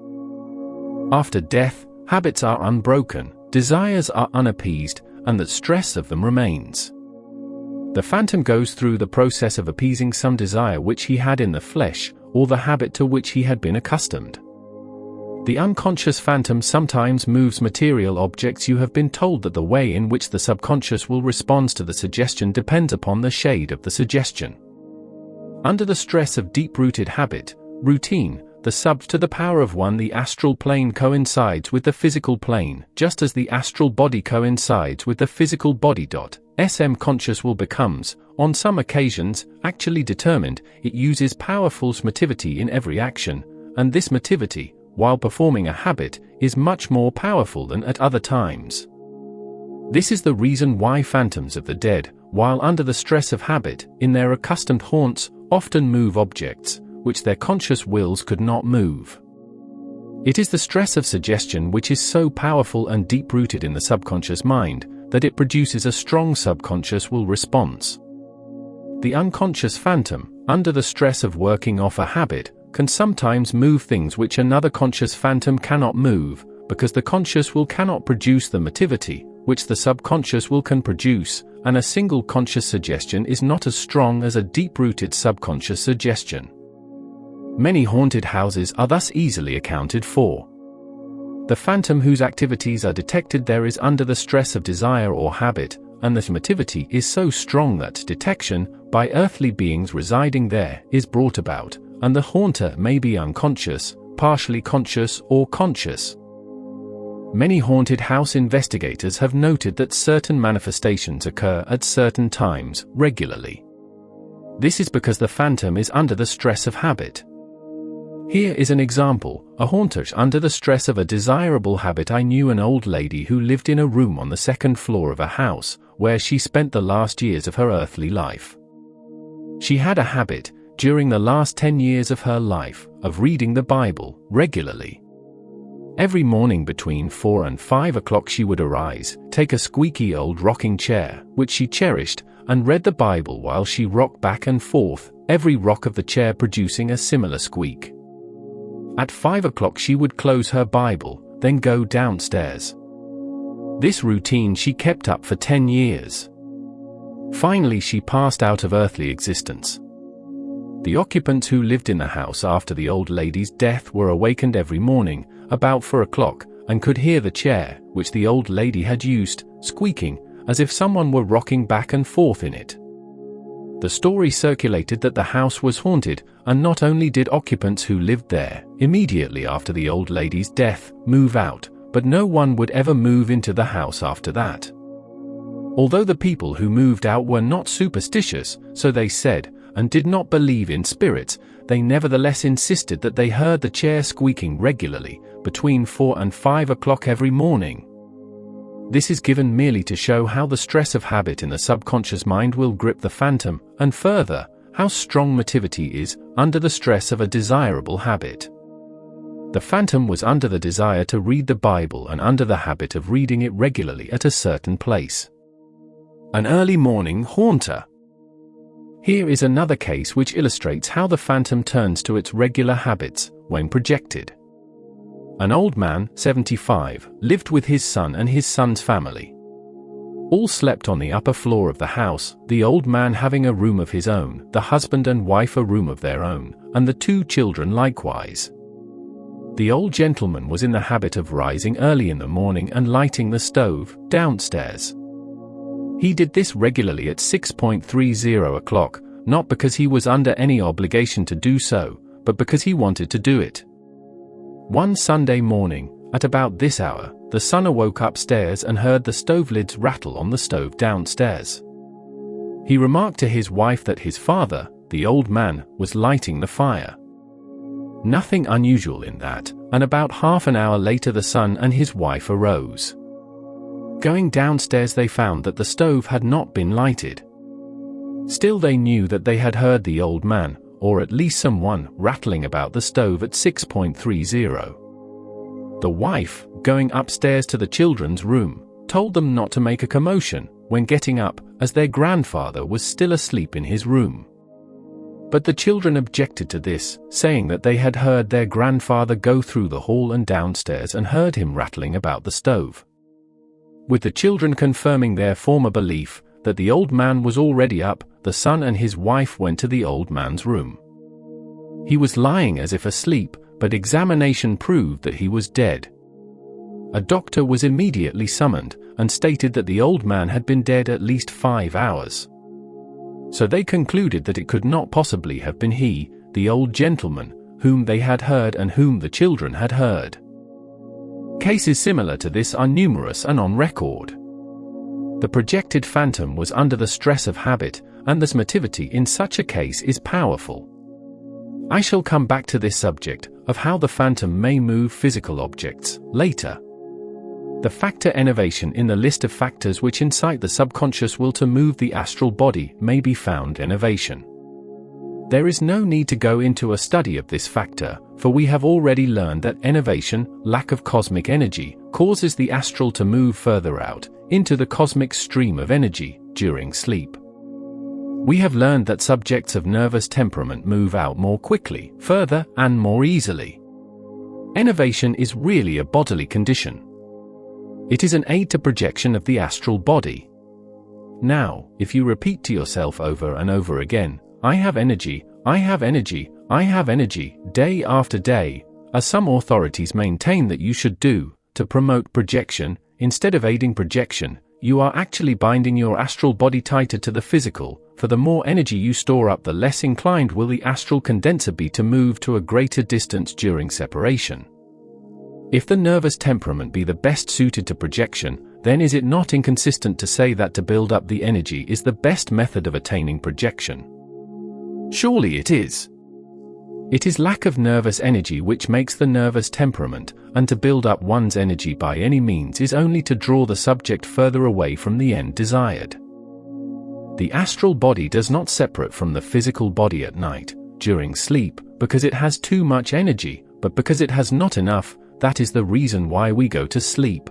After death, habits are unbroken, desires are unappeased, and the stress of them remains. The phantom goes through the process of appeasing some desire which he had in the flesh, or the habit to which he had been accustomed. The unconscious phantom sometimes moves material objects. You have been told that the way in which the subconscious will respond to the suggestion depends upon the shade of the suggestion. Under the stress of deep-rooted habit, routine, the sub to the power of one, the astral plane coincides with the physical plane, just as the astral body coincides with the physical body. SM conscious will becomes, on some occasions, actually determined. It uses powerful motivity in every action, and this motivity, while performing a habit, is much more powerful than at other times. This is the reason why phantoms of the dead, while under the stress of habit, in their accustomed haunts, often move objects which their conscious wills could not move. It is the stress of suggestion which is so powerful and deep-rooted in the subconscious mind, that it produces a strong subconscious will response. The unconscious phantom, under the stress of working off a habit, can sometimes move things which another conscious phantom cannot move, because the conscious will cannot produce the motivity, which the subconscious will can produce, and a single conscious suggestion is not as strong as a deep-rooted subconscious suggestion. Many haunted houses are thus easily accounted for. The phantom whose activities are detected there is under the stress of desire or habit, and that motivity is so strong that detection, by earthly beings residing there, is brought about, and the haunter may be unconscious, partially conscious, or conscious. Many haunted house investigators have noted that certain manifestations occur at certain times, regularly. This is because the phantom is under the stress of habit. Here is an example, a haunter under the stress of a desirable habit. I knew an old lady who lived in a room on the second floor of a house, where she spent the last years of her earthly life. She had a habit, during the last 10 years of her life, of reading the Bible, regularly. Every morning between 4 and 5 o'clock she would arise, take a squeaky old rocking chair, which she cherished, and read the Bible while she rocked back and forth, every rock of the chair producing a similar squeak. At 5 o'clock she would close her Bible, then go downstairs. This routine she kept up for 10 years. Finally she passed out of earthly existence. The occupants who lived in the house after the old lady's death were awakened every morning, about 4 o'clock, and could hear the chair, which the old lady had used, squeaking, as if someone were rocking back and forth in it. The story circulated that the house was haunted, and not only did occupants who lived there, immediately after the old lady's death, move out, but no one would ever move into the house after that. Although the people who moved out were not superstitious, so they said, and did not believe in spirits, they nevertheless insisted that they heard the chair squeaking regularly, between 4 and 5 o'clock every morning. This is given merely to show how the stress of habit in the subconscious mind will grip the phantom, and further, how strong motivity is, under the stress of a desirable habit. The phantom was under the desire to read the Bible and under the habit of reading it regularly at a certain place. An early morning haunter. Here is another case which illustrates how the phantom turns to its regular habits, when projected. An old man, 75, lived with his son and his son's family. All slept on the upper floor of the house, the old man having a room of his own, the husband and wife a room of their own, and the 2 children likewise. The old gentleman was in the habit of rising early in the morning and lighting the stove downstairs. He did this regularly at 6:30 o'clock, not because he was under any obligation to do so, but because he wanted to do it. One Sunday morning, at about this hour, the son awoke upstairs and heard the stove lids rattle on the stove downstairs. He remarked to his wife that his father, the old man, was lighting the fire. Nothing unusual in that, and about half an hour later the son and his wife arose. Going downstairs they found that the stove had not been lighted. Still they knew that they had heard the old man, or at least someone, rattling about the stove at 6:30. The wife, going upstairs to the children's room, told them not to make a commotion when getting up, as their grandfather was still asleep in his room. But the children objected to this, saying that they had heard their grandfather go through the hall and downstairs and heard him rattling about the stove. With the children confirming their former belief that the old man was already up, the son and his wife went to the old man's room. He was lying as if asleep, but examination proved that he was dead. A doctor was immediately summoned, and stated that the old man had been dead at least 5 hours. So they concluded that it could not possibly have been he, the old gentleman, whom they had heard and whom the children had heard. Cases similar to this are numerous and on record. The projected phantom was under the stress of habit, and the motivity in such a case is powerful. I shall come back to this subject, of how the phantom may move physical objects, later. The factor enervation in the list of factors which incite the subconscious will to move the astral body may be found enervation. There is no need to go into a study of this factor, for we have already learned that enervation, lack of cosmic energy, causes the astral to move further out, into the cosmic stream of energy, during sleep. We have learned that subjects of nervous temperament move out more quickly, further, and more easily. Enervation is really a bodily condition. It is an aid to projection of the astral body. Now, if you repeat to yourself over and over again, I have energy, I have energy, I have energy, day after day, as some authorities maintain that you should do, to promote projection, instead of aiding projection, you are actually binding your astral body tighter to the physical, for the more energy you store up, the less inclined will the astral condenser be to move to a greater distance during separation. If the nervous temperament be the best suited to projection, then is it not inconsistent to say that to build up the energy is the best method of attaining projection? Surely it is. It is lack of nervous energy which makes the nervous temperament, and to build up one's energy by any means is only to draw the subject further away from the end desired. The astral body does not separate from the physical body at night, during sleep, because it has too much energy, but because it has not enough. That is the reason why we go to sleep.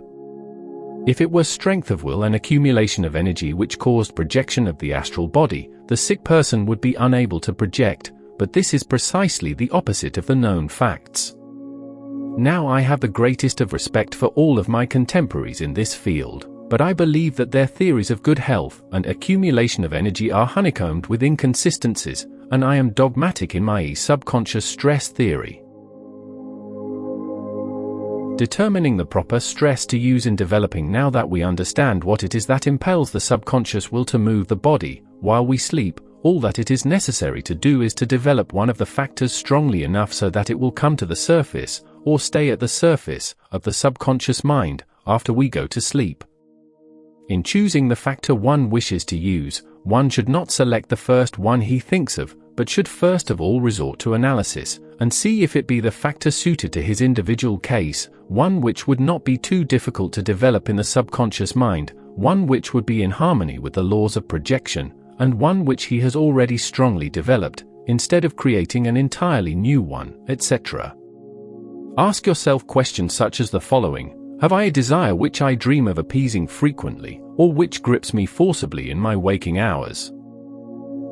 If it were strength of will and accumulation of energy which caused projection of the astral body, the sick person would be unable to project, but this is precisely the opposite of the known facts. Now I have the greatest of respect for all of my contemporaries in this field, but I believe that their theories of good health and accumulation of energy are honeycombed with inconsistencies, and I am dogmatic in my subconscious stress theory. Determining the proper stress to use in developing. Now that we understand what it is that impels the subconscious will to move the body, while we sleep, all that it is necessary to do is to develop one of the factors strongly enough so that it will come to the surface, or stay at the surface, of the subconscious mind, after we go to sleep. In choosing the factor one wishes to use, one should not select the first one he thinks of, but should first of all resort to analysis, and see if it be the factor suited to his individual case, one which would not be too difficult to develop in the subconscious mind, one which would be in harmony with the laws of projection, and one which he has already strongly developed, instead of creating an entirely new one, etc. Ask yourself questions such as the following: have I a desire which I dream of appeasing frequently, or which grips me forcibly in my waking hours?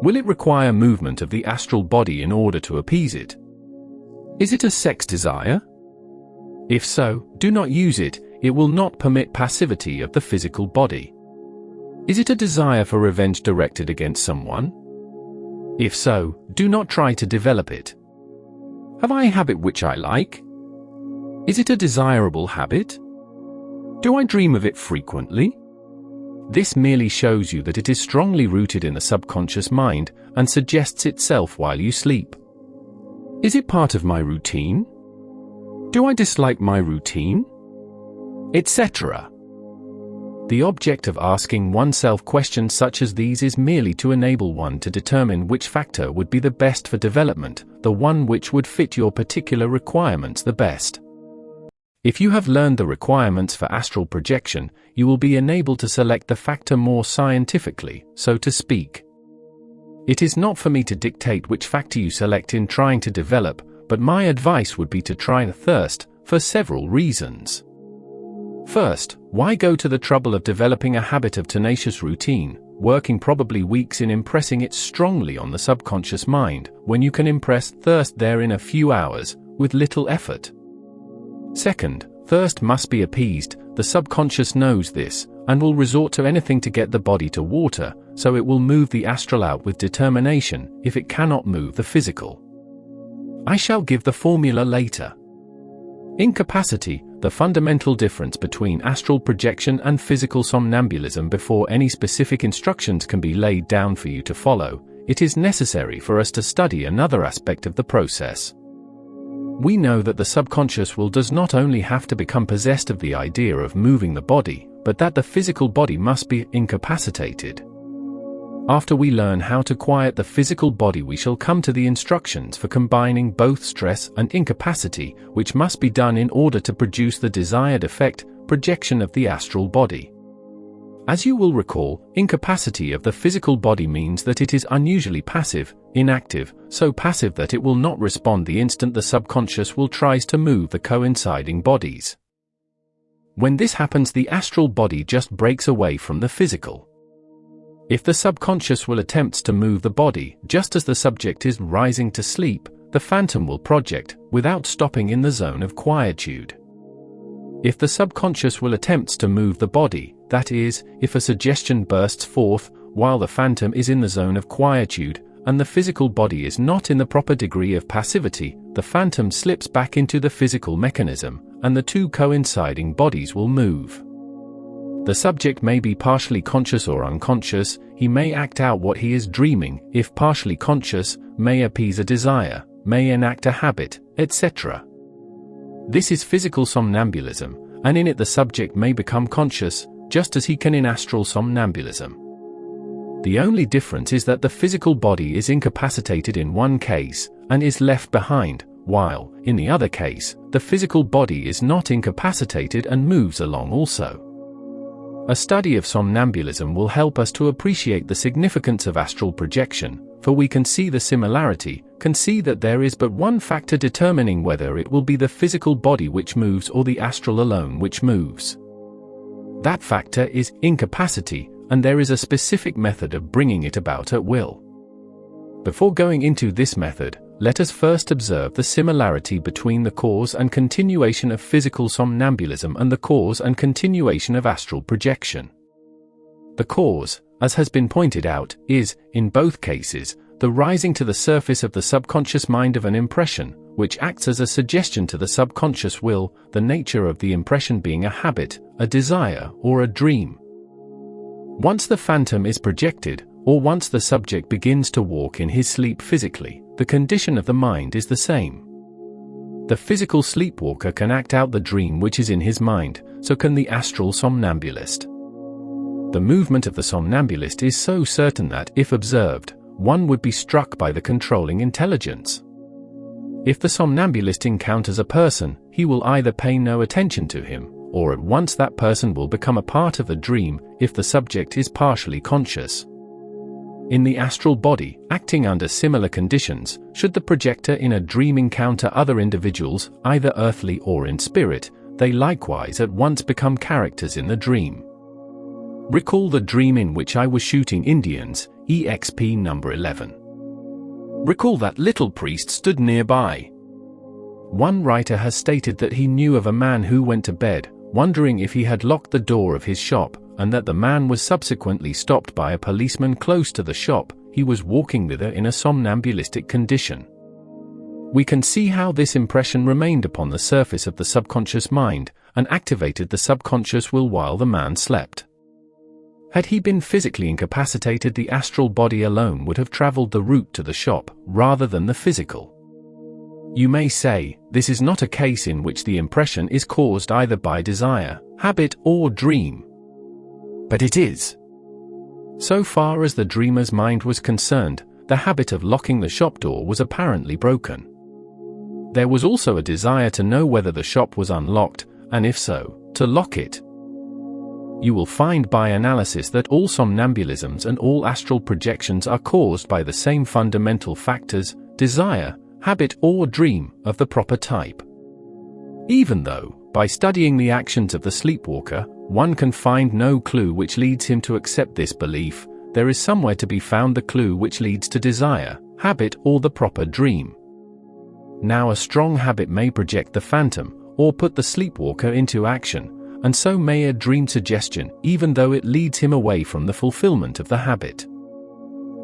Will it require movement of the astral body in order to appease it? Is it a sex desire? If so, do not use it, it will not permit passivity of the physical body. Is it a desire for revenge directed against someone? If so, do not try to develop it. Have I a habit which I like? Is it a desirable habit? Do I dream of it frequently? This merely shows you that it is strongly rooted in the subconscious mind and suggests itself while you sleep. Is it part of my routine? Do I dislike my routine? Etc. The object of asking oneself questions such as these is merely to enable one to determine which factor would be the best for development, the one which would fit your particular requirements the best. If you have learned the requirements for astral projection, you will be enabled to select the factor more scientifically, so to speak. It is not for me to dictate which factor you select in trying to develop, but my advice would be to try first, for several reasons. First, why go to the trouble of developing a habit of tenacious routine, working probably weeks in impressing it strongly on the subconscious mind, when you can impress thirst there in a few hours, with little effort? Second, thirst must be appeased. The subconscious knows this, and will resort to anything to get the body to water, so it will move the astral out with determination, if it cannot move the physical. I shall give the formula later. Incapacity, the fundamental difference between astral projection and physical somnambulism. Before any specific instructions can be laid down for you to follow, it is necessary for us to study another aspect of the process. We know that the subconscious will does not only have to become possessed of the idea of moving the body, but that the physical body must be incapacitated. After we learn how to quiet the physical body, we shall come to the instructions for combining both stress and incapacity, which must be done in order to produce the desired effect, projection of the astral body. As you will recall, incapacity of the physical body means that it is unusually passive, inactive, so passive that it will not respond the instant the subconscious will tries to move the coinciding bodies. When this happens, the astral body just breaks away from the physical. If the subconscious will attempt to move the body, just as the subject is rising to sleep, the phantom will project, without stopping in the zone of quietude. If the subconscious will attempt to move the body, that is, if a suggestion bursts forth, while the phantom is in the zone of quietude, and the physical body is not in the proper degree of passivity, the phantom slips back into the physical mechanism, and the two coinciding bodies will move. The subject may be partially conscious or unconscious, he may act out what he is dreaming, if partially conscious, may appease a desire, may enact a habit, etc. This is physical somnambulism, and in it the subject may become conscious, just as he can in astral somnambulism. The only difference is that the physical body is incapacitated in one case, and is left behind, while, in the other case, the physical body is not incapacitated and moves along also. A study of somnambulism will help us to appreciate the significance of astral projection, for we can see the similarity, can see that there is but one factor determining whether it will be the physical body which moves or the astral alone which moves. That factor is incapacity, and there is a specific method of bringing it about at will. Before going into this method, let us first observe the similarity between the cause and continuation of physical somnambulism and the cause and continuation of astral projection. The cause, as has been pointed out, is, in both cases, the rising to the surface of the subconscious mind of an impression, which acts as a suggestion to the subconscious will, the nature of the impression being a habit, a desire, or a dream. Once the phantom is projected, or once the subject begins to walk in his sleep physically, the condition of the mind is the same. The physical sleepwalker can act out the dream which is in his mind, so can the astral somnambulist. The movement of the somnambulist is so certain that, if observed, one would be struck by the controlling intelligence. If the somnambulist encounters a person, he will either pay no attention to him, or at once that person will become a part of the dream, if the subject is partially conscious. In the astral body, acting under similar conditions, should the projector in a dream encounter other individuals, either earthly or in spirit, they likewise at once become characters in the dream. Recall the dream in which I was shooting Indians, EXP number 11. Recall that little priest stood nearby. One writer has stated that he knew of a man who went to bed, wondering if he had locked the door of his shop, and that the man was subsequently stopped by a policeman close to the shop he was walking thither in a somnambulistic condition. We can see how this impression remained upon the surface of the subconscious mind and activated the subconscious will while the man slept. Had he been physically incapacitated, the astral body alone would have traveled the route to the shop rather than the physical. You may say, this is not a case in which the impression is caused either by desire, habit, or dream. But it is. So far as the dreamer's mind was concerned, the habit of locking the shop door was apparently broken. There was also a desire to know whether the shop was unlocked, and if so, to lock it. You will find by analysis that all somnambulisms and all astral projections are caused by the same fundamental factors: desire, habit, or dream of the proper type. Even though, by studying the actions of the sleepwalker, one can find no clue which leads him to accept this belief, there is somewhere to be found the clue which leads to desire, habit, or the proper dream. Now, a strong habit may project the phantom, or put the sleepwalker into action, and so may a dream suggestion, even though it leads him away from the fulfillment of the habit.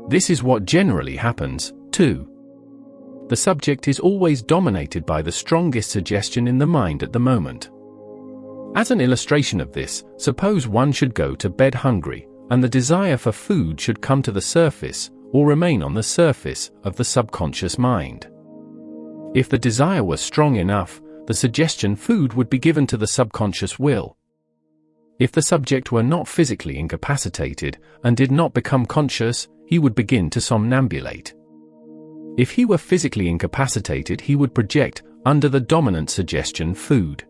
This is what generally happens, too. The subject is always dominated by the strongest suggestion in the mind at the moment. As an illustration of this, suppose one should go to bed hungry, and the desire for food should come to the surface, or remain on the surface, of the subconscious mind. If the desire was strong enough, the suggestion food would be given to the subconscious will. If the subject were not physically incapacitated, and did not become conscious, he would begin to somnambulate. If he were physically incapacitated, he would project, under the dominant suggestion, food.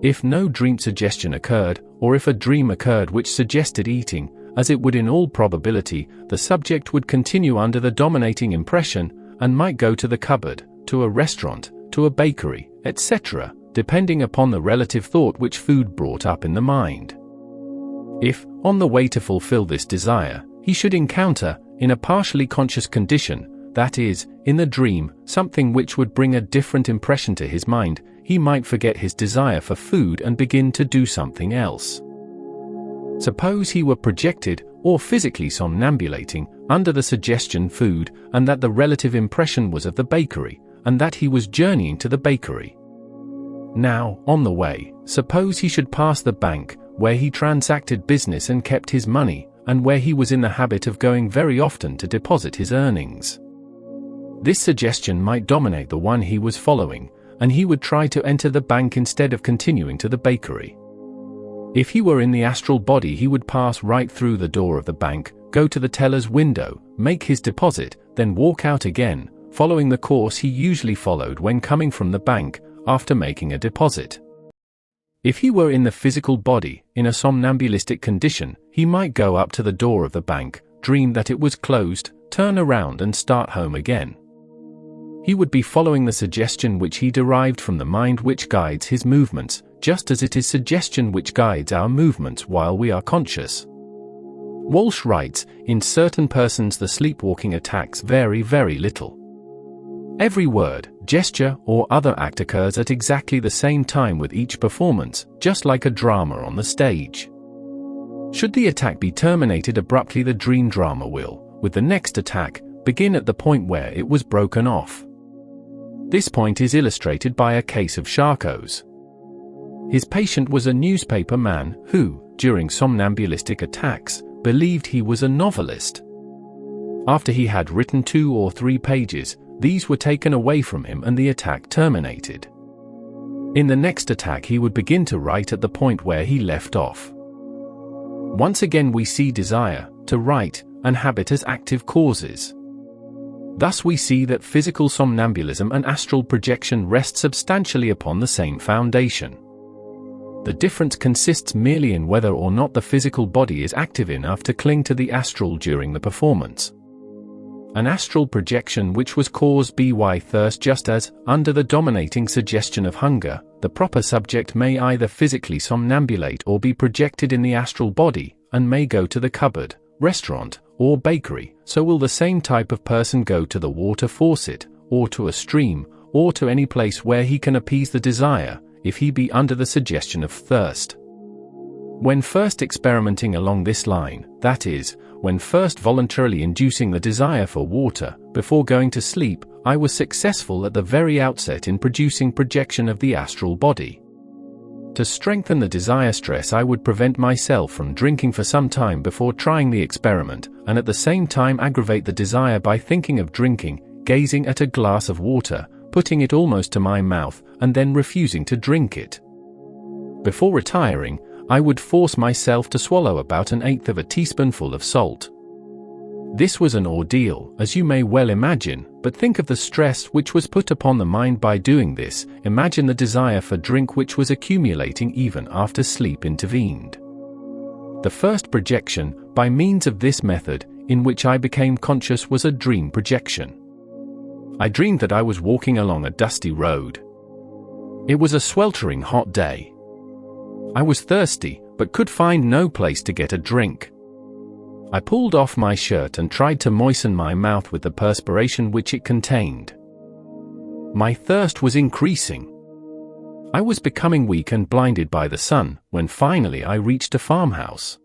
If no dream suggestion occurred, or if a dream occurred which suggested eating, as it would in all probability, the subject would continue under the dominating impression, and might go to the cupboard, to a restaurant, to a bakery, etc., depending upon the relative thought which food brought up in the mind. If, on the way to fulfill this desire, he should encounter, in a partially conscious condition, that is, in the dream, something which would bring a different impression to his mind, he might forget his desire for food and begin to do something else. Suppose he were projected, or physically somnambulating, under the suggestion food, and that the relative impression was of the bakery, and that he was journeying to the bakery. Now, on the way, suppose he should pass the bank, where he transacted business and kept his money, and where he was in the habit of going very often to deposit his earnings. This suggestion might dominate the one he was following, and he would try to enter the bank instead of continuing to the bakery. If he were in the astral body, he would pass right through the door of the bank, go to the teller's window, make his deposit, then walk out again, following the course he usually followed when coming from the bank, after making a deposit. If he were in the physical body, in a somnambulistic condition, he might go up to the door of the bank, dream that it was closed, turn around and start home again. He would be following the suggestion which he derived from the mind which guides his movements, just as it is suggestion which guides our movements while we are conscious. Walsh writes, in certain persons the sleepwalking attacks vary very little. Every word, gesture, or other act occurs at exactly the same time with each performance, just like a drama on the stage. Should the attack be terminated abruptly, the dream drama will, with the next attack, begin at the point where it was broken off. This point is illustrated by a case of Charcot's. His patient was a newspaper man who, during somnambulistic attacks, believed he was a novelist. After he had written 2 or 3 pages, these were taken away from him and the attack terminated. In the next attack he would begin to write at the point where he left off. Once again we see desire, to write, and habit as active causes. Thus we see that physical somnambulism and astral projection rest substantially upon the same foundation. The difference consists merely in whether or not the physical body is active enough to cling to the astral during the performance. An astral projection which was caused by thirst, just as, under the dominating suggestion of hunger, the proper subject may either physically somnambulate or be projected in the astral body, and may go to the cupboard, restaurant, or bakery, so will the same type of person go to the water faucet, or to a stream, or to any place where he can appease the desire, if he be under the suggestion of thirst. When first experimenting along this line, that is, when first voluntarily inducing the desire for water, before going to sleep, I was successful at the very outset in producing projection of the astral body. To strengthen the desire stress, I would prevent myself from drinking for some time before trying the experiment, and at the same time aggravate the desire by thinking of drinking, gazing at a glass of water, putting it almost to my mouth, and then refusing to drink it. Before retiring, I would force myself to swallow about 1/8 of a teaspoonful of salt. This was an ordeal, as you may well imagine, but think of the stress which was put upon the mind by doing this. Imagine the desire for drink which was accumulating even after sleep intervened. The first projection, by means of this method, in which I became conscious was a dream projection. I dreamed that I was walking along a dusty road. It was a sweltering hot day. I was thirsty, but could find no place to get a drink. I pulled off my shirt and tried to moisten my mouth with the perspiration which it contained. My thirst was increasing. I was becoming weak and blinded by the sun, when finally I reached a farmhouse.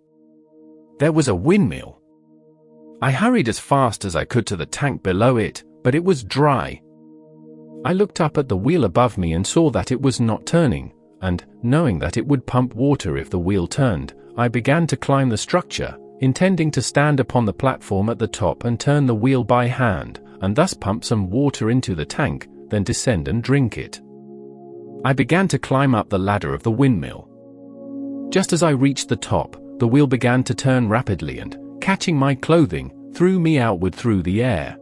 There was a windmill. I hurried as fast as I could to the tank below it, but it was dry. I looked up at the wheel above me and saw that it was not turning, and, knowing that it would pump water if the wheel turned, I began to climb the structure, intending to stand upon the platform at the top and turn the wheel by hand, and thus pump some water into the tank, then descend and drink it. I began to climb up the ladder of the windmill. Just as I reached the top, the wheel began to turn rapidly and, catching my clothing, threw me outward through the air.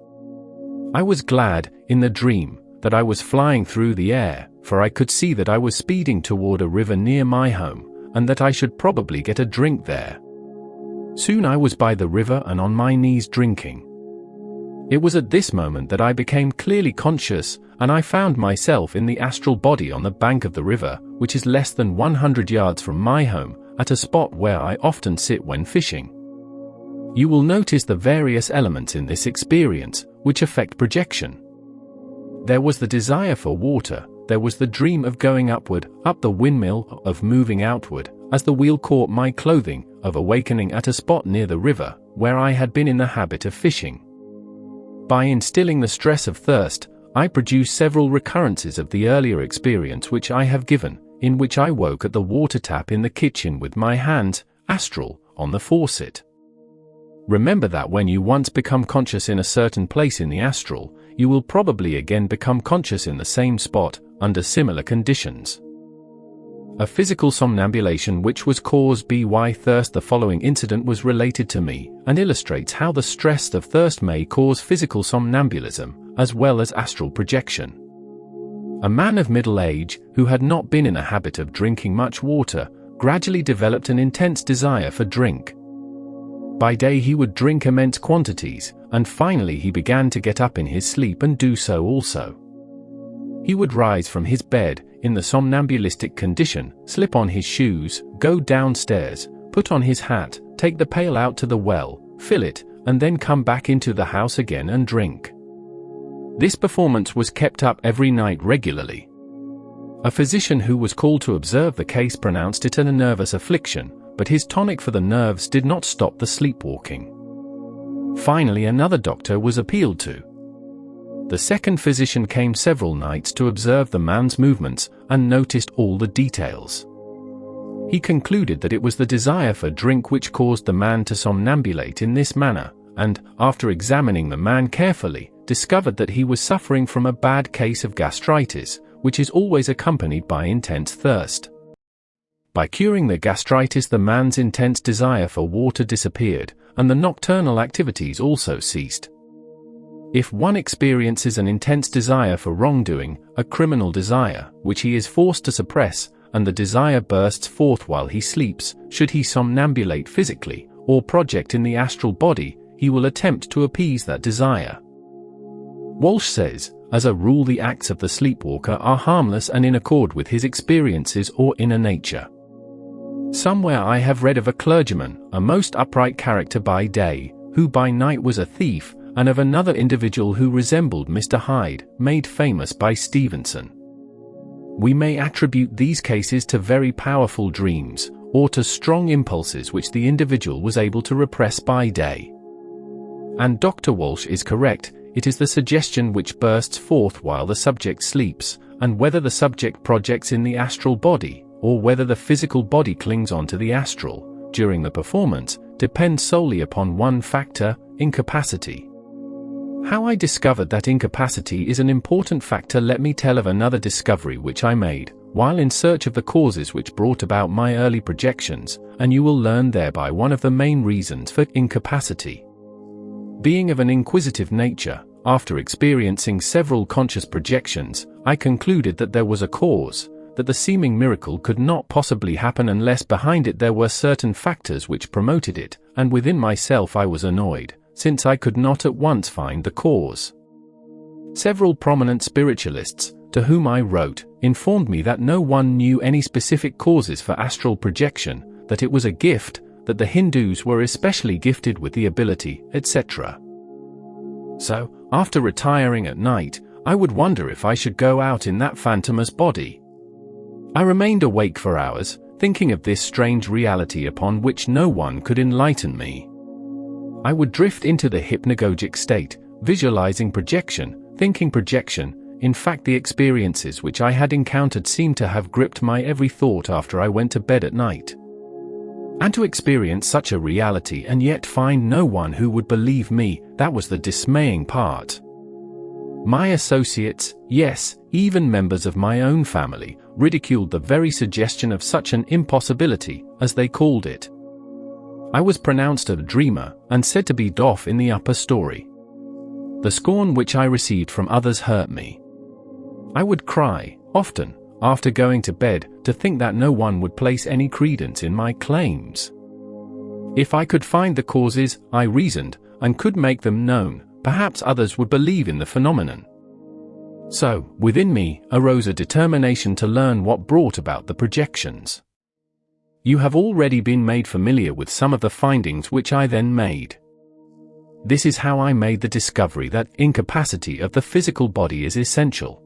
I was glad, in the dream, that I was flying through the air, for I could see that I was speeding toward a river near my home, and that I should probably get a drink there. Soon I was by the river and on my knees drinking. It was at this moment that I became clearly conscious, and I found myself in the astral body on the bank of the river, which is less than 100 yards from my home, at a spot where I often sit when fishing. You will notice the various elements in this experience, which affect projection. There was the desire for water, there was the dream of going upward, up the windmill, of moving outward, as the wheel caught my clothing, of awakening at a spot near the river, where I had been in the habit of fishing. By instilling the stress of thirst, I produced several recurrences of the earlier experience which I have given, in which I woke at the water tap in the kitchen with my hands, astral, on the faucet. Remember that when you once become conscious in a certain place in the astral, you will probably again become conscious in the same spot, under similar conditions. A physical somnambulation which was caused by thirst. The following incident was related to me, and illustrates how the stress of thirst may cause physical somnambulism, as well as astral projection. A man of middle age, who had not been in a habit of drinking much water, gradually developed an intense desire for drink. By day he would drink immense quantities, and finally he began to get up in his sleep and do so also. He would rise from his bed, in the somnambulistic condition, slip on his shoes, go downstairs, put on his hat, take the pail out to the well, fill it, and then come back into the house again and drink. This performance was kept up every night regularly. A physician who was called to observe the case pronounced it a nervous affliction, but his tonic for the nerves did not stop the sleepwalking. Finally another doctor was appealed to. The second physician came several nights to observe the man's movements, and noticed all the details. He concluded that it was the desire for drink which caused the man to somnambulate in this manner, and, after examining the man carefully, discovered that he was suffering from a bad case of gastritis, which is always accompanied by intense thirst. By curing the gastritis, the man's intense desire for water disappeared, and the nocturnal activities also ceased. If one experiences an intense desire for wrongdoing, a criminal desire, which he is forced to suppress, and the desire bursts forth while he sleeps, should he somnambulate physically, or project in the astral body, he will attempt to appease that desire. Walsh says, as a rule the acts of the sleepwalker are harmless and in accord with his experiences or inner nature. Somewhere I have read of a clergyman, a most upright character by day, who by night was a thief, and of another individual who resembled Mr. Hyde, made famous by Stevenson. We may attribute these cases to very powerful dreams, or to strong impulses which the individual was able to repress by day. And Dr. Walsh is correct, it is the suggestion which bursts forth while the subject sleeps, and whether the subject projects in the astral body, or whether the physical body clings onto the astral, during the performance, depends solely upon one factor, incapacity. How I discovered that incapacity is an important factor. Let me tell of another discovery which I made, while in search of the causes which brought about my early projections, and you will learn thereby one of the main reasons for incapacity. Being of an inquisitive nature, after experiencing several conscious projections, I concluded that there was a cause, that the seeming miracle could not possibly happen unless behind it there were certain factors which promoted it, and within myself I was annoyed, since I could not at once find the cause. Several prominent spiritualists, to whom I wrote, informed me that no one knew any specific causes for astral projection, that it was a gift, that the Hindus were especially gifted with the ability, etc. So, after retiring at night, I would wonder if I should go out in that phantomous body. I remained awake for hours, thinking of this strange reality upon which no one could enlighten me. I would drift into the hypnagogic state, visualizing projection, thinking projection. In fact, the experiences which I had encountered seemed to have gripped my every thought after I went to bed at night. And to experience such a reality and yet find no one who would believe me, that was the dismaying part. My associates, yes, even members of my own family, ridiculed the very suggestion of such an impossibility, as they called it. I was pronounced a dreamer, and said to be off in the upper story. The scorn which I received from others hurt me. I would cry, often, after going to bed, to think that no one would place any credence in my claims. If I could find the causes, I reasoned, and could make them known, perhaps others would believe in the phenomenon. So, within me, arose a determination to learn what brought about the projections. You have already been made familiar with some of the findings which I then made. This is how I made the discovery that incapacity of the physical body is essential.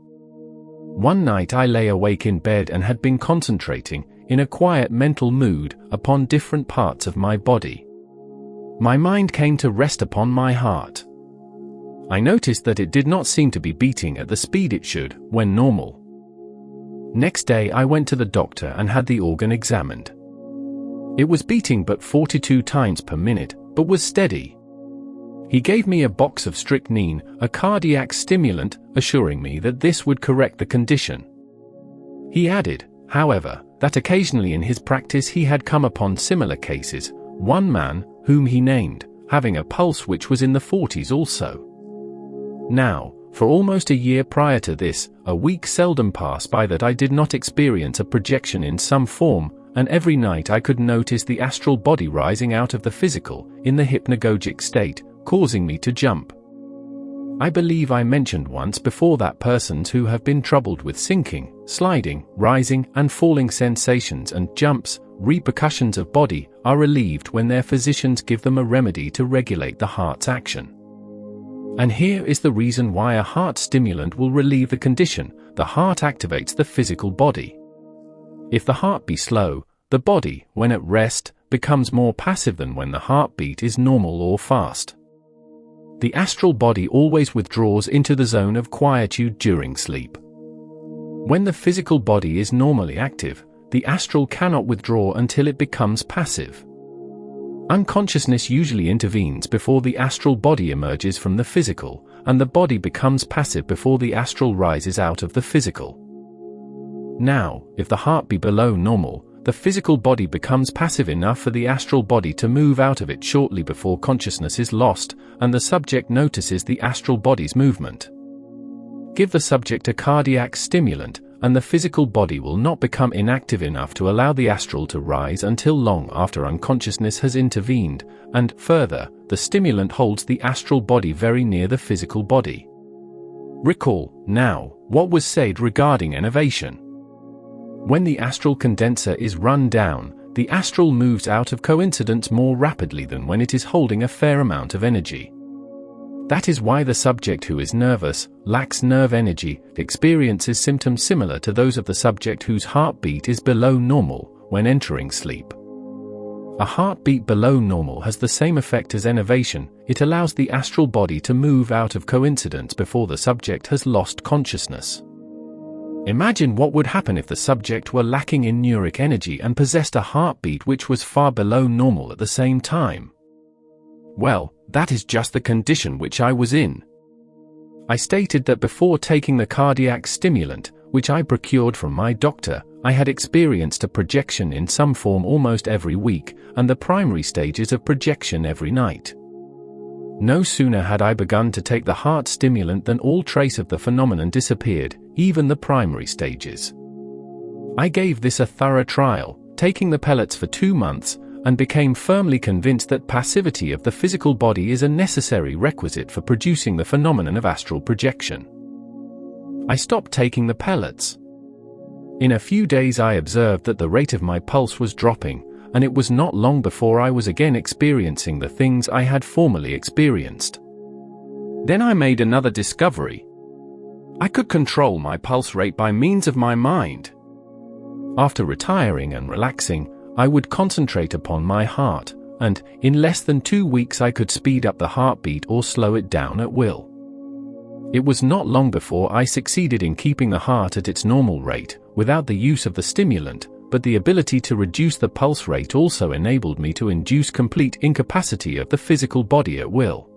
One night I lay awake in bed and had been concentrating, in a quiet mental mood, upon different parts of my body. My mind came to rest upon my heart. I noticed that it did not seem to be beating at the speed it should, when normal. Next day I went to the doctor and had the organ examined. It was beating but 42 times per minute, but was steady. He gave me a box of strychnine, a cardiac stimulant, assuring me that this would correct the condition. He added, however, that occasionally in his practice he had come upon similar cases, one man, whom he named, having a pulse which was in the 40s also. Now, for almost a year prior to this, a week seldom passed by that I did not experience a projection in some form, and every night I could notice the astral body rising out of the physical, in the hypnagogic state, causing me to jump. I believe I mentioned once before that persons who have been troubled with sinking, sliding, rising and falling sensations and jumps, repercussions of body, are relieved when their physicians give them a remedy to regulate the heart's action. And here is the reason why a heart stimulant will relieve the condition. The heart activates the physical body. If the heart be slow, the body, when at rest, becomes more passive than when the heartbeat is normal or fast. The astral body always withdraws into the zone of quietude during sleep. When the physical body is normally active, the astral cannot withdraw until it becomes passive. Unconsciousness usually intervenes before the astral body emerges from the physical, and the body becomes passive before the astral rises out of the physical. Now, if the heart be below normal, the physical body becomes passive enough for the astral body to move out of it shortly before consciousness is lost, and the subject notices the astral body's movement. Give the subject a cardiac stimulant, and the physical body will not become inactive enough to allow the astral to rise until long after unconsciousness has intervened, and, further, the stimulant holds the astral body very near the physical body. Recall, now, what was said regarding enervation. When the astral condenser is run down, the astral moves out of coincidence more rapidly than when it is holding a fair amount of energy. That is why the subject who is nervous, lacks nerve energy, experiences symptoms similar to those of the subject whose heartbeat is below normal, when entering sleep. A heartbeat below normal has the same effect as enervation. It allows the astral body to move out of coincidence before the subject has lost consciousness. Imagine what would happen if the subject were lacking in neuric energy and possessed a heartbeat which was far below normal at the same time. Well, that is just the condition which I was in. I stated that before taking the cardiac stimulant, which I procured from my doctor, I had experienced a projection in some form almost every week, and the primary stages of projection every night. No sooner had I begun to take the heart stimulant than all trace of the phenomenon disappeared, even the primary stages. I gave this a thorough trial, taking the pellets for 2 months, and became firmly convinced that passivity of the physical body is a necessary requisite for producing the phenomenon of astral projection. I stopped taking the pellets. In a few days I observed that the rate of my pulse was dropping, and it was not long before I was again experiencing the things I had formerly experienced. Then I made another discovery. I could control my pulse rate by means of my mind. After retiring and relaxing, I would concentrate upon my heart, and, in less than 2 weeks I could speed up the heartbeat or slow it down at will. It was not long before I succeeded in keeping the heart at its normal rate, without the use of the stimulant, but the ability to reduce the pulse rate also enabled me to induce complete incapacity of the physical body at will.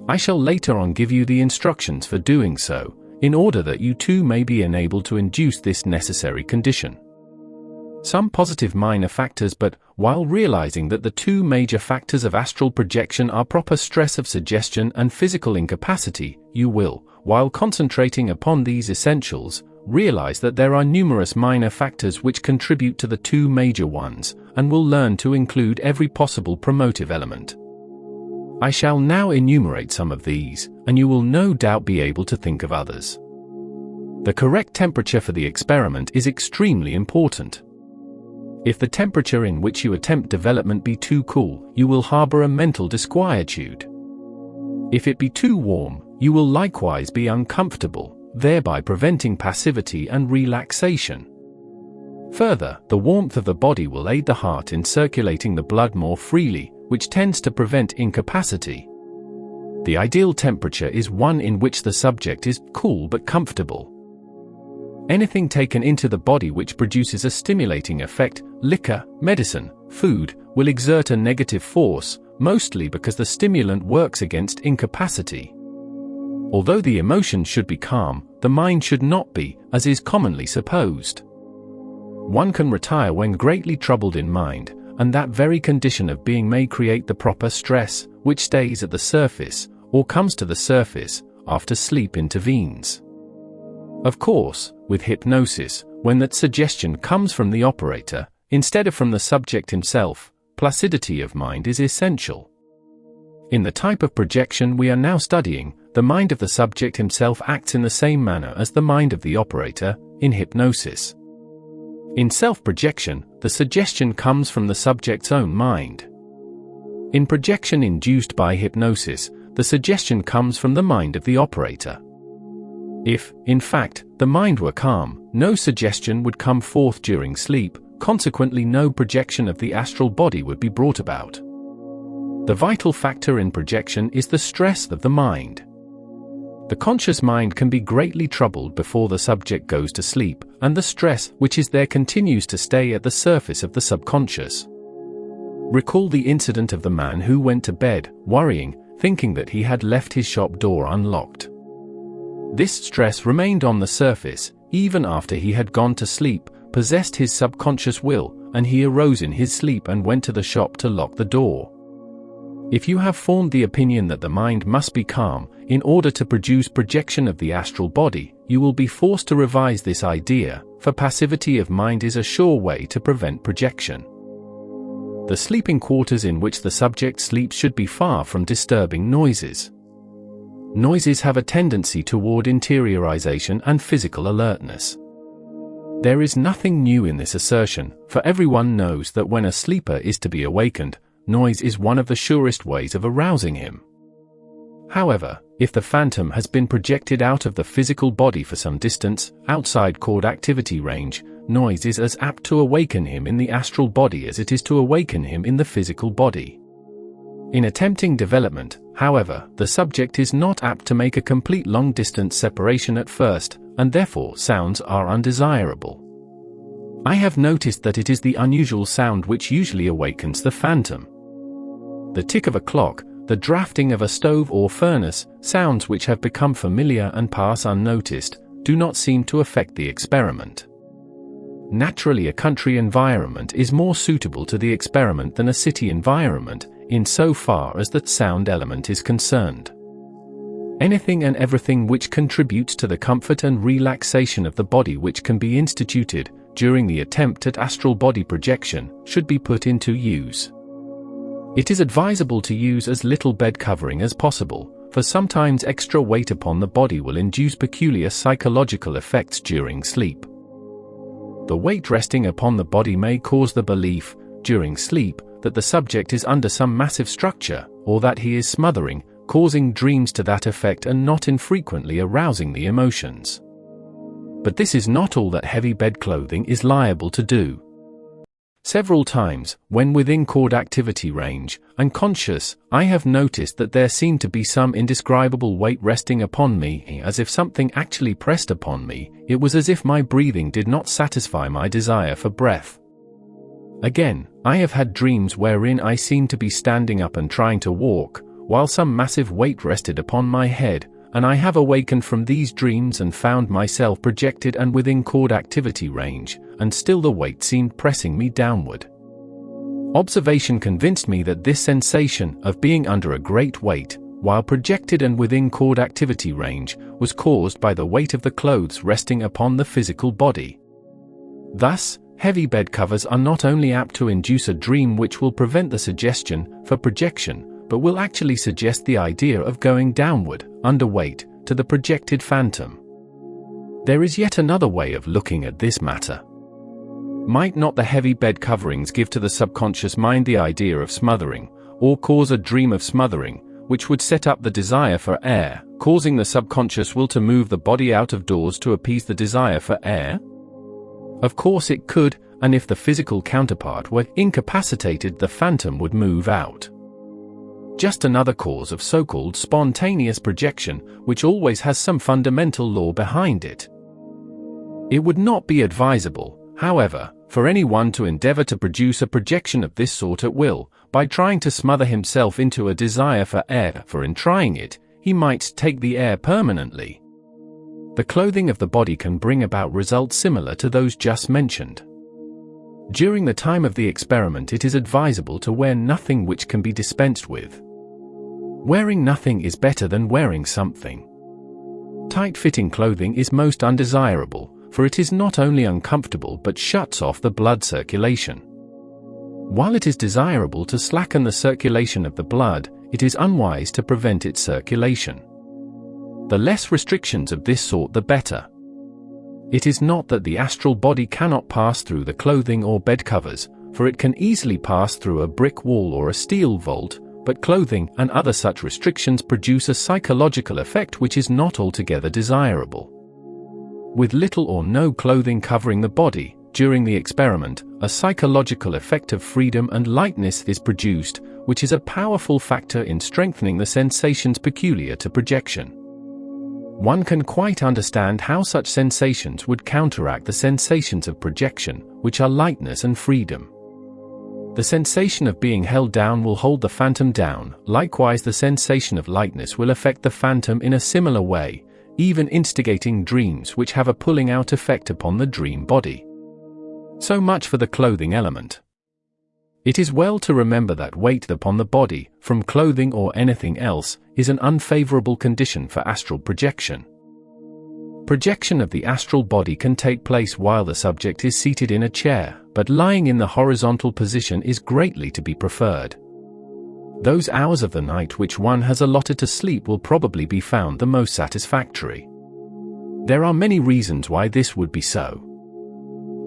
I shall later on give you the instructions for doing so, in order that you too may be enabled to induce this necessary condition. Some positive minor factors, but while realizing that the 2 major factors of astral projection are proper stress of suggestion and physical incapacity, you will, while concentrating upon these essentials, realize that there are numerous minor factors which contribute to the 2 major ones, and will learn to include every possible promotive element. I shall now enumerate some of these, and you will no doubt be able to think of others. The correct temperature for the experiment is extremely important. If the temperature in which you attempt development be too cool, you will harbor a mental disquietude. If it be too warm, you will likewise be uncomfortable, thereby preventing passivity and relaxation. Further, the warmth of the body will aid the heart in circulating the blood more freely, which tends to prevent incapacity. The ideal temperature is one in which the subject is cool but comfortable. Anything taken into the body which produces a stimulating effect, liquor, medicine, food, will exert a negative force, mostly because the stimulant works against incapacity. Although the emotions should be calm, the mind should not be, as is commonly supposed. One can retire when greatly troubled in mind, and that very condition of being may create the proper stress, which stays at the surface, or comes to the surface, after sleep intervenes. Of course, with hypnosis, when that suggestion comes from the operator, instead of from the subject himself, placidity of mind is essential. In the type of projection we are now studying, the mind of the subject himself acts in the same manner as the mind of the operator, in hypnosis. In self-projection, the suggestion comes from the subject's own mind. In projection induced by hypnosis, the suggestion comes from the mind of the operator. If, in fact, the mind were calm, no suggestion would come forth during sleep, consequently no projection of the astral body would be brought about. The vital factor in projection is the stress of the mind. The conscious mind can be greatly troubled before the subject goes to sleep, and the stress which is there continues to stay at the surface of the subconscious. Recall the incident of the man who went to bed, worrying, thinking that he had left his shop door unlocked. This stress remained on the surface, even after he had gone to sleep, possessed his subconscious will, and he arose in his sleep and went to the shop to lock the door. If you have formed the opinion that the mind must be calm, in order to produce projection of the astral body, you will be forced to revise this idea, for passivity of mind is a sure way to prevent projection. The sleeping quarters in which the subject sleeps should be far from disturbing noises. Noises have a tendency toward interiorization and physical alertness. There is nothing new in this assertion, for everyone knows that when a sleeper is to be awakened, noise is one of the surest ways of arousing him. However, if the phantom has been projected out of the physical body for some distance, outside chord activity range, noise is as apt to awaken him in the astral body as it is to awaken him in the physical body. In attempting development, however, the subject is not apt to make a complete long-distance separation at first, and therefore sounds are undesirable. I have noticed that it is the unusual sound which usually awakens the phantom. The tick of a clock, the drafting of a stove or furnace, sounds which have become familiar and pass unnoticed, do not seem to affect the experiment. Naturally, a country environment is more suitable to the experiment than a city environment, in so far as that sound element is concerned. Anything and everything which contributes to the comfort and relaxation of the body which can be instituted during the attempt at astral body projection should be put into use. It is advisable to use as little bed covering as possible, for sometimes extra weight upon the body will induce peculiar psychological effects during sleep. The weight resting upon the body may cause the belief, during sleep, that the subject is under some massive structure, or that he is smothering, causing dreams to that effect and not infrequently arousing the emotions. But this is not all that heavy bed clothing is liable to do. Several times, when within cord activity range, unconscious, I have noticed that there seemed to be some indescribable weight resting upon me, as if something actually pressed upon me. It was as if my breathing did not satisfy my desire for breath. Again, I have had dreams wherein I seemed to be standing up and trying to walk, while some massive weight rested upon my head, and I have awakened from these dreams and found myself projected and within cord activity range, and still the weight seemed pressing me downward. Observation convinced me that this sensation of being under a great weight, while projected and within cord activity range, was caused by the weight of the clothes resting upon the physical body. Thus, heavy bed covers are not only apt to induce a dream which will prevent the suggestion for projection, but will actually suggest the idea of going downward, underweight, to the projected phantom. There is yet another way of looking at this matter. Might not the heavy bed coverings give to the subconscious mind the idea of smothering, or cause a dream of smothering, which would set up the desire for air, causing the subconscious will to move the body out of doors to appease the desire for air? Of course it could, and if the physical counterpart were incapacitated, the phantom would move out. Just another cause of so-called spontaneous projection, which always has some fundamental law behind it. It would not be advisable, however, for anyone to endeavor to produce a projection of this sort at will, by trying to smother himself into a desire for air, for in trying it, he might take the air permanently. The clothing of the body can bring about results similar to those just mentioned. During the time of the experiment, it is advisable to wear nothing which can be dispensed with. Wearing nothing is better than wearing something. Tight-fitting clothing is most undesirable, for it is not only uncomfortable but shuts off the blood circulation. While it is desirable to slacken the circulation of the blood, it is unwise to prevent its circulation. The less restrictions of this sort the better. It is not that the astral body cannot pass through the clothing or bed covers, for it can easily pass through a brick wall or a steel vault, but clothing and other such restrictions produce a psychological effect which is not altogether desirable. With little or no clothing covering the body, during the experiment, a psychological effect of freedom and lightness is produced, which is a powerful factor in strengthening the sensations peculiar to projection. One can quite understand how such sensations would counteract the sensations of projection, which are lightness and freedom. The sensation of being held down will hold the phantom down, likewise the sensation of lightness will affect the phantom in a similar way, even instigating dreams which have a pulling out effect upon the dream body. So much for the clothing element. It is well to remember that weight upon the body, from clothing or anything else, is an unfavorable condition for astral projection. Projection of the astral body can take place while the subject is seated in a chair, but lying in the horizontal position is greatly to be preferred. Those hours of the night which one has allotted to sleep will probably be found the most satisfactory. There are many reasons why this would be so.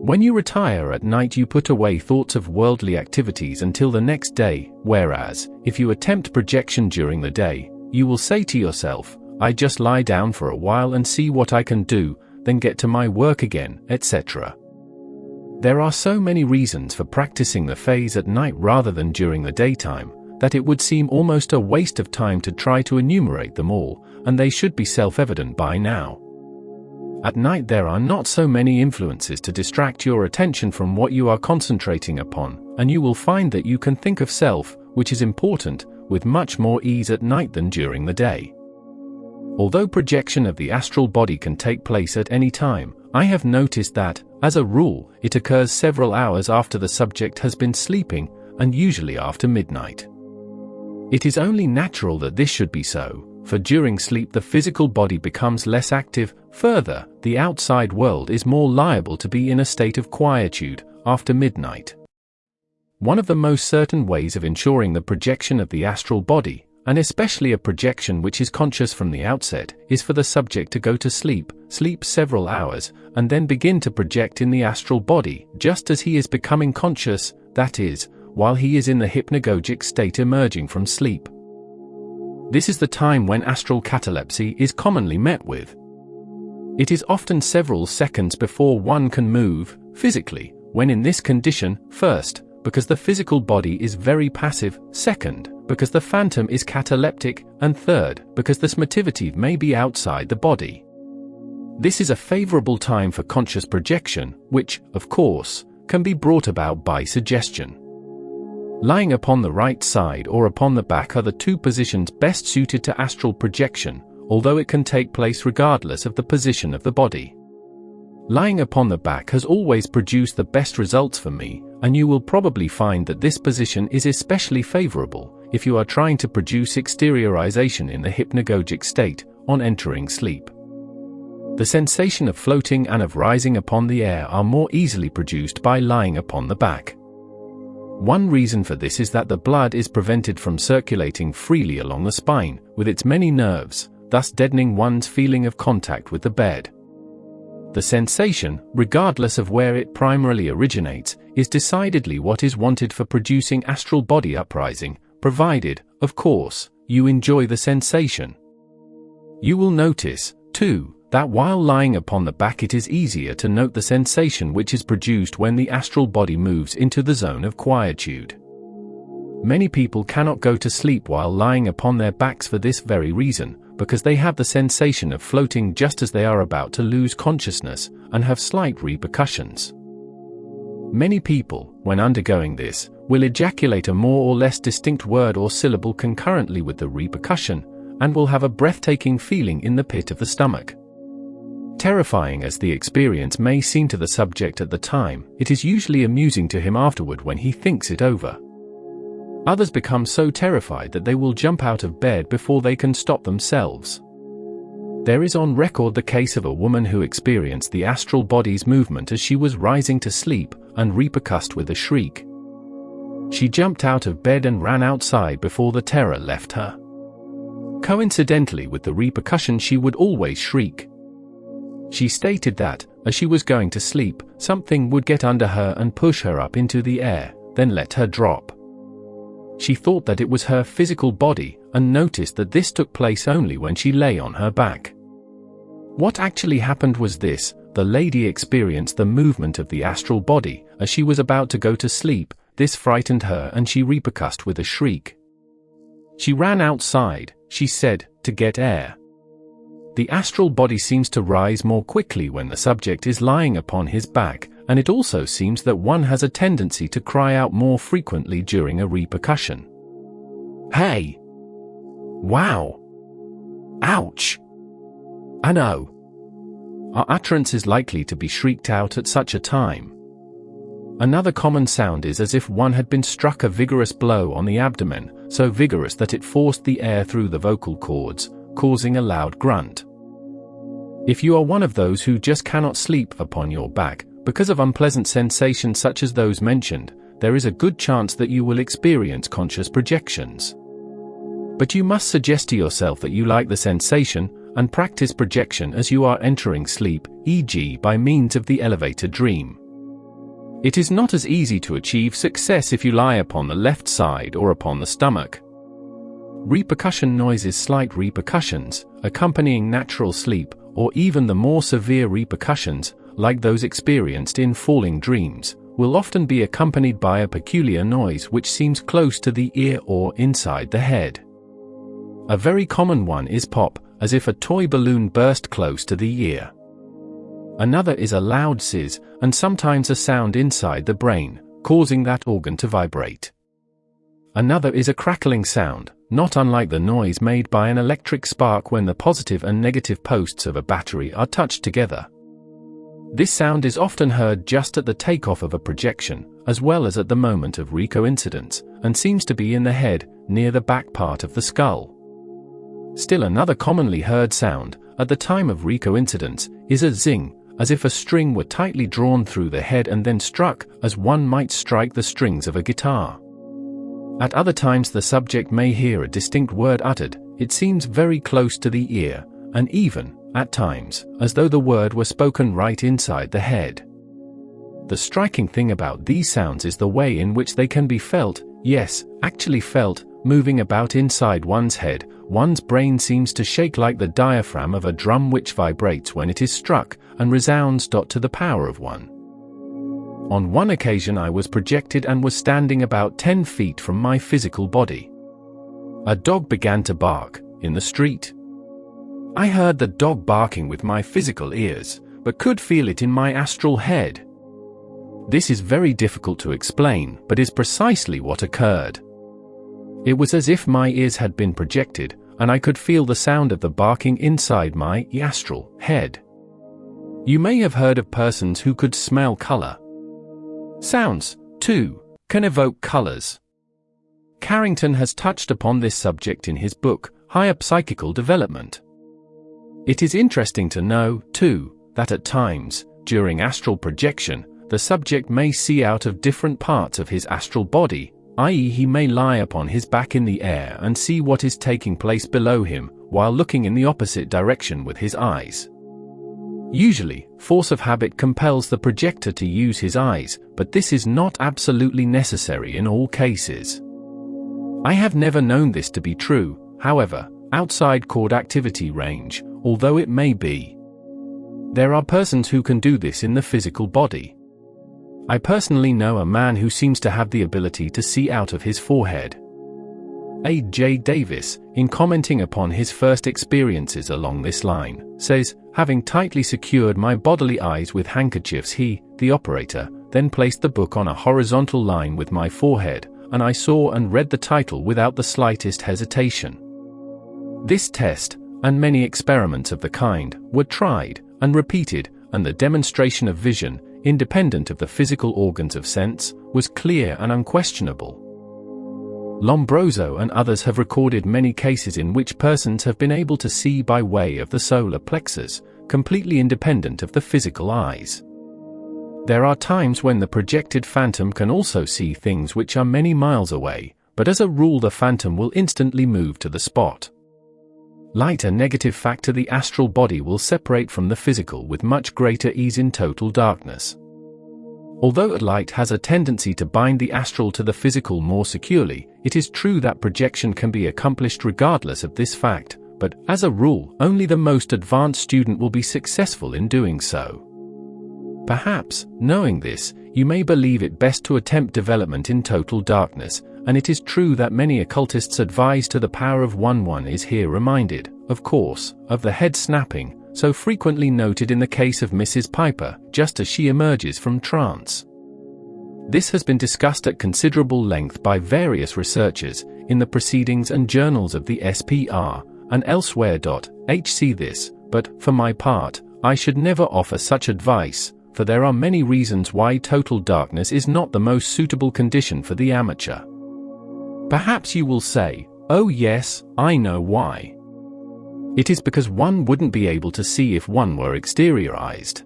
When you retire at night, you put away thoughts of worldly activities until the next day, whereas, if you attempt projection during the day, you will say to yourself, "I just lie down for a while and see what I can do, then get to my work again," etc. There are so many reasons for practicing the phase at night rather than during the daytime, that it would seem almost a waste of time to try to enumerate them all, and they should be self-evident by now. At night there are not so many influences to distract your attention from what you are concentrating upon, and you will find that you can think of self, which is important, with much more ease at night than during the day. Although projection of the astral body can take place at any time, I have noticed that, as a rule, it occurs several hours after the subject has been sleeping, and usually after midnight. It is only natural that this should be so, for during sleep the physical body becomes less active. Further, the outside world is more liable to be in a state of quietude after midnight. One of the most certain ways of ensuring the projection of the astral body, and especially a projection which is conscious from the outset, is for the subject to go to sleep several hours, and then begin to project in the astral body just as he is becoming conscious, that is, while he is in the hypnagogic state emerging from sleep. This is the time when astral catalepsy is commonly met with. It is often several seconds before one can move, physically, when in this condition, first, because the physical body is very passive, second, because the phantom is cataleptic, and third, because the smotivity may be outside the body. This is a favorable time for conscious projection, which, of course, can be brought about by suggestion. Lying upon the right side or upon the back are the two positions best suited to astral projection, although it can take place regardless of the position of the body. Lying upon the back has always produced the best results for me, and you will probably find that this position is especially favorable if you are trying to produce exteriorization in the hypnagogic state on entering sleep. The sensation of floating and of rising upon the air are more easily produced by lying upon the back. One reason for this is that the blood is prevented from circulating freely along the spine, with its many nerves, thus deadening one's feeling of contact with the bed. The sensation, regardless of where it primarily originates, is decidedly what is wanted for producing astral body uprising, provided, of course, you enjoy the sensation. You will notice, too, that while lying upon the back it is easier to note the sensation which is produced when the astral body moves into the zone of quietude. Many people cannot go to sleep while lying upon their backs for this very reason, because they have the sensation of floating just as they are about to lose consciousness, and have slight repercussions. Many people, when undergoing this, will ejaculate a more or less distinct word or syllable concurrently with the repercussion, and will have a breathtaking feeling in the pit of the stomach. Terrifying as the experience may seem to the subject at the time, it is usually amusing to him afterward when he thinks it over. Others become so terrified that they will jump out of bed before they can stop themselves. There is on record the case of a woman who experienced the astral body's movement as she was rising to sleep, and repercussed with a shriek. She jumped out of bed and ran outside before the terror left her. Coincidentally with the repercussion, she would always shriek. She stated that, as she was going to sleep, something would get under her and push her up into the air, then let her drop. She thought that it was her physical body, and noticed that this took place only when she lay on her back. What actually happened was this: the lady experienced the movement of the astral body as she was about to go to sleep. This frightened her and she repercussed with a shriek. She ran outside, she said, to get air. The astral body seems to rise more quickly when the subject is lying upon his back, and it also seems that one has a tendency to cry out more frequently during a repercussion. Hey! Wow! Ouch! And oh! Our utterance is likely to be shrieked out at such a time. Another common sound is as if one had been struck a vigorous blow on the abdomen, so vigorous that it forced the air through the vocal cords, causing a loud grunt. If you are one of those who just cannot sleep upon your back, because of unpleasant sensations such as those mentioned, there is a good chance that you will experience conscious projections. But you must suggest to yourself that you like the sensation, and practice projection as you are entering sleep, e.g. by means of the elevator dream. It is not as easy to achieve success if you lie upon the left side or upon the stomach. Repercussion noises, slight repercussions, accompanying natural sleep, or even the more severe repercussions, like those experienced in falling dreams, will often be accompanied by a peculiar noise which seems close to the ear or inside the head. A very common one is pop, as if a toy balloon burst close to the ear. Another is a loud sizz, and sometimes a sound inside the brain, causing that organ to vibrate. Another is a crackling sound, not unlike the noise made by an electric spark when the positive and negative posts of a battery are touched together. This sound is often heard just at the takeoff of a projection, as well as at the moment of recoincidence, and seems to be in the head, near the back part of the skull. Still another commonly heard sound, at the time of recoincidence, is a zing, as if a string were tightly drawn through the head and then struck, as one might strike the strings of a guitar. At other times the subject may hear a distinct word uttered, it seems very close to the ear, and even, at times, as though the word were spoken right inside the head. The striking thing about these sounds is the way in which they can be felt, yes, actually felt, moving about inside one's head. One's brain seems to shake like the diaphragm of a drum which vibrates when it is struck, and resounds to the power of one. On one occasion I was projected and was standing about 10 feet from my physical body. A dog began to bark, in the street. I heard the dog barking with my physical ears, but could feel it in my astral head. This is very difficult to explain, but is precisely what occurred. It was as if my ears had been projected, and I could feel the sound of the barking inside my astral head. You may have heard of persons who could smell color. Sounds, too, can evoke colors. Carrington has touched upon this subject in his book, Higher Psychical Development. It is interesting to know, too, that at times, during astral projection, the subject may see out of different parts of his astral body, i.e., he may lie upon his back in the air and see what is taking place below him, while looking in the opposite direction with his eyes. Usually, force of habit compels the projector to use his eyes, but this is not absolutely necessary in all cases. I have never known this to be true, however, outside chord activity range, although it may be. There are persons who can do this in the physical body. I personally know a man who seems to have the ability to see out of his forehead. A. J. Davis, in commenting upon his first experiences along this line, says, "Having tightly secured my bodily eyes with handkerchiefs, he, the operator, then placed the book on a horizontal line with my forehead, and I saw and read the title without the slightest hesitation." This test, and many experiments of the kind, were tried and repeated, and the demonstration of vision, independent of the physical organs of sense, was clear and unquestionable. Lombroso and others have recorded many cases in which persons have been able to see by way of the solar plexus, completely independent of the physical eyes. There are times when the projected phantom can also see things which are many miles away, but as a rule the phantom will instantly move to the spot. Light, a negative factor, the astral body will separate from the physical with much greater ease in total darkness. Although light has a tendency to bind the astral to the physical more securely, it is true that projection can be accomplished regardless of this fact, but, as a rule, only the most advanced student will be successful in doing so. Perhaps, knowing this, you may believe it best to attempt development in total darkness, and it is true that many occultists advise to the power of one. One is here reminded, of course, of the head snapping, so frequently noted in the case of Mrs. Piper, just as she emerges from trance. This has been discussed at considerable length by various researchers, in the proceedings and journals of the SPR, and elsewhere. See this, but, for my part, I should never offer such advice, for there are many reasons why total darkness is not the most suitable condition for the amateur. Perhaps you will say, "Oh yes, I know why. It is because one wouldn't be able to see if one were exteriorized."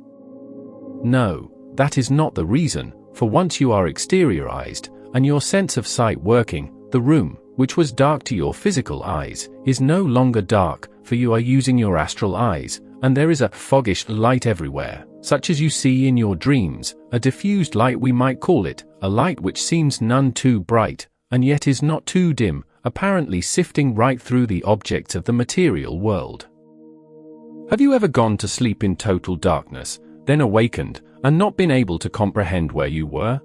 No, that is not the reason, for once you are exteriorized, and your sense of sight working, the room, which was dark to your physical eyes, is no longer dark, for you are using your astral eyes, and there is a foggish light everywhere, such as you see in your dreams, a diffused light we might call it, a light which seems none too bright, and yet is not too dim, apparently sifting right through the objects of the material world. Have you ever gone to sleep in total darkness, then awakened, and not been able to comprehend where you were?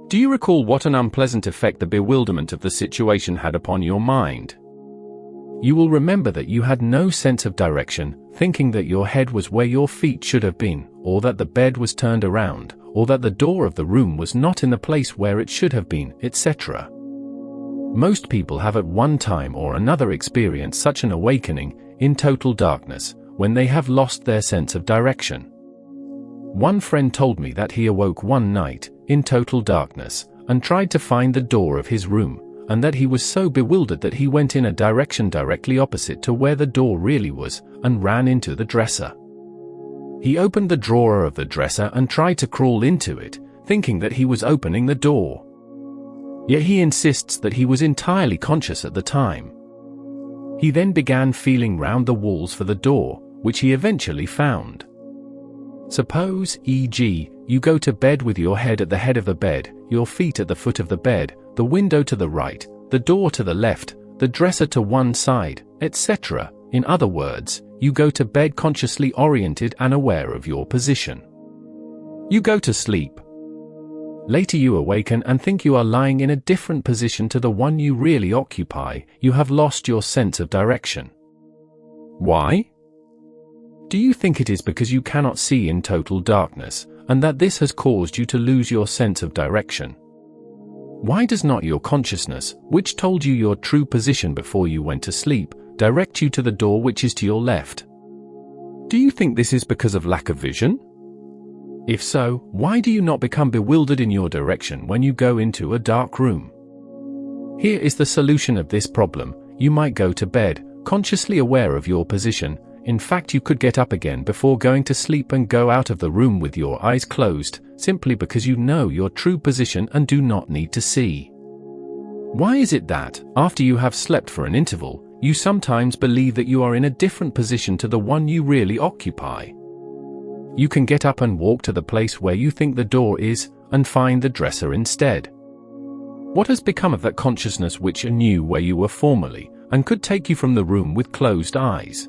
Do you recall what an unpleasant effect the bewilderment of the situation had upon your mind? You will remember that you had no sense of direction, thinking that your head was where your feet should have been, or that the bed was turned around, or that the door of the room was not in the place where it should have been, etc. Most people have at one time or another experienced such an awakening, in total darkness, when they have lost their sense of direction. One friend told me that he awoke one night, in total darkness, and tried to find the door of his room, and that he was so bewildered that he went in a direction directly opposite to where the door really was, and ran into the dresser. He opened the drawer of the dresser and tried to crawl into it, thinking that he was opening the door. Yet he insists that he was entirely conscious at the time. He then began feeling round the walls for the door, which he eventually found. Suppose, e.g., you go to bed with your head at the head of the bed, your feet at the foot of the bed, the window to the right, the door to the left, the dresser to one side, etc. In other words, you go to bed consciously oriented and aware of your position. You go to sleep. Later you awaken and think you are lying in a different position to the one you really occupy. You have lost your sense of direction. Why? Do you think it is because you cannot see in total darkness, and that this has caused you to lose your sense of direction? Why does not your consciousness, which told you your true position before you went to sleep, direct you to the door which is to your left? Do you think this is because of lack of vision? If so, why do you not become bewildered in your direction when you go into a dark room? Here is the solution of this problem. You might go to bed, consciously aware of your position. In fact, you could get up again before going to sleep and go out of the room with your eyes closed, simply because you know your true position and do not need to see. Why is it that, after you have slept for an interval, you sometimes believe that you are in a different position to the one you really occupy? You can get up and walk to the place where you think the door is, and find the dresser instead. What has become of that consciousness which knew where you were formerly, and could take you from the room with closed eyes?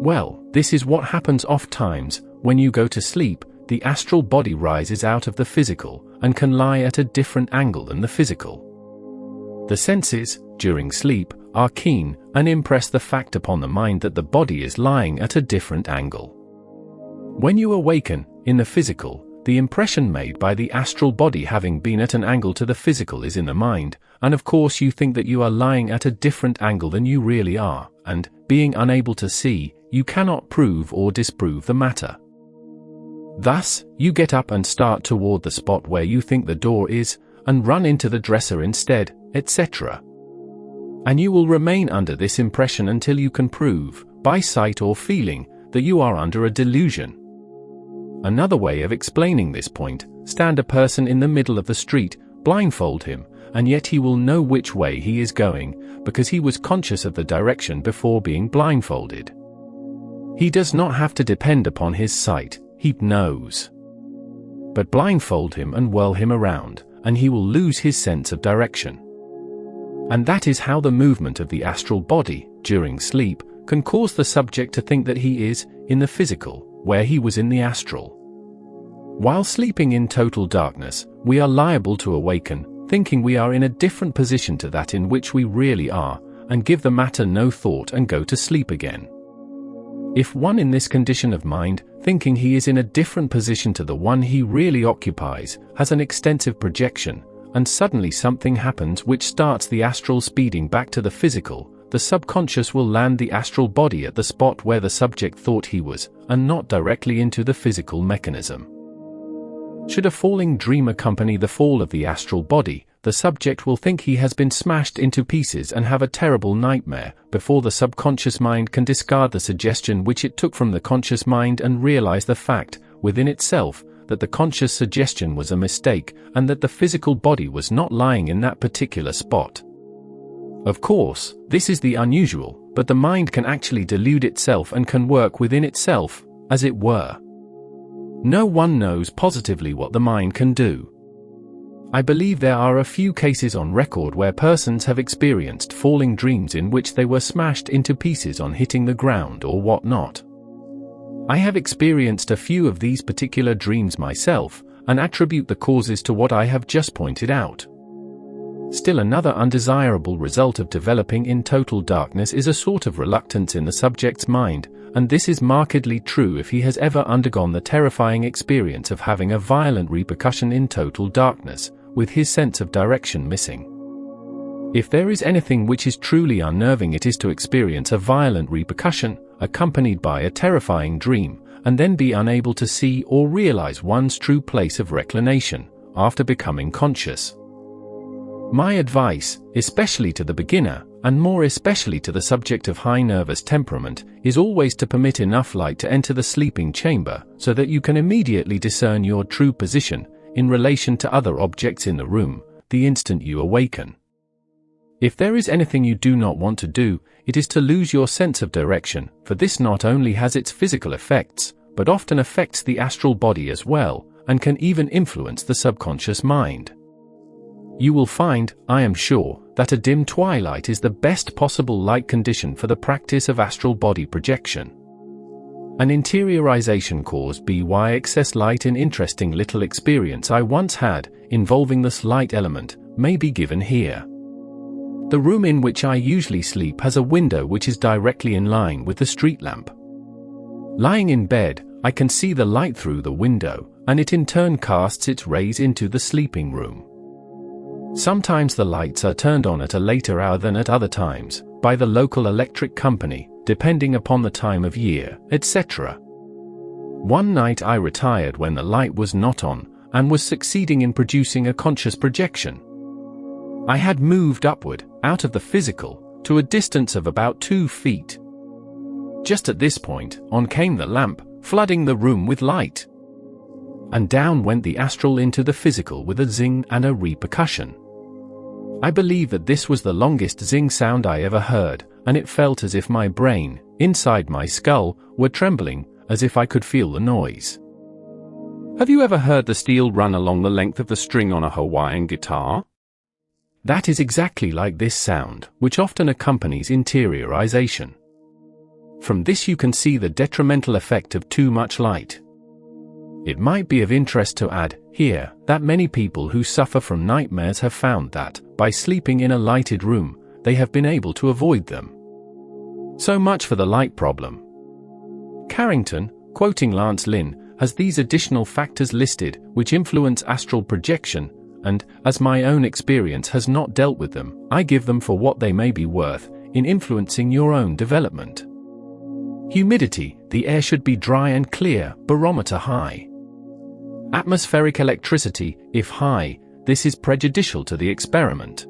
Well, this is what happens oft-times. When you go to sleep, the astral body rises out of the physical, and can lie at a different angle than the physical. The senses, during sleep, are keen, and impress the fact upon the mind that the body is lying at a different angle. When you awaken, in the physical, the impression made by the astral body having been at an angle to the physical is in the mind, and of course you think that you are lying at a different angle than you really are, and, being unable to see, you cannot prove or disprove the matter. Thus, you get up and start toward the spot where you think the door is, and run into the dresser instead, etc. And you will remain under this impression until you can prove, by sight or feeling, that you are under a delusion. Another way of explaining this point: stand a person in the middle of the street, blindfold him, and yet he will know which way he is going, because he was conscious of the direction before being blindfolded. He does not have to depend upon his sight, he knows. But blindfold him and whirl him around, and he will lose his sense of direction. And that is how the movement of the astral body, during sleep, can cause the subject to think that he is, in the physical, where he was in the astral. While sleeping in total darkness, we are liable to awaken, thinking we are in a different position to that in which we really are, and give the matter no thought and go to sleep again. If one in this condition of mind, thinking he is in a different position to the one he really occupies, has an extensive projection, and suddenly something happens which starts the astral speeding back to the physical, the subconscious will land the astral body at the spot where the subject thought he was, and not directly into the physical mechanism. Should a falling dream accompany the fall of the astral body, the subject will think he has been smashed into pieces and have a terrible nightmare, before the subconscious mind can discard the suggestion which it took from the conscious mind and realize the fact, within itself, that the conscious suggestion was a mistake, and that the physical body was not lying in that particular spot. Of course, this is the unusual, but the mind can actually delude itself and can work within itself, as it were. No one knows positively what the mind can do. I believe there are a few cases on record where persons have experienced falling dreams in which they were smashed into pieces on hitting the ground or whatnot. I have experienced a few of these particular dreams myself, and attribute the causes to what I have just pointed out. Still, another undesirable result of developing in total darkness is a sort of reluctance in the subject's mind, and this is markedly true if he has ever undergone the terrifying experience of having a violent repercussion in total darkness, with his sense of direction missing. If there is anything which is truly unnerving, it is to experience a violent repercussion, accompanied by a terrifying dream, and then be unable to see or realize one's true place of reclination, after becoming conscious. My advice, especially to the beginner, and more especially to the subject of high nervous temperament, is always to permit enough light to enter the sleeping chamber, so that you can immediately discern your true position, in relation to other objects in the room, the instant you awaken. If there is anything you do not want to do, it is to lose your sense of direction, for this not only has its physical effects, but often affects the astral body as well, and can even influence the subconscious mind. You will find, I am sure, that a dim twilight is the best possible light condition for the practice of astral body projection. An interiorization caused by excess light in interesting little experience I once had, involving the slight element, may be given here. The room in which I usually sleep has a window which is directly in line with the street lamp. Lying in bed, I can see the light through the window, and it in turn casts its rays into the sleeping room. Sometimes the lights are turned on at a later hour than at other times, by the local electric company, depending upon the time of year, etc. One night I retired when the light was not on, and was succeeding in producing a conscious projection. I had moved upward, out of the physical, to a distance of about 2 feet. Just at this point, on came the lamp, flooding the room with light. And down went the astral into the physical with a zing and a repercussion. I believe that this was the longest zing sound I ever heard, and it felt as if my brain, inside my skull, were trembling, as if I could feel the noise. Have you ever heard the steel run along the length of the string on a Hawaiian guitar? That is exactly like this sound, which often accompanies interiorization. From this you can see the detrimental effect of too much light. It might be of interest to add, here, that many people who suffer from nightmares have found that, by sleeping in a lighted room, they have been able to avoid them. So much for the light problem. Carrington, quoting Lance Lynn, has these additional factors listed, which influence astral projection, and, as my own experience has not dealt with them, I give them for what they may be worth, in influencing your own development. Humidity, the air should be dry and clear, barometer high. Atmospheric electricity, if high, this is prejudicial to the experiment.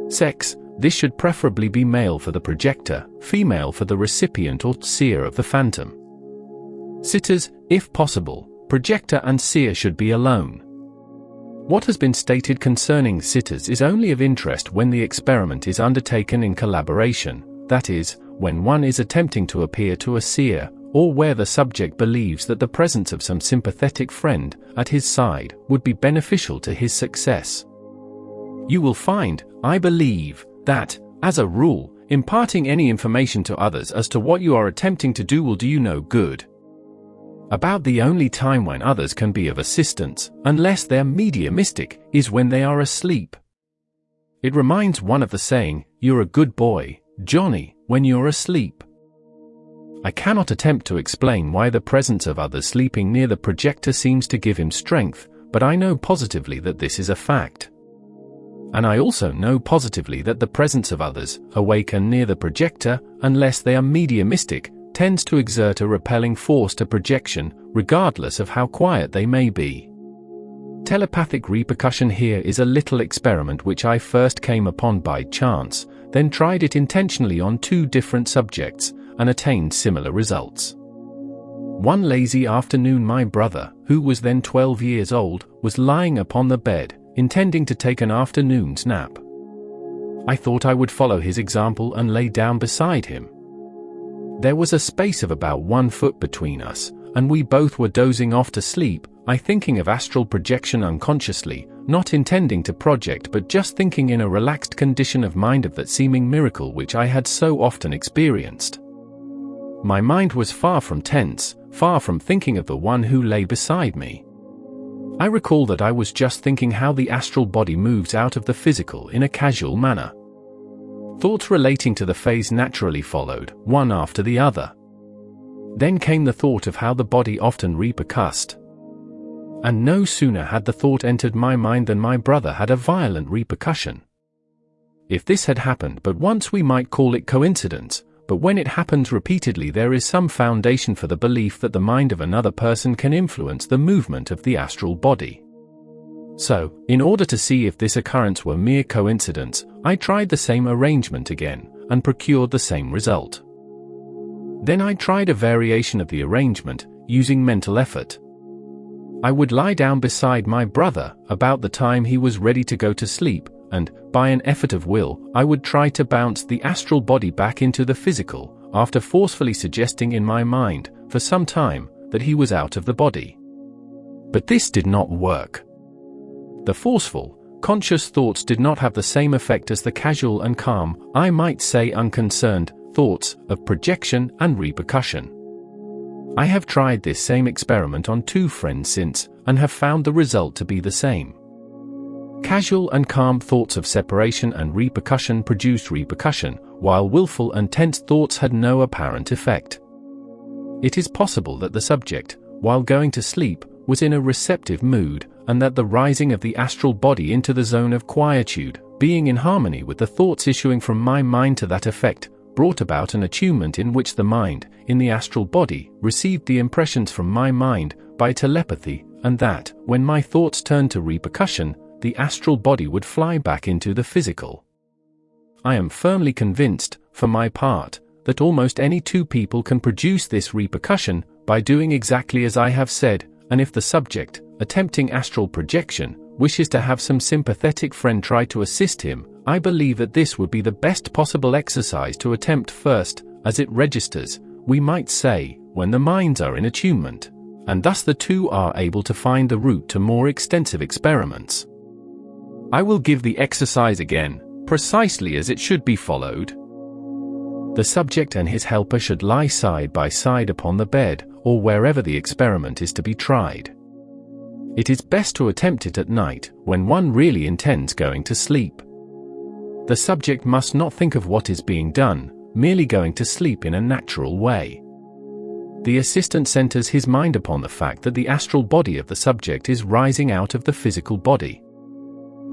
Sex, this should preferably be male for the projector, female for the recipient or seer of the phantom. Sitters, if possible, projector and seer should be alone. What has been stated concerning sitters is only of interest when the experiment is undertaken in collaboration, that is, when one is attempting to appear to a seer, or where the subject believes that the presence of some sympathetic friend at his side would be beneficial to his success. You will find, I believe, that, as a rule, imparting any information to others as to what you are attempting to do will do you no good. About the only time when others can be of assistance, unless they're mediumistic, is when they are asleep. It reminds one of the saying, "You're a good boy, Johnny, when you're asleep." I cannot attempt to explain why the presence of others sleeping near the projector seems to give him strength, but I know positively that this is a fact. And I also know positively that the presence of others, awake and near the projector, unless they are mediumistic, tends to exert a repelling force to projection, regardless of how quiet they may be. Telepathic repercussion here is a little experiment which I first came upon by chance, then tried it intentionally on 2 different subjects, and attained similar results. One lazy afternoon my brother, who was then 12 years old, was lying upon the bed, intending to take an afternoon's nap. I thought I would follow his example and lay down beside him. There was a space of about 1 foot between us, and we both were dozing off to sleep, I thinking of astral projection unconsciously, not intending to project but just thinking in a relaxed condition of mind of that seeming miracle which I had so often experienced. My mind was far from tense, far from thinking of the one who lay beside me. I recall that I was just thinking how the astral body moves out of the physical in a casual manner. Thoughts relating to the phase naturally followed, one after the other. Then came the thought of how the body often repercussed. And no sooner had the thought entered my mind than my brother had a violent repercussion. If this had happened but once, we might call it coincidence, but when it happens repeatedly, there is some foundation for the belief that the mind of another person can influence the movement of the astral body. So, in order to see if this occurrence were mere coincidence, I tried the same arrangement again, and procured the same result. Then I tried a variation of the arrangement, using mental effort. I would lie down beside my brother about the time he was ready to go to sleep, and, by an effort of will, I would try to bounce the astral body back into the physical, after forcefully suggesting in my mind, for some time, that he was out of the body. But this did not work. The forceful, conscious thoughts did not have the same effect as the casual and calm, I might say unconcerned, thoughts of projection and repercussion. I have tried this same experiment on 2 friends since, and have found the result to be the same. Casual and calm thoughts of separation and repercussion produced repercussion, while willful and tense thoughts had no apparent effect. It is possible that the subject, while going to sleep, was in a receptive mood, and that the rising of the astral body into the zone of quietude, being in harmony with the thoughts issuing from my mind to that effect, brought about an attunement in which the mind, in the astral body, received the impressions from my mind, by telepathy, and that, when my thoughts turned to repercussion, the astral body would fly back into the physical. I am firmly convinced, for my part, that almost any 2 people can produce this repercussion, by doing exactly as I have said, and if the subject, attempting astral projection, wishes to have some sympathetic friend try to assist him, I believe that this would be the best possible exercise to attempt first, as it registers, we might say, when the minds are in attunement, and thus the 2 are able to find the route to more extensive experiments. I will give the exercise again, precisely as it should be followed. The subject and his helper should lie side by side upon the bed, or wherever the experiment is to be tried. It is best to attempt it at night, when one really intends going to sleep. The subject must not think of what is being done, merely going to sleep in a natural way. The assistant centers his mind upon the fact that the astral body of the subject is rising out of the physical body.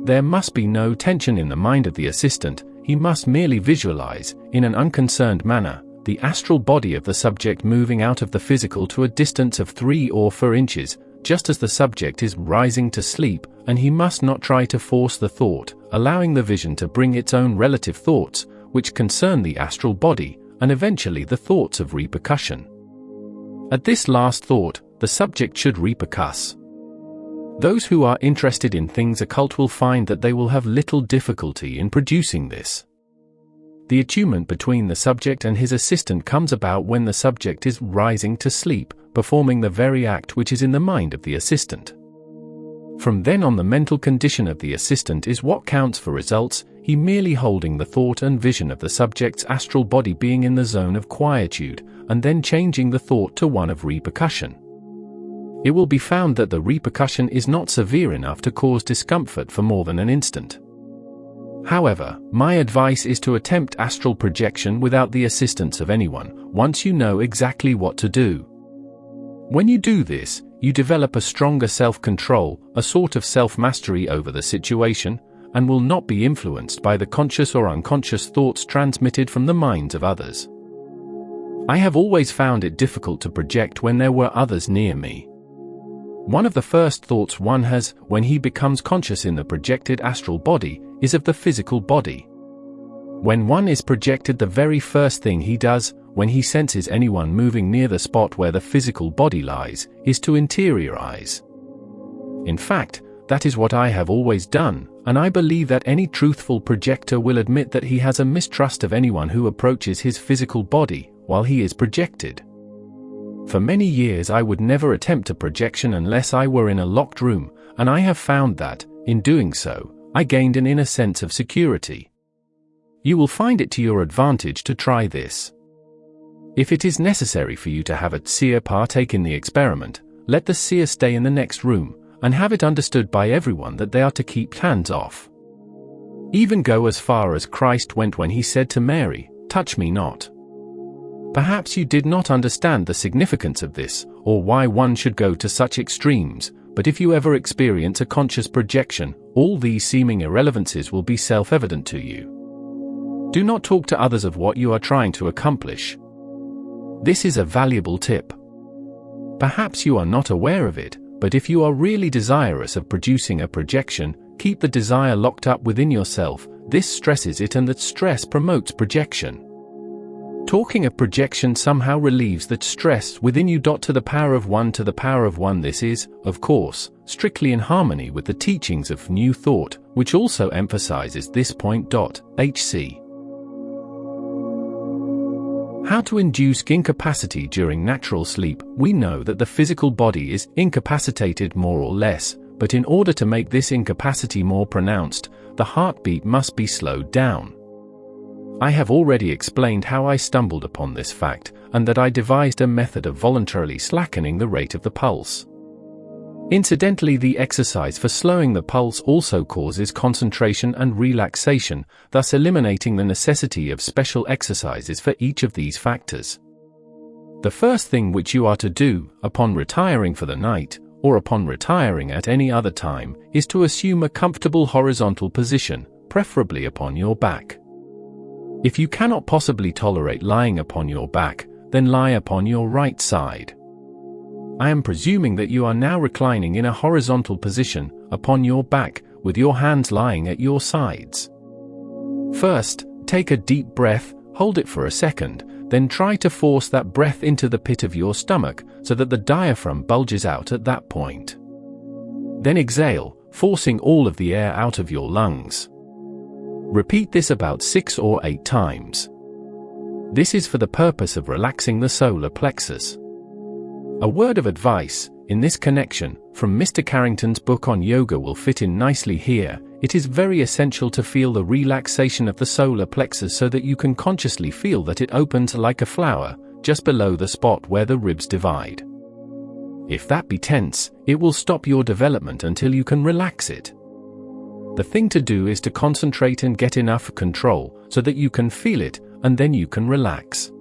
There must be no tension in the mind of the assistant, he must merely visualize, in an unconcerned manner, the astral body of the subject moving out of the physical to a distance of 3 or 4 inches, just as the subject is rising to sleep, and he must not try to force the thought, allowing the vision to bring its own relative thoughts, which concern the astral body, and eventually the thoughts of repercussion. At this last thought, the subject should repercuss. Those who are interested in things occult will find that they will have little difficulty in producing this. The attunement between the subject and his assistant comes about when the subject is rising to sleep, performing the very act which is in the mind of the assistant. From then on, the mental condition of the assistant is what counts for results, he merely holding the thought and vision of the subject's astral body being in the zone of quietude, and then changing the thought to one of repercussion. It will be found that the repercussion is not severe enough to cause discomfort for more than an instant. However, my advice is to attempt astral projection without the assistance of anyone, once you know exactly what to do. When you do this, you develop a stronger self-control, a sort of self-mastery over the situation, and will not be influenced by the conscious or unconscious thoughts transmitted from the minds of others. I have always found it difficult to project when there were others near me. One of the first thoughts one has, when he becomes conscious in the projected astral body, is of the physical body. When one is projected, the very first thing he does, when he senses anyone moving near the spot where the physical body lies, is to interiorize. In fact, that is what I have always done, and I believe that any truthful projector will admit that he has a mistrust of anyone who approaches his physical body while he is projected. For many years I would never attempt a projection unless I were in a locked room, and I have found that, in doing so, I gained an inner sense of security. You will find it to your advantage to try this. If it is necessary for you to have a seer partake in the experiment, let the seer stay in the next room, and have it understood by everyone that they are to keep hands off. Even go as far as Christ went when he said to Mary, "Touch me not." Perhaps you did not understand the significance of this, or why one should go to such extremes, but if you ever experience a conscious projection, all these seeming irrelevancies will be self-evident to you. Do not talk to others of what you are trying to accomplish. This is a valuable tip. Perhaps you are not aware of it, but if you are really desirous of producing a projection, keep the desire locked up within yourself. This stresses it, and that stress promotes projection. Talking of projection somehow relieves that stress within you. To the power of 1 to the power of 1. This is, of course, strictly in harmony with the teachings of New Thought, which also emphasizes this point. HC. How to induce incapacity during natural sleep. We know that the physical body is incapacitated more or less, but in order to make this incapacity more pronounced, the heartbeat must be slowed down. I have already explained how I stumbled upon this fact, and that I devised a method of voluntarily slackening the rate of the pulse. Incidentally, the exercise for slowing the pulse also causes concentration and relaxation, thus eliminating the necessity of special exercises for each of these factors. The first thing which you are to do, upon retiring for the night, or upon retiring at any other time, is to assume a comfortable horizontal position, preferably upon your back. If you cannot possibly tolerate lying upon your back, then lie upon your right side. I am presuming that you are now reclining in a horizontal position, upon your back, with your hands lying at your sides. First, take a deep breath, hold it for a second, then try to force that breath into the pit of your stomach, so that the diaphragm bulges out at that point. Then exhale, forcing all of the air out of your lungs. Repeat this about 6 or 8 times. This is for the purpose of relaxing the solar plexus. A word of advice, in this connection, from Mr. Carrington's book on yoga will fit in nicely here. It is very essential to feel the relaxation of the solar plexus so that you can consciously feel that it opens like a flower, just below the spot where the ribs divide. If that be tense, it will stop your development until you can relax it. The thing to do is to concentrate and get enough control so that you can feel it, and then you can relax.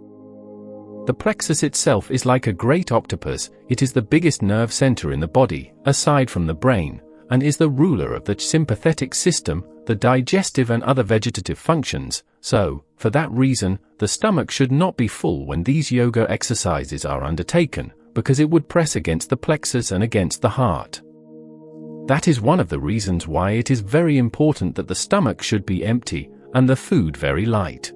The plexus itself is like a great octopus. It is the biggest nerve center in the body, aside from the brain, and is the ruler of the sympathetic system, the digestive and other vegetative functions. So, for that reason, the stomach should not be full when these yoga exercises are undertaken, because it would press against the plexus and against the heart. That is one of the reasons why it is very important that the stomach should be empty, and the food very light.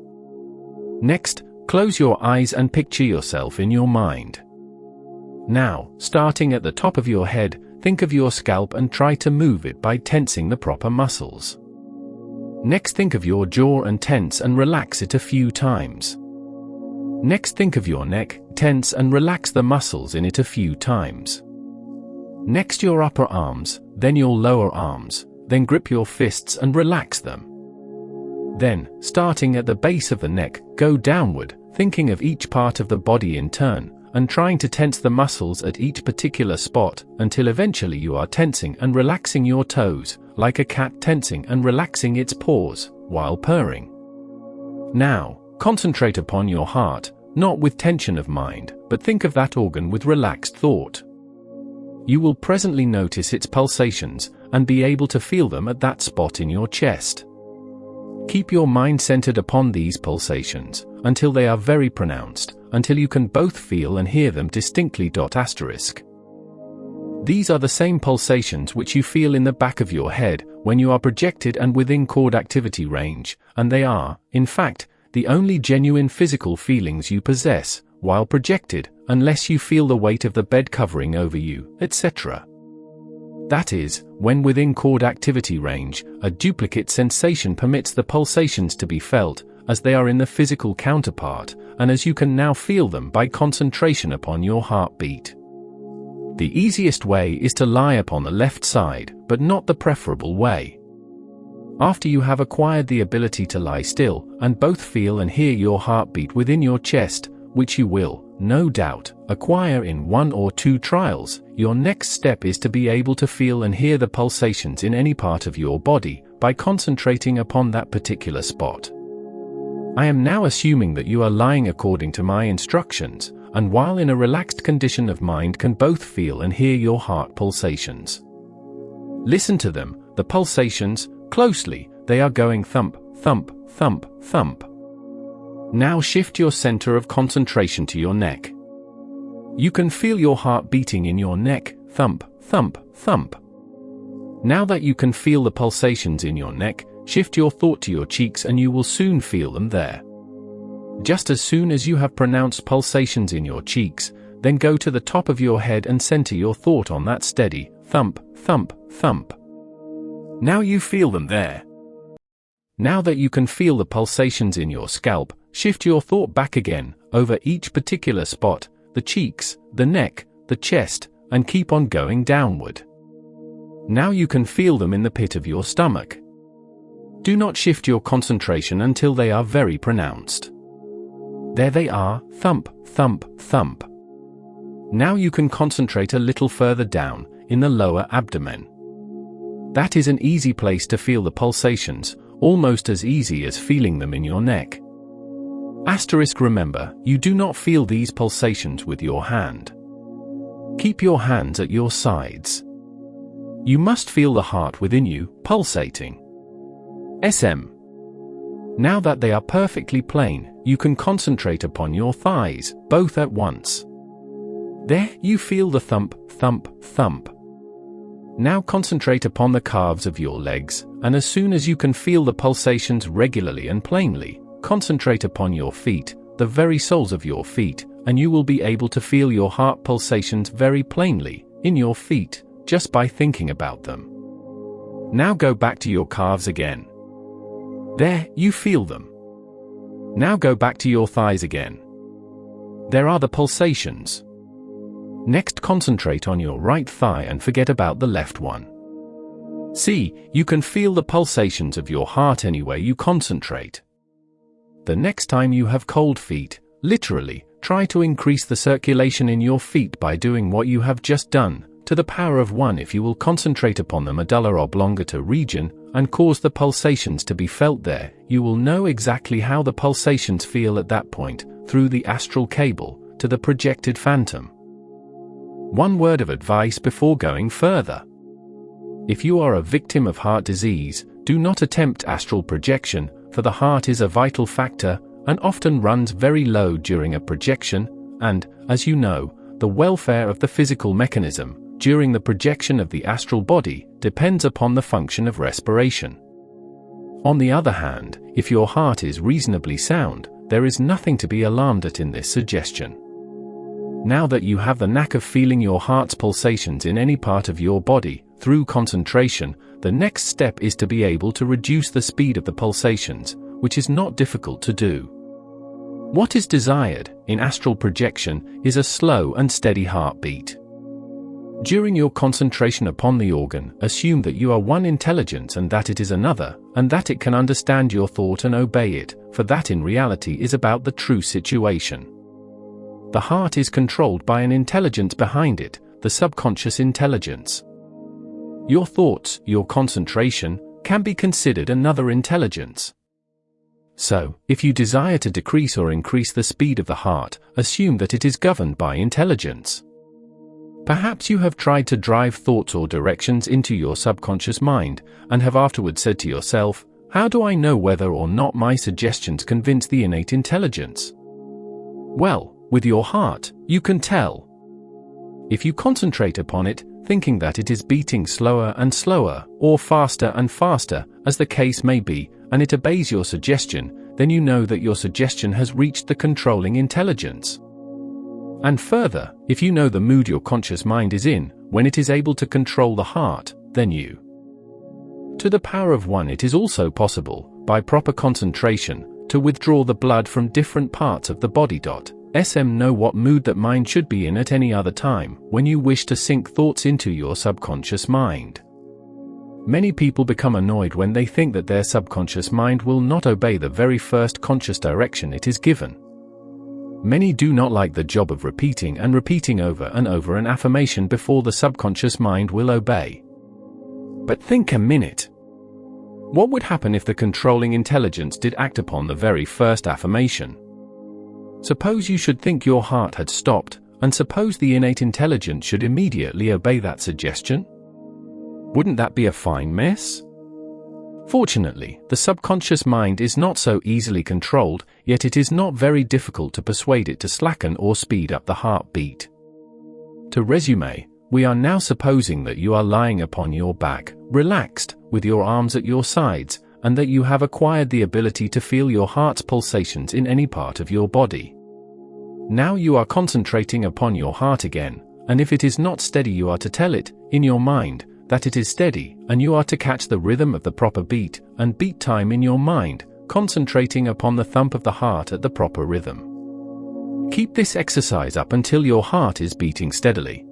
Next, close your eyes and picture yourself in your mind. Now, starting at the top of your head, think of your scalp and try to move it by tensing the proper muscles. Next, think of your jaw and tense and relax it a few times. Next, think of your neck, tense and relax the muscles in it a few times. Next, your upper arms, then your lower arms, then grip your fists and relax them. Then, starting at the base of the neck, go downward, thinking of each part of the body in turn, and trying to tense the muscles at each particular spot, until eventually you are tensing and relaxing your toes, like a cat tensing and relaxing its paws, while purring. Now, concentrate upon your heart, not with tension of mind, but think of that organ with relaxed thought. You will presently notice its pulsations, and be able to feel them at that spot in your chest. Keep your mind centered upon these pulsations, until they are very pronounced, until you can both feel and hear them distinctly. These are the same pulsations which you feel in the back of your head, when you are projected and within chord activity range, and they are, in fact, the only genuine physical feelings you possess, while projected, unless you feel the weight of the bed covering over you, etc. That is, when within chord activity range, a duplicate sensation permits the pulsations to be felt, as they are in the physical counterpart, and as you can now feel them by concentration upon your heartbeat. The easiest way is to lie upon the left side, but not the preferable way. After you have acquired the ability to lie still, and both feel and hear your heartbeat within your chest, which you will, no doubt, acquire in 1 or 2 trials, your next step is to be able to feel and hear the pulsations in any part of your body by concentrating upon that particular spot. I am now assuming that you are lying according to my instructions, and while in a relaxed condition of mind can both feel and hear your heart pulsations. Listen to them, the pulsations, closely. They are going thump, thump, thump, thump. Now shift your center of concentration to your neck. You can feel your heart beating in your neck, thump, thump, thump. Now that you can feel the pulsations in your neck, shift your thought to your cheeks and you will soon feel them there. Just as soon as you have pronounced pulsations in your cheeks, then go to the top of your head and center your thought on that steady thump, thump, thump. Now you feel them there. Now that you can feel the pulsations in your scalp, shift your thought back again, over each particular spot, the cheeks, the neck, the chest, and keep on going downward. Now you can feel them in the pit of your stomach. Do not shift your concentration until they are very pronounced. There they are, thump, thump, thump. Now you can concentrate a little further down, in the lower abdomen. That is an easy place to feel the pulsations, almost as easy as feeling them in your neck. Remember, you do not feel these pulsations with your hand. Keep your hands at your sides. You must feel the heart within you, pulsating. Now that they are perfectly plain, you can concentrate upon your thighs, both at once. There, you feel the thump, thump, thump. Now concentrate upon the calves of your legs, and as soon as you can feel the pulsations regularly and plainly, concentrate upon your feet, the very soles of your feet, and you will be able to feel your heart pulsations very plainly, in your feet, just by thinking about them. Now go back to your calves again. There, you feel them. Now go back to your thighs again. There are the pulsations. Next, concentrate on your right thigh and forget about the left one. See, you can feel the pulsations of your heart anywhere you concentrate. The next time you have cold feet, literally, try to increase the circulation in your feet by doing what you have just done, to the power of 1. If you will concentrate upon the medulla oblongata region, and cause the pulsations to be felt there, you will know exactly how the pulsations feel at that point, through the astral cable, to the projected phantom. One word of advice before going further. If you are a victim of heart disease, do not attempt astral projection, for the heart is a vital factor, and often runs very low during a projection, and, as you know, the welfare of the physical mechanism, during the projection of the astral body, depends upon the function of respiration. On the other hand, if your heart is reasonably sound, there is nothing to be alarmed at in this suggestion. Now that you have the knack of feeling your heart's pulsations in any part of your body, through concentration, the next step is to be able to reduce the speed of the pulsations, which is not difficult to do. What is desired, in astral projection, is a slow and steady heartbeat. During your concentration upon the organ, assume that you are one intelligence and that it is another, and that it can understand your thought and obey it, for that in reality is about the true situation. The heart is controlled by an intelligence behind it, the subconscious intelligence. Your thoughts, your concentration, can be considered another intelligence. So, if you desire to decrease or increase the speed of the heart, assume that it is governed by intelligence. Perhaps you have tried to drive thoughts or directions into your subconscious mind, and have afterwards said to yourself, "How do I know whether or not my suggestions convince the innate intelligence?" Well, with your heart, you can tell. If you concentrate upon it, thinking that it is beating slower and slower, or faster and faster, as the case may be, and it obeys your suggestion, then you know that your suggestion has reached the controlling intelligence. And further, if you know the mood your conscious mind is in, when it is able to control the heart, then you. To the power of 1, it is also possible, by proper concentration, to withdraw the blood from different parts of the body. Know what mood that mind should be in at any other time, when you wish to sink thoughts into your subconscious mind. Many people become annoyed when they think that their subconscious mind will not obey the very first conscious direction it is given. Many do not like the job of repeating and repeating over and over an affirmation before the subconscious mind will obey. But think a minute. What would happen if the controlling intelligence did act upon the very first affirmation? Suppose you should think your heart had stopped, and suppose the innate intelligence should immediately obey that suggestion? Wouldn't that be a fine mess? Fortunately, the subconscious mind is not so easily controlled, yet it is not very difficult to persuade it to slacken or speed up the heartbeat. To resume, we are now supposing that you are lying upon your back, relaxed, with your arms at your sides, and that you have acquired the ability to feel your heart's pulsations in any part of your body. Now you are concentrating upon your heart again, and if it is not steady you are to tell it, in your mind, that it is steady, and you are to catch the rhythm of the proper beat, and beat time in your mind, concentrating upon the thump of the heart at the proper rhythm. Keep this exercise up until your heart is beating steadily.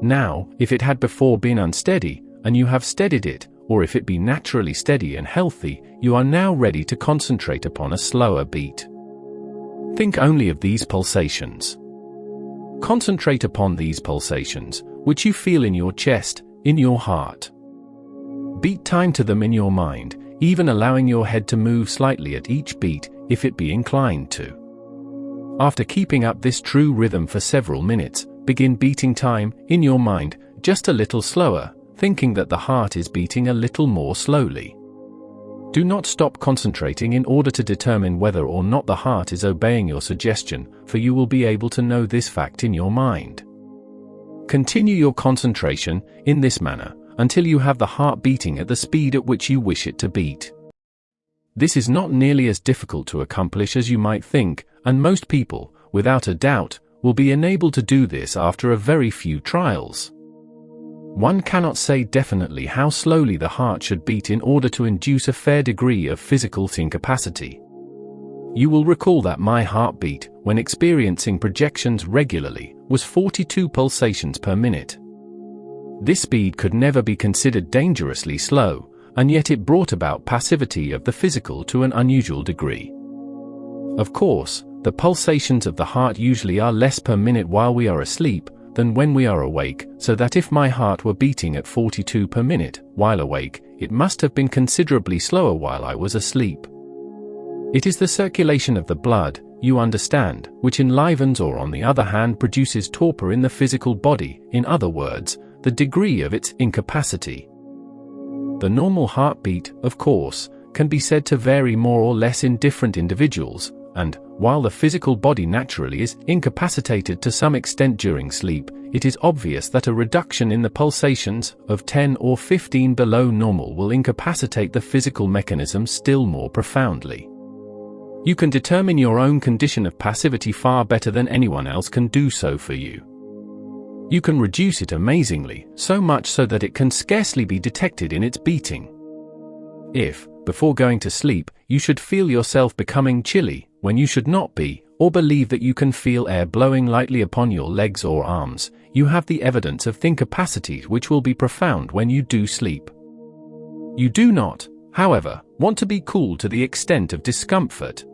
Now, if it had before been unsteady, and you have steadied it, or if it be naturally steady and healthy, you are now ready to concentrate upon a slower beat. Think only of these pulsations. Concentrate upon these pulsations, which you feel in your chest, in your heart. Beat time to them in your mind, even allowing your head to move slightly at each beat, if it be inclined to. After keeping up this true rhythm for several minutes, begin beating time, in your mind, just a little slower, thinking that the heart is beating a little more slowly. Do not stop concentrating in order to determine whether or not the heart is obeying your suggestion, for you will be able to know this fact in your mind. Continue your concentration, in this manner, until you have the heart beating at the speed at which you wish it to beat. This is not nearly as difficult to accomplish as you might think, and most people, without a doubt, will be enabled to do this after a very few trials. One cannot say definitely how slowly the heart should beat in order to induce a fair degree of physical incapacity. You will recall that my heartbeat, when experiencing projections regularly, was 42 pulsations per minute. This speed could never be considered dangerously slow, and yet it brought about passivity of the physical to an unusual degree. Of course, the pulsations of the heart usually are less per minute while we are asleep than when we are awake, so that if my heart were beating at 42 per minute while awake, it must have been considerably slower while I was asleep. It is the circulation of the blood, you understand, which enlivens or on the other hand produces torpor in the physical body, in other words, the degree of its incapacity. The normal heartbeat, of course, can be said to vary more or less in different individuals, and, while the physical body naturally is incapacitated to some extent during sleep, it is obvious that a reduction in the pulsations of 10 or 15 below normal will incapacitate the physical mechanism still more profoundly. You can determine your own condition of passivity far better than anyone else can do so for you. You can reduce it amazingly, so much so that it can scarcely be detected in its beating. If, before going to sleep, you should feel yourself becoming chilly, when you should not be, or believe that you can feel air blowing lightly upon your legs or arms, you have the evidence of incapacity which will be profound when you do sleep. You do not, however, want to be cool to the extent of discomfort.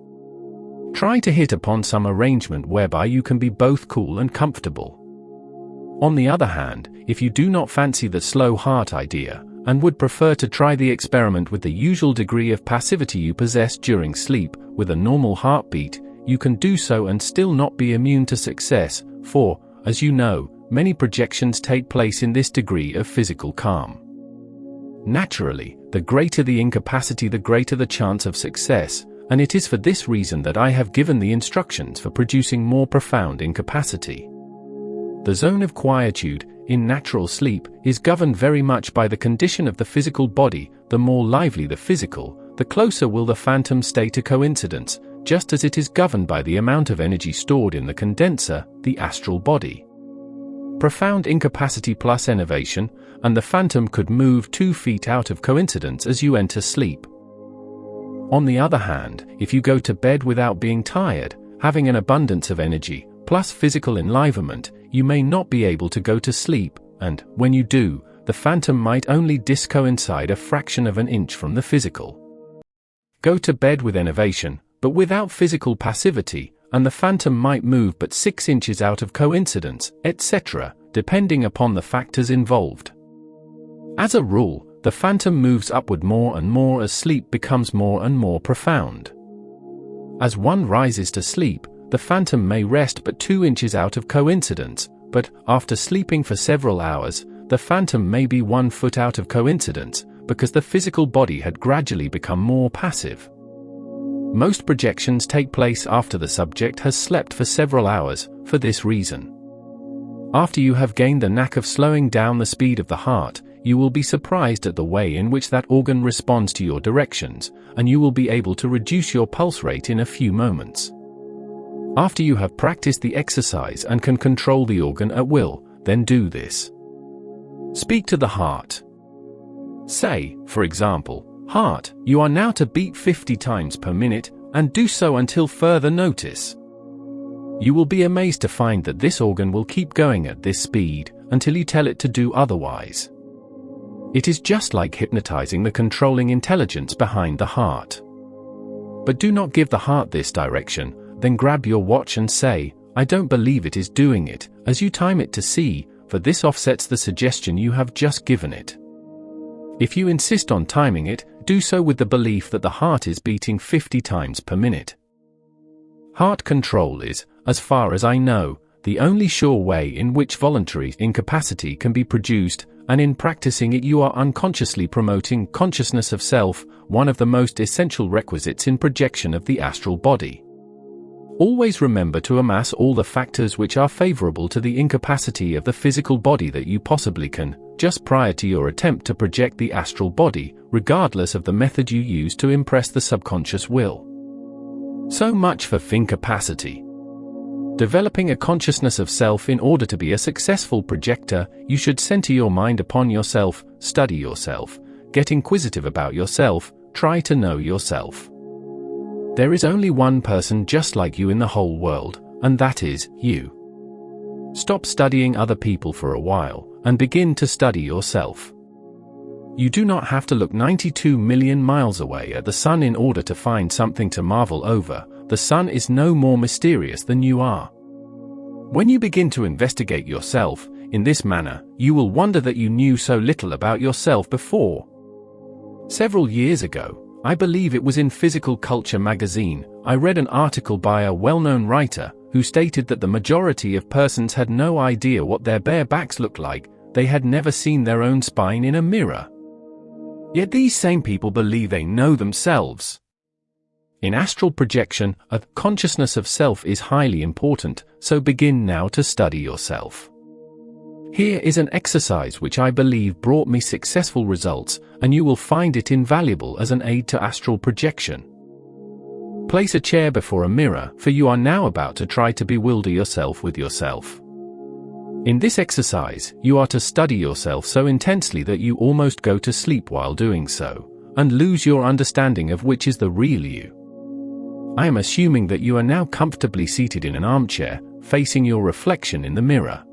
Try to hit upon some arrangement whereby you can be both cool and comfortable. On the other hand, if you do not fancy the slow heart idea, and would prefer to try the experiment with the usual degree of passivity you possess during sleep, with a normal heartbeat, you can do so and still not be immune to success, for, as you know, many projections take place in this degree of physical calm. Naturally, the greater the incapacity, the greater the chance of success, and it is for this reason that I have given the instructions for producing more profound incapacity. The zone of quietude, in natural sleep, is governed very much by the condition of the physical body. The more lively the physical, the closer will the phantom stay to coincidence, just as it is governed by the amount of energy stored in the condenser, the astral body. Profound incapacity plus enervation, and the phantom could move 2 feet out of coincidence as you enter sleep. On the other hand, if you go to bed without being tired, having an abundance of energy, plus physical enlivenment, you may not be able to go to sleep, and, when you do, the phantom might only discoincide a fraction of an inch from the physical. Go to bed with enervation, but without physical passivity, and the phantom might move but 6 inches out of coincidence, etc., depending upon the factors involved. As a rule, the phantom moves upward more and more as sleep becomes more and more profound. As one rises to sleep, the phantom may rest but 2 inches out of coincidence, but after sleeping for several hours, the phantom may be 1 foot out of coincidence, because the physical body had gradually become more passive. Most projections take place after the subject has slept for several hours, for this reason. After you have gained the knack of slowing down the speed of the heart, you will be surprised at the way in which that organ responds to your directions, and you will be able to reduce your pulse rate in a few moments. After you have practiced the exercise and can control the organ at will, then do this. Speak to the heart. Say, for example, "Heart, you are now to beat 50 times per minute, and do so until further notice." You will be amazed to find that this organ will keep going at this speed, until you tell it to do otherwise. It is just like hypnotizing the controlling intelligence behind the heart. But do not give the heart this direction, then grab your watch and say, "I don't believe it is doing it," as you time it to see, for this offsets the suggestion you have just given it. If you insist on timing it, do so with the belief that the heart is beating 50 times per minute. Heart control is, as far as I know, the only sure way in which voluntary incapacity can be produced, and in practicing it you are unconsciously promoting consciousness of self, one of the most essential requisites in projection of the astral body. Always remember to amass all the factors which are favorable to the incapacity of the physical body that you possibly can, just prior to your attempt to project the astral body, regardless of the method you use to impress the subconscious will. So much for incapacity. Developing a consciousness of self. In order to be a successful projector, you should center your mind upon yourself, study yourself, get inquisitive about yourself, try to know yourself. There is only one person just like you in the whole world, and that is you. Stop studying other people for a while, and begin to study yourself. You do not have to look 92 million miles away at the sun in order to find something to marvel over. The sun is no more mysterious than you are. When you begin to investigate yourself in this manner, you will wonder that you knew so little about yourself before. Several years ago, I believe it was in Physical Culture magazine, I read an article by a well-known writer who stated that the majority of persons had no idea what their bare backs looked like. They had never seen their own spine in a mirror. Yet these same people believe they know themselves. In astral projection, a consciousness of self is highly important, so begin now to study yourself. Here is an exercise which I believe brought me successful results, and you will find it invaluable as an aid to astral projection. Place a chair before a mirror, for you are now about to try to bewilder yourself with yourself. In this exercise, you are to study yourself so intensely that you almost go to sleep while doing so, and lose your understanding of which is the real you. I am assuming that you are now comfortably seated in an armchair, facing your reflection in the mirror.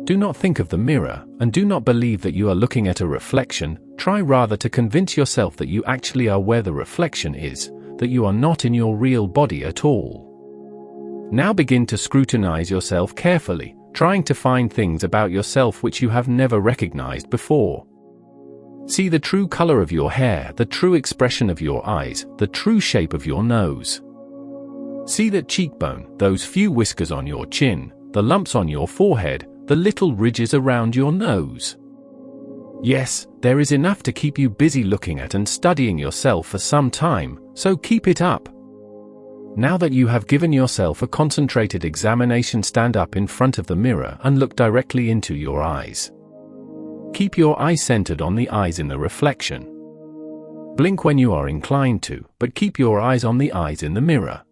Do not think of the mirror, and do not believe that you are looking at a reflection. Try rather to convince yourself that you actually are where the reflection is, that you are not in your real body at all. Now begin to scrutinize yourself carefully, trying to find things about yourself which you have never recognized before. See the true color of your hair, the true expression of your eyes, the true shape of your nose. See that cheekbone, those few whiskers on your chin, the lumps on your forehead, the little ridges around your nose. Yes, there is enough to keep you busy looking at and studying yourself for some time, so keep it up. Now that you have given yourself a concentrated examination, stand up in front of the mirror and look directly into your eyes. Keep your eyes centered on the eyes in the reflection. Blink when you are inclined to, but keep your eyes on the eyes in the mirror.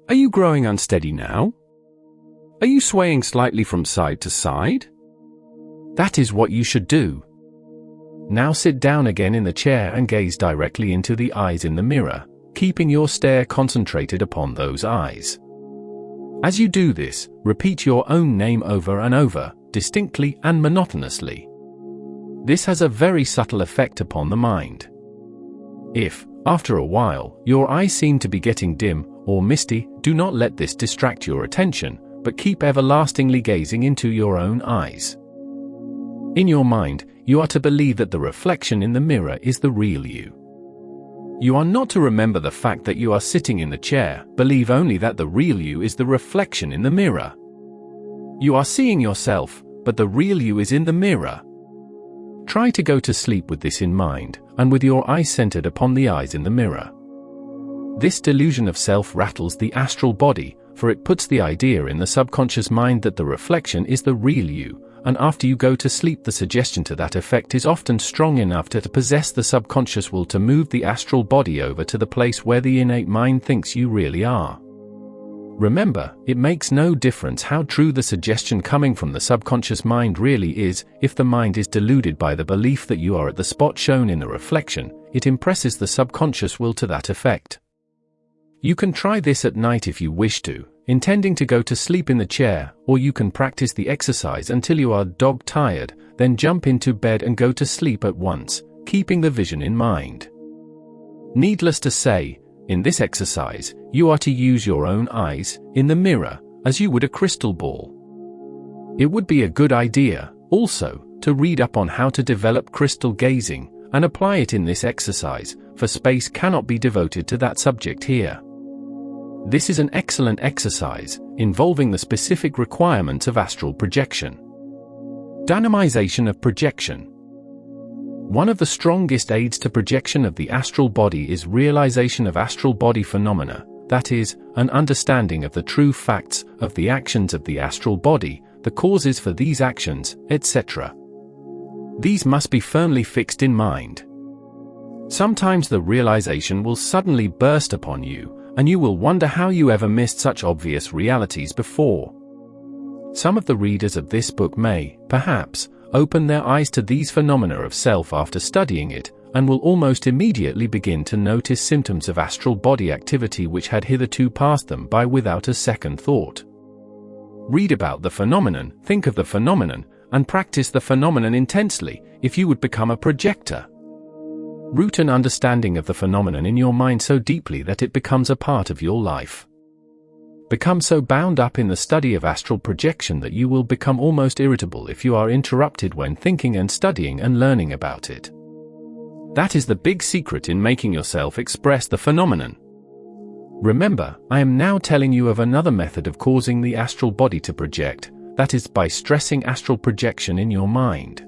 Are you growing unsteady now? Are you swaying slightly from side to side? That is what you should do. Now sit down again in the chair and gaze directly into the eyes in the mirror, keeping your stare concentrated upon those eyes. As you do this, repeat your own name over and over, distinctly and monotonously. This has a very subtle effect upon the mind. If, after a while, your eyes seem to be getting dim or misty, Do not let this distract your attention, but keep everlastingly gazing into your own eyes. In your mind, you are to believe that the reflection in the mirror is the real you. You are not to remember the fact that you are sitting in the chair, believe only that the real you is the reflection in the mirror. You are seeing yourself, but the real you is in the mirror. Try to go to sleep with this in mind, and with your eyes centered upon the eyes in the mirror. This delusion of self rattles the astral body, for it puts the idea in the subconscious mind that the reflection is the real you, and after you go to sleep the suggestion to that effect is often strong enough to possess the subconscious will to move the astral body over to the place where the innate mind thinks you really are. Remember, it makes no difference how true the suggestion coming from the subconscious mind really is. If the mind is deluded by the belief that you are at the spot shown in the reflection, it impresses the subconscious will to that effect. You can try this at night if you wish to, intending to go to sleep in the chair, or you can practice the exercise until you are dog-tired, then jump into bed and go to sleep at once, keeping the vision in mind. Needless to say, in this exercise, you are to use your own eyes, in the mirror, as you would a crystal ball. It would be a good idea, also, to read up on how to develop crystal gazing, and apply it in this exercise, for space cannot be devoted to that subject here. This is an excellent exercise, involving the specific requirements of astral projection. Dynamization of projection. One of the strongest aids to projection of the astral body is realization of astral body phenomena, that is, an understanding of the true facts of the actions of the astral body, the causes for these actions, etc. These must be firmly fixed in mind. Sometimes the realization will suddenly burst upon you, and you will wonder how you ever missed such obvious realities before. Some of the readers of this book may, perhaps, open their eyes to these phenomena of self after studying it, and will almost immediately begin to notice symptoms of astral body activity which had hitherto passed them by without a second thought. Read about the phenomenon, think of the phenomenon, and practice the phenomenon intensely, if you would become a projector. Root an understanding of the phenomenon in your mind so deeply that it becomes a part of your life. Become so bound up in the study of astral projection that you will become almost irritable if you are interrupted when thinking and studying and learning about it. That is the big secret in making yourself express the phenomenon. Remember, I am now telling you of another method of causing the astral body to project, that is by stressing astral projection in your mind.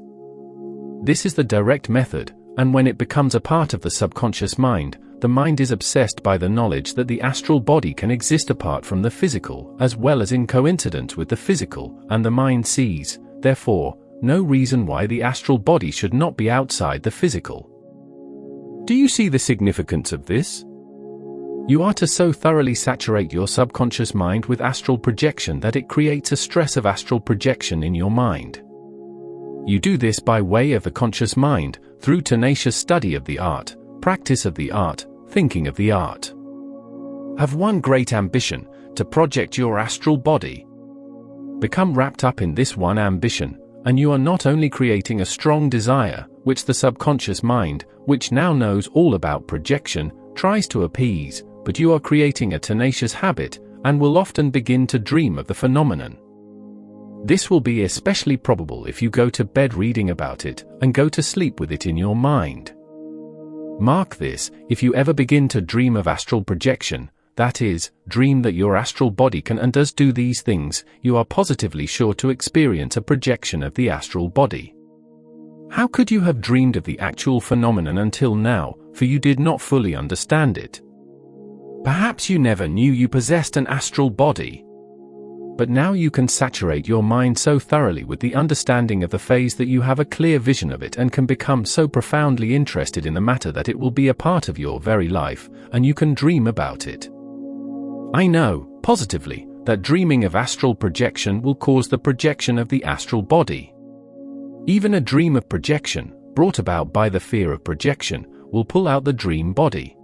This is the direct method, and when it becomes a part of the subconscious mind, the mind is obsessed by the knowledge that the astral body can exist apart from the physical, as well as in coincidence with the physical, and the mind sees, therefore, no reason why the astral body should not be outside the physical. Do you see the significance of this? You are to so thoroughly saturate your subconscious mind with astral projection that it creates a stress of astral projection in your mind. You do this by way of the conscious mind, through tenacious study of the art, practice of the art, thinking of the art. Have one great ambition, to project your astral body. Become wrapped up in this one ambition, and you are not only creating a strong desire, which the subconscious mind, which now knows all about projection, tries to appease, but you are creating a tenacious habit, and will often begin to dream of the phenomenon. This will be especially probable if you go to bed reading about it, and go to sleep with it in your mind. Mark this, if you ever begin to dream of astral projection, that is, dream that your astral body can and does do these things, you are positively sure to experience a projection of the astral body. How could you have dreamed of the actual phenomenon until now, for you did not fully understand it? Perhaps you never knew you possessed an astral body. But now you can saturate your mind so thoroughly with the understanding of the phase that you have a clear vision of it and can become so profoundly interested in the matter that it will be a part of your very life, and you can dream about it. I know, positively, that dreaming of astral projection will cause the projection of the astral body. Even a dream of projection, brought about by the fear of projection, will pull out the dream body.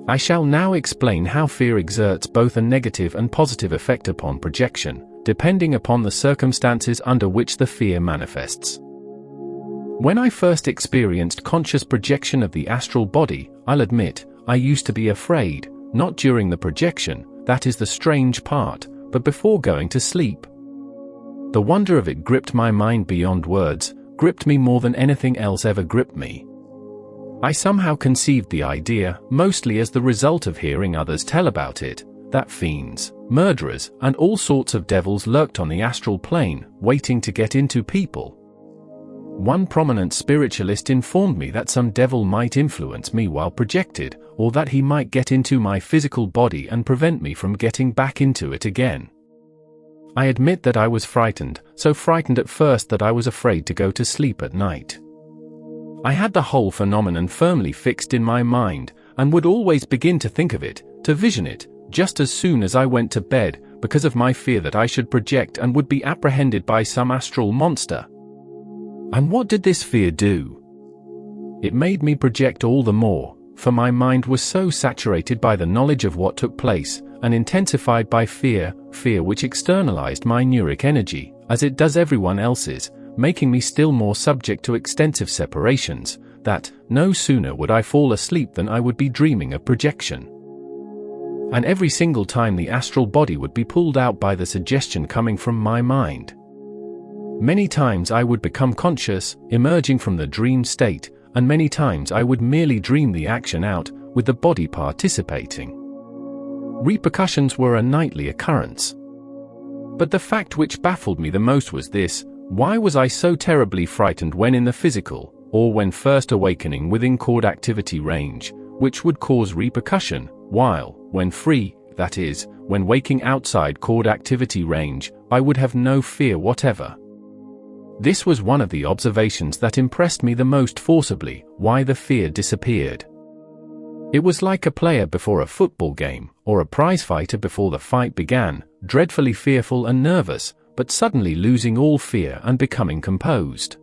I shall now explain how fear exerts both a negative and positive effect upon projection, depending upon the circumstances under which the fear manifests. When I first experienced conscious projection of the astral body, I'll admit, I used to be afraid, not during the projection, that is the strange part, but before going to sleep. The wonder of it gripped my mind beyond words, gripped me more than anything else ever gripped me. I somehow conceived the idea, mostly as the result of hearing others tell about it, that fiends, murderers, and all sorts of devils lurked on the astral plane, waiting to get into people. One prominent spiritualist informed me that some devil might influence me while projected, or that he might get into my physical body and prevent me from getting back into it again. I admit that I was frightened, so frightened at first that I was afraid to go to sleep at night. I had the whole phenomenon firmly fixed in my mind, and would always begin to think of it, to vision it, just as soon as I went to bed, because of my fear that I should project and would be apprehended by some astral monster. And what did this fear do? It made me project all the more, for my mind was so saturated by the knowledge of what took place, and intensified by fear which externalized my neuric energy, as it does everyone else's, making me still more subject to extensive separations, that no sooner would I fall asleep than I would be dreaming of projection. And every single time the astral body would be pulled out by the suggestion coming from my mind. Many times I would become conscious, emerging from the dream state, and many times I would merely dream the action out, with the body participating. Repercussions were a nightly occurrence. But the fact which baffled me the most was this: why was I so terribly frightened when in the physical, or when first awakening within chord activity range, which would cause repercussion, while, when free, that is, when waking outside chord activity range, I would have no fear whatever? This was one of the observations that impressed me the most forcibly, why the fear disappeared. It was like a player before a football game, or a prizefighter before the fight began, dreadfully fearful and nervous, but suddenly losing all fear and becoming composed.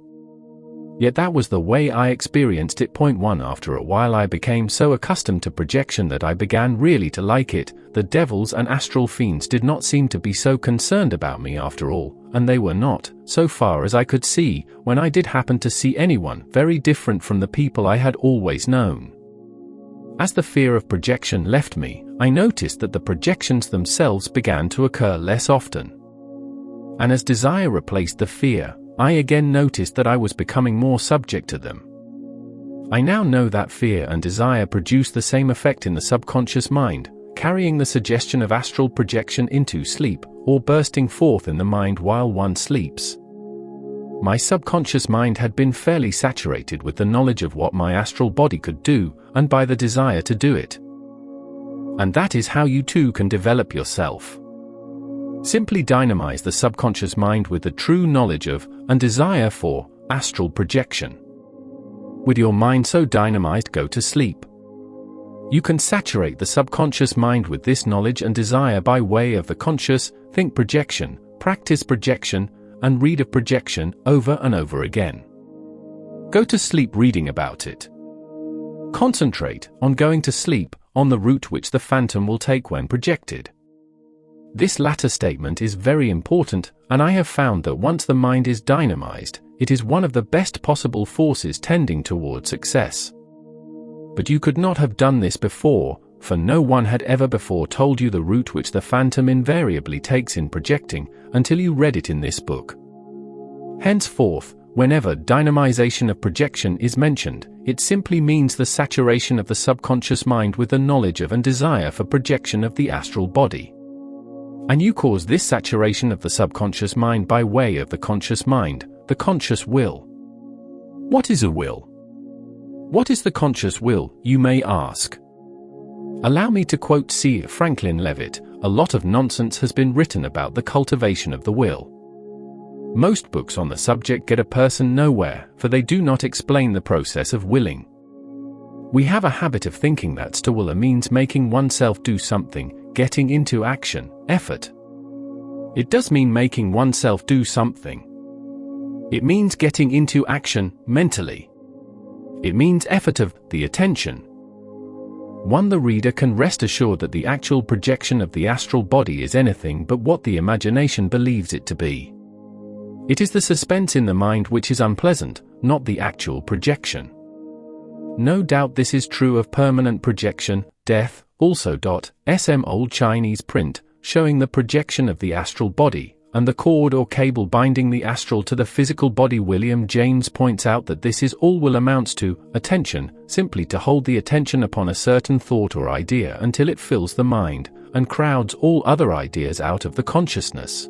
Yet that was the way I experienced it. 1 After a while I became so accustomed to projection that I began really to like it. The devils and astral fiends did not seem to be so concerned about me after all, and they were not, so far as I could see, when I did happen to see anyone very different from the people I had always known. As the fear of projection left me, I noticed that the projections themselves began to occur less often. And as desire replaced the fear, I again noticed that I was becoming more subject to them. I now know that fear and desire produce the same effect in the subconscious mind, carrying the suggestion of astral projection into sleep, or bursting forth in the mind while one sleeps. My subconscious mind had been fairly saturated with the knowledge of what my astral body could do, and by the desire to do it. And that is how you too can develop yourself. Simply dynamize the subconscious mind with the true knowledge of, and desire for, astral projection. With your mind so dynamized, go to sleep. You can saturate the subconscious mind with this knowledge and desire by way of the conscious, think projection, practice projection, and read of projection over and over again. Go to sleep reading about it. Concentrate on going to sleep, on the route which the phantom will take when projected. This latter statement is very important, and I have found that once the mind is dynamized, it is one of the best possible forces tending toward success. But you could not have done this before, for no one had ever before told you the route which the phantom invariably takes in projecting, until you read it in this book. Henceforth, whenever dynamization of projection is mentioned, it simply means the saturation of the subconscious mind with the knowledge of and desire for projection of the astral body. And you cause this saturation of the subconscious mind by way of the conscious mind, the conscious will. What is a will? What is the conscious will, you may ask? Allow me to quote C. Franklin Leavitt: "A lot of nonsense has been written about the cultivation of the will. Most books on the subject get a person nowhere, for they do not explain the process of willing. We have a habit of thinking that to will means making oneself do something, getting into action, effort. It does mean making oneself do something. It means getting into action, mentally. It means effort of the attention. The reader can rest assured that the actual projection of the astral body is anything but what the imagination believes it to be. It is the suspense in the mind which is unpleasant, not the actual projection. No doubt this is true of permanent projection, death, Also. Some old Chinese print, showing the projection of the astral body, and the cord or cable binding the astral to the physical body. William James points out that this is all will amounts to attention, simply to hold the attention upon a certain thought or idea until it fills the mind, and crowds all other ideas out of the consciousness.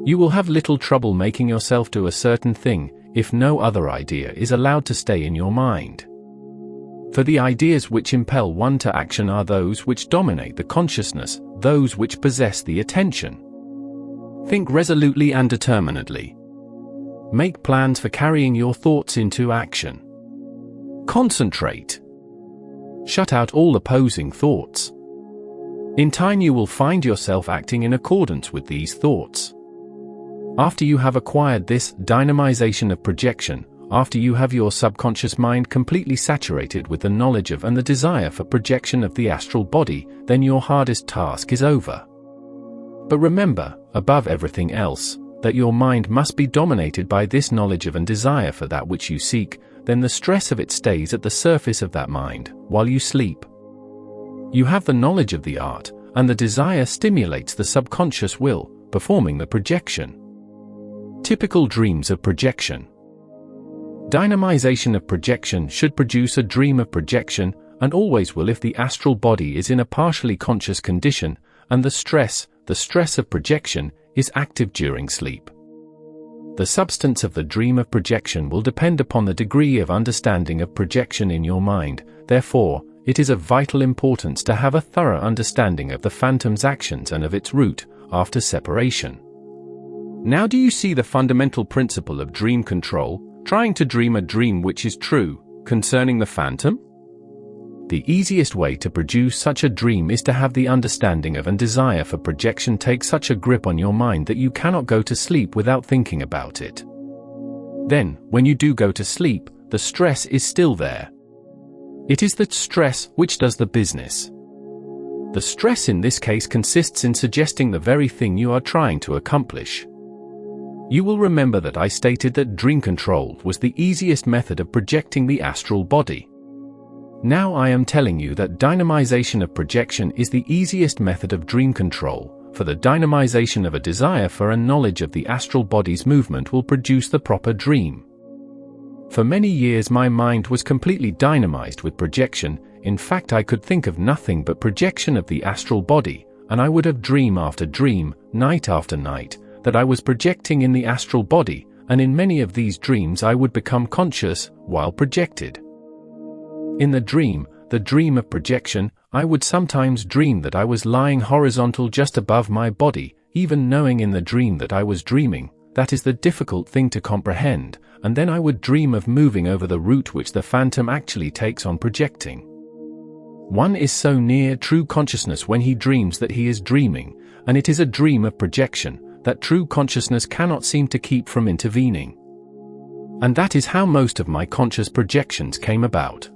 You will have little trouble making yourself do a certain thing, if no other idea is allowed to stay in your mind. For the ideas which impel one to action are those which dominate the consciousness, those which possess the attention. Think resolutely and determinedly. Make plans for carrying your thoughts into action. Concentrate. Shut out all opposing thoughts. In time you will find yourself acting in accordance with these thoughts. After you have acquired this dynamization of projection, after you have your subconscious mind completely saturated with the knowledge of and the desire for projection of the astral body, then your hardest task is over. But remember, above everything else, that your mind must be dominated by this knowledge of and desire for that which you seek, then the stress of it stays at the surface of that mind, while you sleep. You have the knowledge of the art, and the desire stimulates the subconscious will, performing the projection. Typical dreams of projection. Dynamization of projection should produce a dream of projection, and always will if the astral body is in a partially conscious condition, and the stress of projection, is active during sleep. The substance of the dream of projection will depend upon the degree of understanding of projection in your mind. Therefore, it is of vital importance to have a thorough understanding of the phantom's actions and of its route, after separation. Now do you see the fundamental principle of dream control, trying to dream a dream which is true, concerning the phantom? The easiest way to produce such a dream is to have the understanding of and desire for projection take such a grip on your mind that you cannot go to sleep without thinking about it. Then, when you do go to sleep, the stress is still there. It is that stress which does the business. The stress in this case consists in suggesting the very thing you are trying to accomplish. You will remember that I stated that dream control was the easiest method of projecting the astral body. Now I am telling you that dynamization of projection is the easiest method of dream control, for the dynamization of a desire for a knowledge of the astral body's movement will produce the proper dream. For many years my mind was completely dynamized with projection. In fact, I could think of nothing but projection of the astral body, and I would have dream after dream, night after night, that I was projecting in the astral body, and in many of these dreams I would become conscious while projected. In the dream of projection, I would sometimes dream that I was lying horizontal just above my body, even knowing in the dream that I was dreaming. That is the difficult thing to comprehend, and then I would dream of moving over the route which the phantom actually takes on projecting. One is so near true consciousness when he dreams that he is dreaming, and it is a dream of projection, that true consciousness cannot seem to keep from intervening. And that is how most of my conscious projections came about.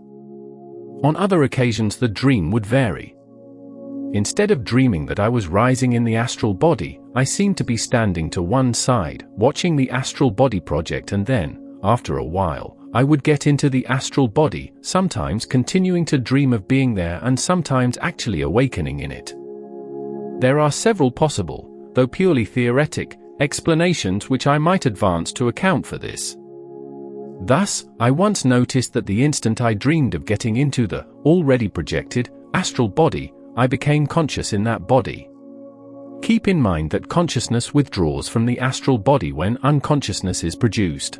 On other occasions the dream would vary. Instead of dreaming that I was rising in the astral body, I seemed to be standing to one side, watching the astral body project, and then, after a while, I would get into the astral body, sometimes continuing to dream of being there and sometimes actually awakening in it. There are several possible, though purely theoretic, explanations which I might advance to account for this. Thus, I once noticed that the instant I dreamed of getting into the already projected astral body, I became conscious in that body. Keep in mind that consciousness withdraws from the astral body when unconsciousness is produced.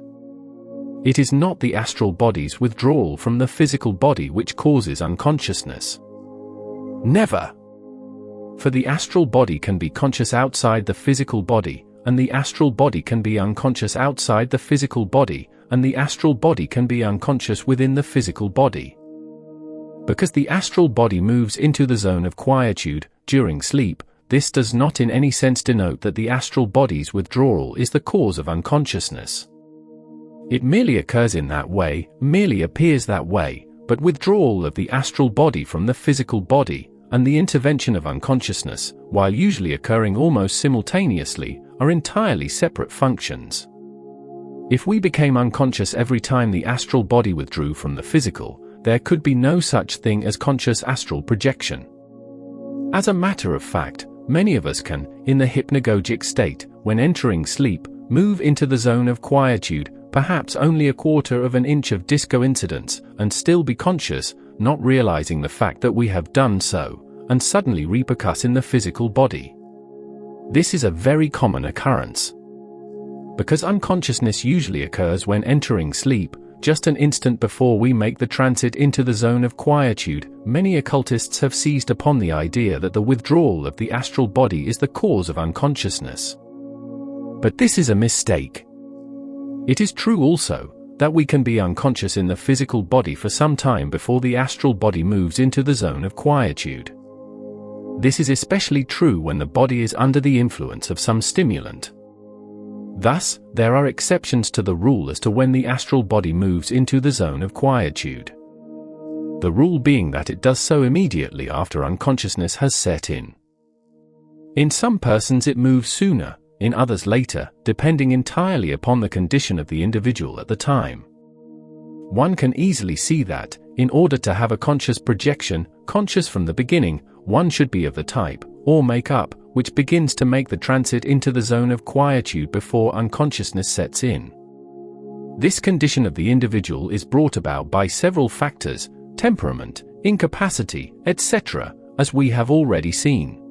It is not the astral body's withdrawal from the physical body which causes unconsciousness. Never! For the astral body can be conscious outside the physical body, and the astral body can be unconscious outside the physical body, and the astral body can be unconscious within the physical body. Because the astral body moves into the zone of quietude during sleep, this does not in any sense denote that the astral body's withdrawal is the cause of unconsciousness. It merely occurs in that way, merely appears that way, but withdrawal of the astral body from the physical body, and the intervention of unconsciousness, while usually occurring almost simultaneously, are entirely separate functions. If we became unconscious every time the astral body withdrew from the physical, there could be no such thing as conscious astral projection. As a matter of fact, many of us can, in the hypnagogic state, when entering sleep, move into the zone of quietude, perhaps only a quarter of an inch of discoincidence, and still be conscious, not realizing the fact that we have done so, and suddenly repercuss in the physical body. This is a very common occurrence. Because unconsciousness usually occurs when entering sleep, just an instant before we make the transit into the zone of quietude, many occultists have seized upon the idea that the withdrawal of the astral body is the cause of unconsciousness. But this is a mistake. It is true also that we can be unconscious in the physical body for some time before the astral body moves into the zone of quietude. This is especially true when the body is under the influence of some stimulant. Thus, there are exceptions to the rule as to when the astral body moves into the zone of quietude. The rule being that it does so immediately after unconsciousness has set in. In some persons it moves sooner, in others later, depending entirely upon the condition of the individual at the time. One can easily see that, in order to have a conscious projection, conscious from the beginning, one should be of the type, or make-up, which begins to make the transit into the zone of quietude before unconsciousness sets in. This condition of the individual is brought about by several factors, temperament, incapacity, etc., as we have already seen.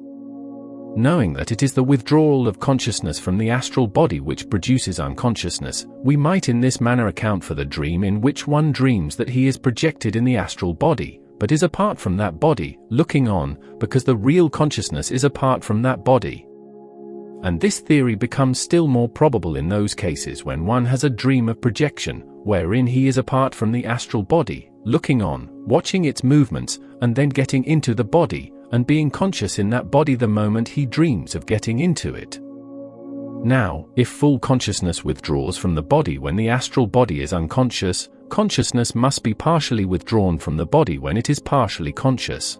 Knowing that it is the withdrawal of consciousness from the astral body which produces unconsciousness, we might in this manner account for the dream in which one dreams that he is projected in the astral body, but is apart from that body, looking on, because the real consciousness is apart from that body. And this theory becomes still more probable in those cases when one has a dream of projection, wherein he is apart from the astral body, looking on, watching its movements, and then getting into the body, and being conscious in that body the moment he dreams of getting into it. Now, if full consciousness withdraws from the body when the astral body is unconscious, consciousness must be partially withdrawn from the body when it is partially conscious.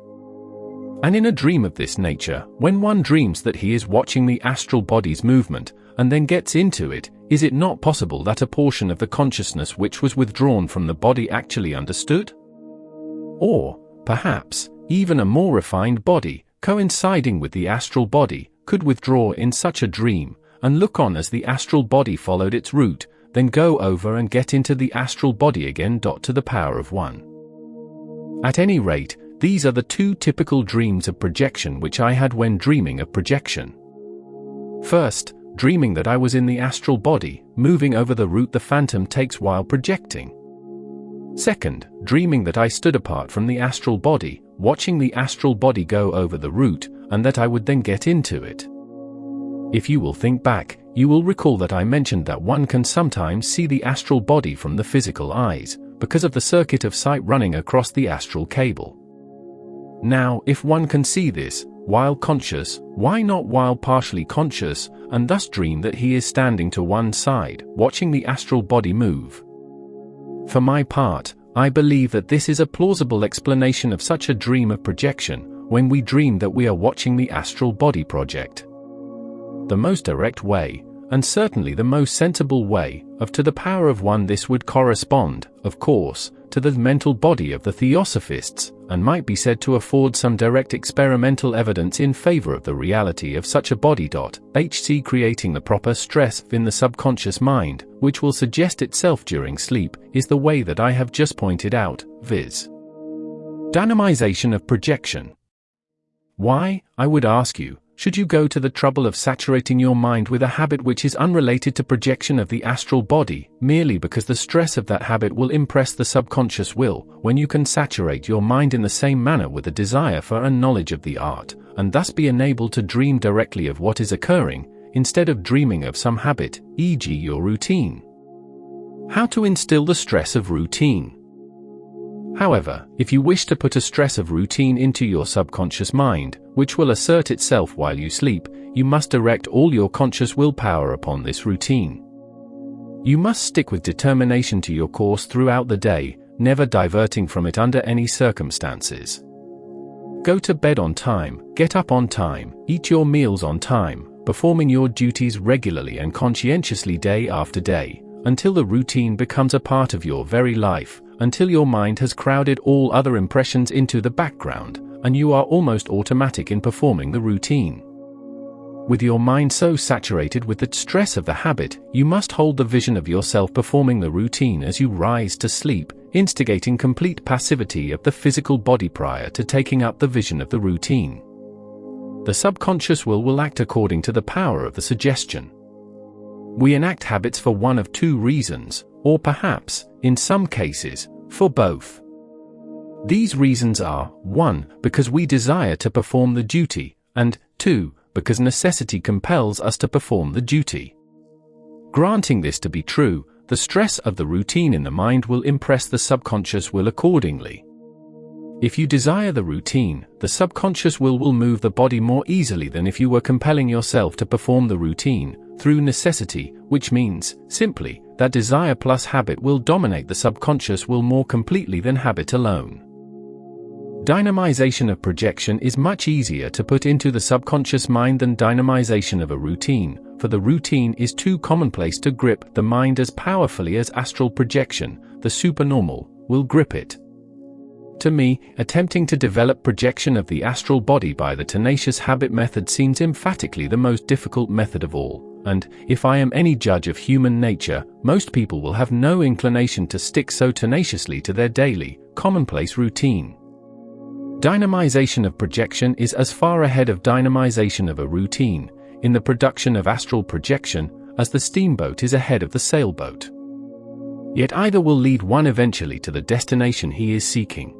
And in a dream of this nature, when one dreams that he is watching the astral body's movement, and then gets into it, is it not possible that a portion of the consciousness which was withdrawn from the body actually understood? Or, perhaps, even a more refined body, coinciding with the astral body, could withdraw in such a dream, and look on as the astral body followed its route, then go over and get into the astral body again. To the power of 1. At any rate, these are the two typical dreams of projection which I had when dreaming of projection. First, dreaming that I was in the astral body, moving over the route the phantom takes while projecting. Second, dreaming that I stood apart from the astral body, watching the astral body go over the route, and that I would then get into it. If you will think back, you will recall that I mentioned that one can sometimes see the astral body from the physical eyes, because of the circuit of sight running across the astral cable. Now, if one can see this, while conscious, why not while partially conscious, and thus dream that he is standing to one side, watching the astral body move? For my part, I believe that this is a plausible explanation of such a dream of projection, when we dream that we are watching the astral body project. The most direct way, and certainly the most sensible way, of to the power of 1 this would correspond, of course, to the mental body of the Theosophists, and might be said to afford some direct experimental evidence in favor of the reality of such a body. HC creating the proper stress in the subconscious mind, which will suggest itself during sleep, is the way that I have just pointed out, viz. Dynamization of projection. Why, I would ask you, should you go to the trouble of saturating your mind with a habit which is unrelated to projection of the astral body, merely because the stress of that habit will impress the subconscious will, when you can saturate your mind in the same manner with a desire for a knowledge of the art, and thus be enabled to dream directly of what is occurring, instead of dreaming of some habit, e.g. your routine? How to instill the stress of routine? However, if you wish to put a stress of routine into your subconscious mind, which will assert itself while you sleep, you must direct all your conscious willpower upon this routine. You must stick with determination to your course throughout the day, never diverting from it under any circumstances. Go to bed on time, get up on time, eat your meals on time, performing your duties regularly and conscientiously day after day, until the routine becomes a part of your very life, until your mind has crowded all other impressions into the background, and you are almost automatic in performing the routine. With your mind so saturated with the stress of the habit, you must hold the vision of yourself performing the routine as you rise to sleep, instigating complete passivity of the physical body prior to taking up the vision of the routine. The subconscious will act according to the power of the suggestion. We enact habits for one of two reasons, or perhaps, in some cases, for both. These reasons are, 1, because we desire to perform the duty, and 2, because necessity compels us to perform the duty. Granting this to be true, the stress of the routine in the mind will impress the subconscious will accordingly. If you desire the routine, the subconscious will move the body more easily than if you were compelling yourself to perform the routine through necessity, which means, simply, that desire plus habit will dominate the subconscious will more completely than habit alone. Dynamization of projection is much easier to put into the subconscious mind than dynamization of a routine, for the routine is too commonplace to grip the mind as powerfully as astral projection, the supernormal, will grip it. To me, attempting to develop projection of the astral body by the tenacious habit method seems emphatically the most difficult method of all, and, if I am any judge of human nature, most people will have no inclination to stick so tenaciously to their daily, commonplace routine. Dynamization of projection is as far ahead of dynamization of a routine, in the production of astral projection, as the steamboat is ahead of the sailboat. Yet either will lead one eventually to the destination he is seeking.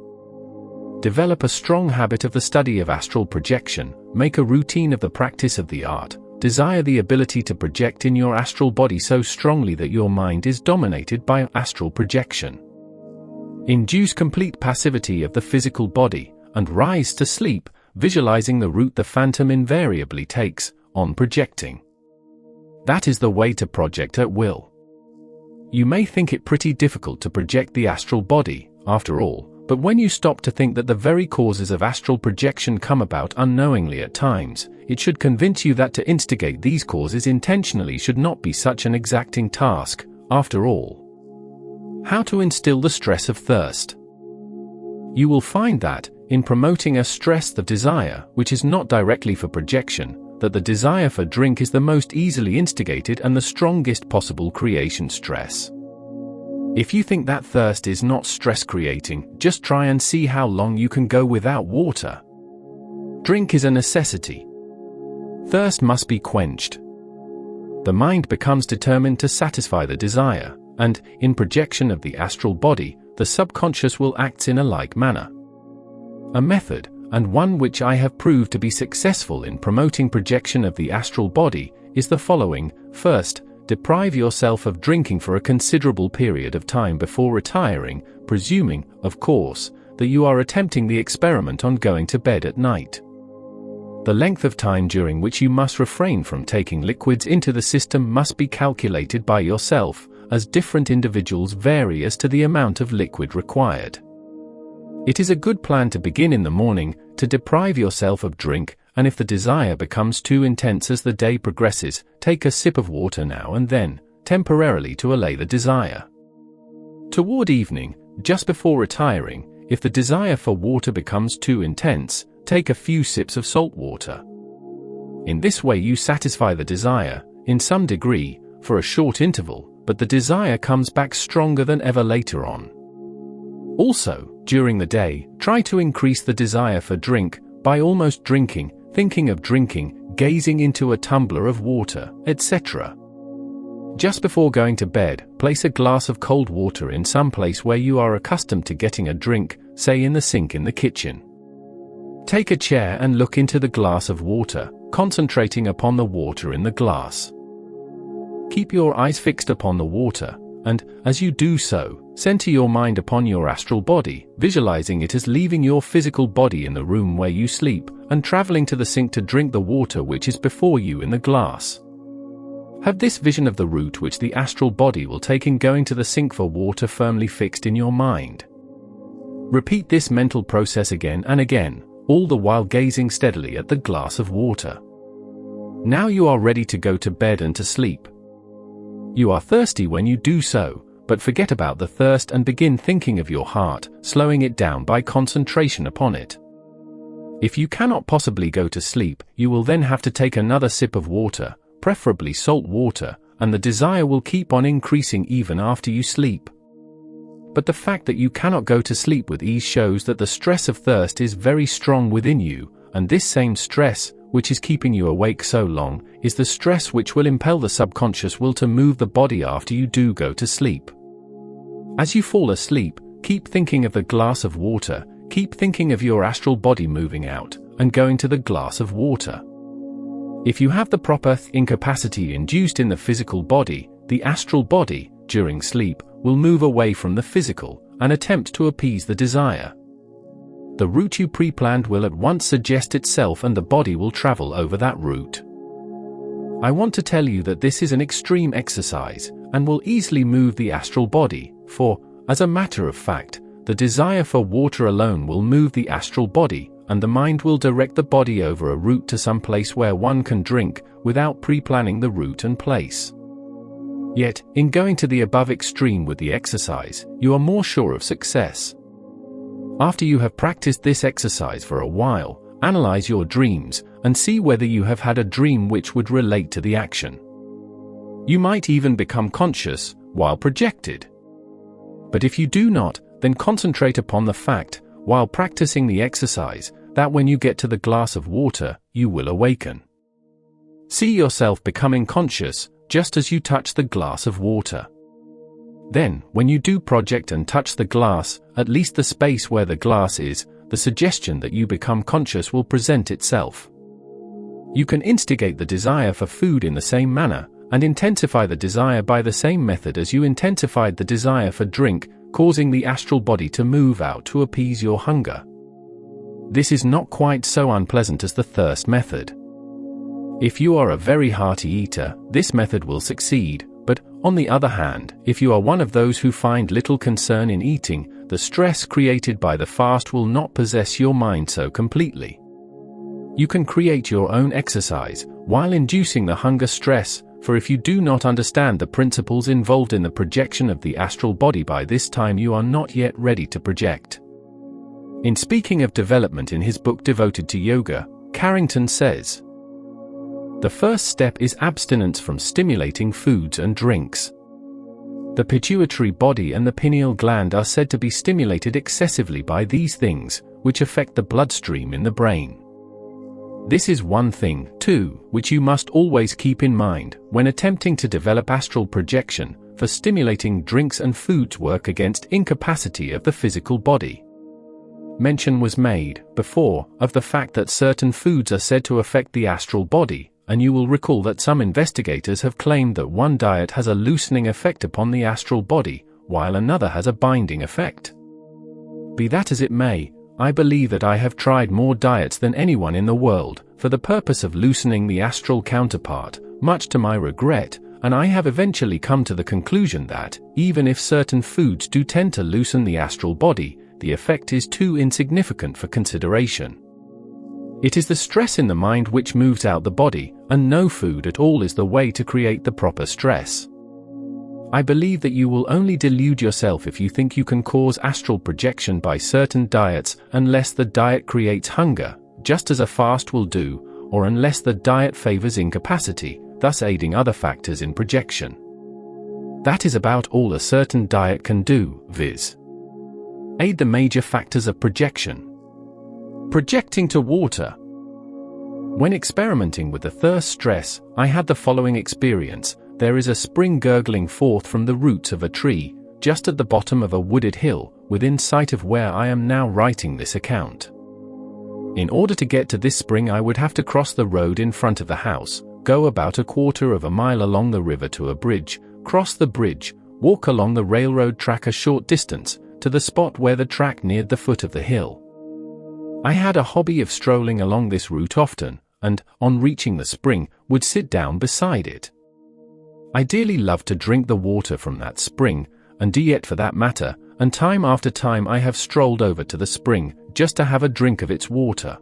Develop a strong habit of the study of astral projection, make a routine of the practice of the art, desire the ability to project in your astral body so strongly that your mind is dominated by astral projection. Induce complete passivity of the physical body, and rise to sleep, visualizing the route the phantom invariably takes, on projecting. That is the way to project at will. You may think it pretty difficult to project the astral body, after all, but when you stop to think that the very causes of astral projection come about unknowingly at times, it should convince you that to instigate these causes intentionally should not be such an exacting task, after all. How to instill the stress of thirst. You will find that, in promoting a stress of desire, which is not directly for projection, that the desire for drink is the most easily instigated and the strongest possible creation stress. If you think that thirst is not stress-creating, just try and see how long you can go without water. Drink is a necessity. Thirst must be quenched. The mind becomes determined to satisfy the desire, and, in projection of the astral body, the subconscious will act in a like manner. A method, and one which I have proved to be successful in promoting projection of the astral body, is the following. First, deprive yourself of drinking for a considerable period of time before retiring, presuming, of course, that you are attempting the experiment on going to bed at night. The length of time during which you must refrain from taking liquids into the system must be calculated by yourself, as different individuals vary as to the amount of liquid required. It is a good plan to begin in the morning, to deprive yourself of drink, and if the desire becomes too intense as the day progresses, take a sip of water now and then, temporarily to allay the desire. Toward evening, just before retiring, if the desire for water becomes too intense, take a few sips of salt water. In this way you satisfy the desire, in some degree, for a short interval, but the desire comes back stronger than ever later on. Also, during the day, try to increase the desire for drink, by almost drinking, thinking of drinking, gazing into a tumbler of water, etc. Just before going to bed, place a glass of cold water in some place where you are accustomed to getting a drink, say in the sink in the kitchen. Take a chair and look into the glass of water, concentrating upon the water in the glass. Keep your eyes fixed upon the water, and, as you do so, center your mind upon your astral body, visualizing it as leaving your physical body in the room where you sleep, and traveling to the sink to drink the water which is before you in the glass. Have this vision of the route which the astral body will take in going to the sink for water firmly fixed in your mind. Repeat this mental process again and again, all the while gazing steadily at the glass of water. Now you are ready to go to bed and to sleep. You are thirsty when you do so, but forget about the thirst and begin thinking of your heart, slowing it down by concentration upon it. If you cannot possibly go to sleep, you will then have to take another sip of water, preferably salt water, and the desire will keep on increasing even after you sleep. But the fact that you cannot go to sleep with ease shows that the stress of thirst is very strong within you, and this same stress, which is keeping you awake so long, is the stress which will impel the subconscious will to move the body after you do go to sleep. As you fall asleep, keep thinking of the glass of water, keep thinking of your astral body moving out, and going to the glass of water. If you have the proper incapacity induced in the physical body, the astral body, during sleep, will move away from the physical, and attempt to appease the desire. The route you pre-planned will at once suggest itself and the body will travel over that route. I want to tell you that this is an extreme exercise, and will easily move the astral body, for, as a matter of fact, the desire for water alone will move the astral body, and the mind will direct the body over a route to some place where one can drink, without pre-planning the route and place. Yet, in going to the above extreme with the exercise, you are more sure of success. After you have practiced this exercise for a while, analyze your dreams, and see whether you have had a dream which would relate to the action. You might even become conscious, while projected. But if you do not, then concentrate upon the fact, while practicing the exercise, that when you get to the glass of water, you will awaken. See yourself becoming conscious, just as you touch the glass of water. Then, when you do project and touch the glass, at least the space where the glass is, the suggestion that you become conscious will present itself. You can instigate the desire for food in the same manner, and intensify the desire by the same method as you intensified the desire for drink, causing the astral body to move out to appease your hunger. This is not quite so unpleasant as the thirst method. If you are a very hearty eater, this method will succeed, but, on the other hand, if you are one of those who find little concern in eating, the stress created by the fast will not possess your mind so completely. You can create your own exercise, while inducing the hunger stress, for if you do not understand the principles involved in the projection of the astral body by this time you are not yet ready to project. In speaking of development in his book devoted to yoga, Carrington says, "The first step is abstinence from stimulating foods and drinks. The pituitary body and the pineal gland are said to be stimulated excessively by these things, which affect the bloodstream in the brain. This is one thing, too, which you must always keep in mind when attempting to develop astral projection, for stimulating drinks and foods work against incapacity of the physical body. Mention was made, before, of the fact that certain foods are said to affect the astral body, and you will recall that some investigators have claimed that one diet has a loosening effect upon the astral body, while another has a binding effect. Be that as it may, I believe that I have tried more diets than anyone in the world, for the purpose of loosening the astral counterpart, much to my regret, and I have eventually come to the conclusion that, even if certain foods do tend to loosen the astral body, the effect is too insignificant for consideration. It is the stress in the mind which moves out the body, and no food at all is the way to create the proper stress. I believe that you will only delude yourself if you think you can cause astral projection by certain diets unless the diet creates hunger, just as a fast will do, or unless the diet favors incapacity, thus aiding other factors in projection. That is about all a certain diet can do, viz. Aid the major factors of projection. Projecting to water. When experimenting with the thirst stress, I had the following experience. There is a spring gurgling forth from the roots of a tree, just at the bottom of a wooded hill, within sight of where I am now writing this account. In order to get to this spring I would have to cross the road in front of the house, go about a quarter of a mile along the river to a bridge, cross the bridge, walk along the railroad track a short distance, to the spot where the track neared the foot of the hill. I had a hobby of strolling along this route often, and, on reaching the spring, would sit down beside it. I dearly loved to drink the water from that spring, and yet for that matter, and time after time I have strolled over to the spring, just to have a drink of its water.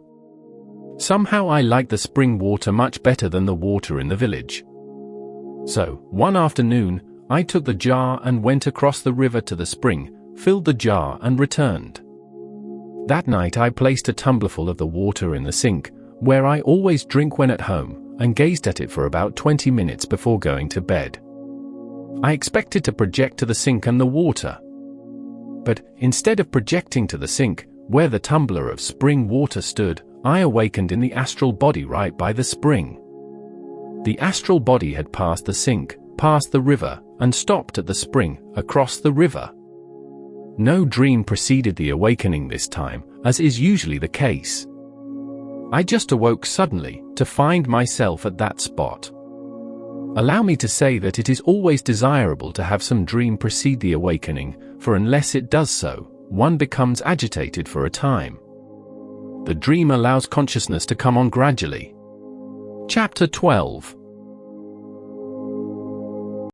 Somehow I liked the spring water much better than the water in the village. So, one afternoon, I took the jar and went across the river to the spring, filled the jar and returned. That night I placed a tumblerful of the water in the sink, where I always drink when at home, and gazed at it for about 20 minutes before going to bed. I expected to project to the sink and the water. But, instead of projecting to the sink, where the tumbler of spring water stood, I awakened in the astral body right by the spring. The astral body had passed the sink, passed the river, and stopped at the spring, across the river. No dream preceded the awakening this time, as is usually the case. I just awoke suddenly, to find myself at that spot. Allow me to say that it is always desirable to have some dream precede the awakening, for unless it does so, one becomes agitated for a time. The dream allows consciousness to come on gradually. Chapter 12.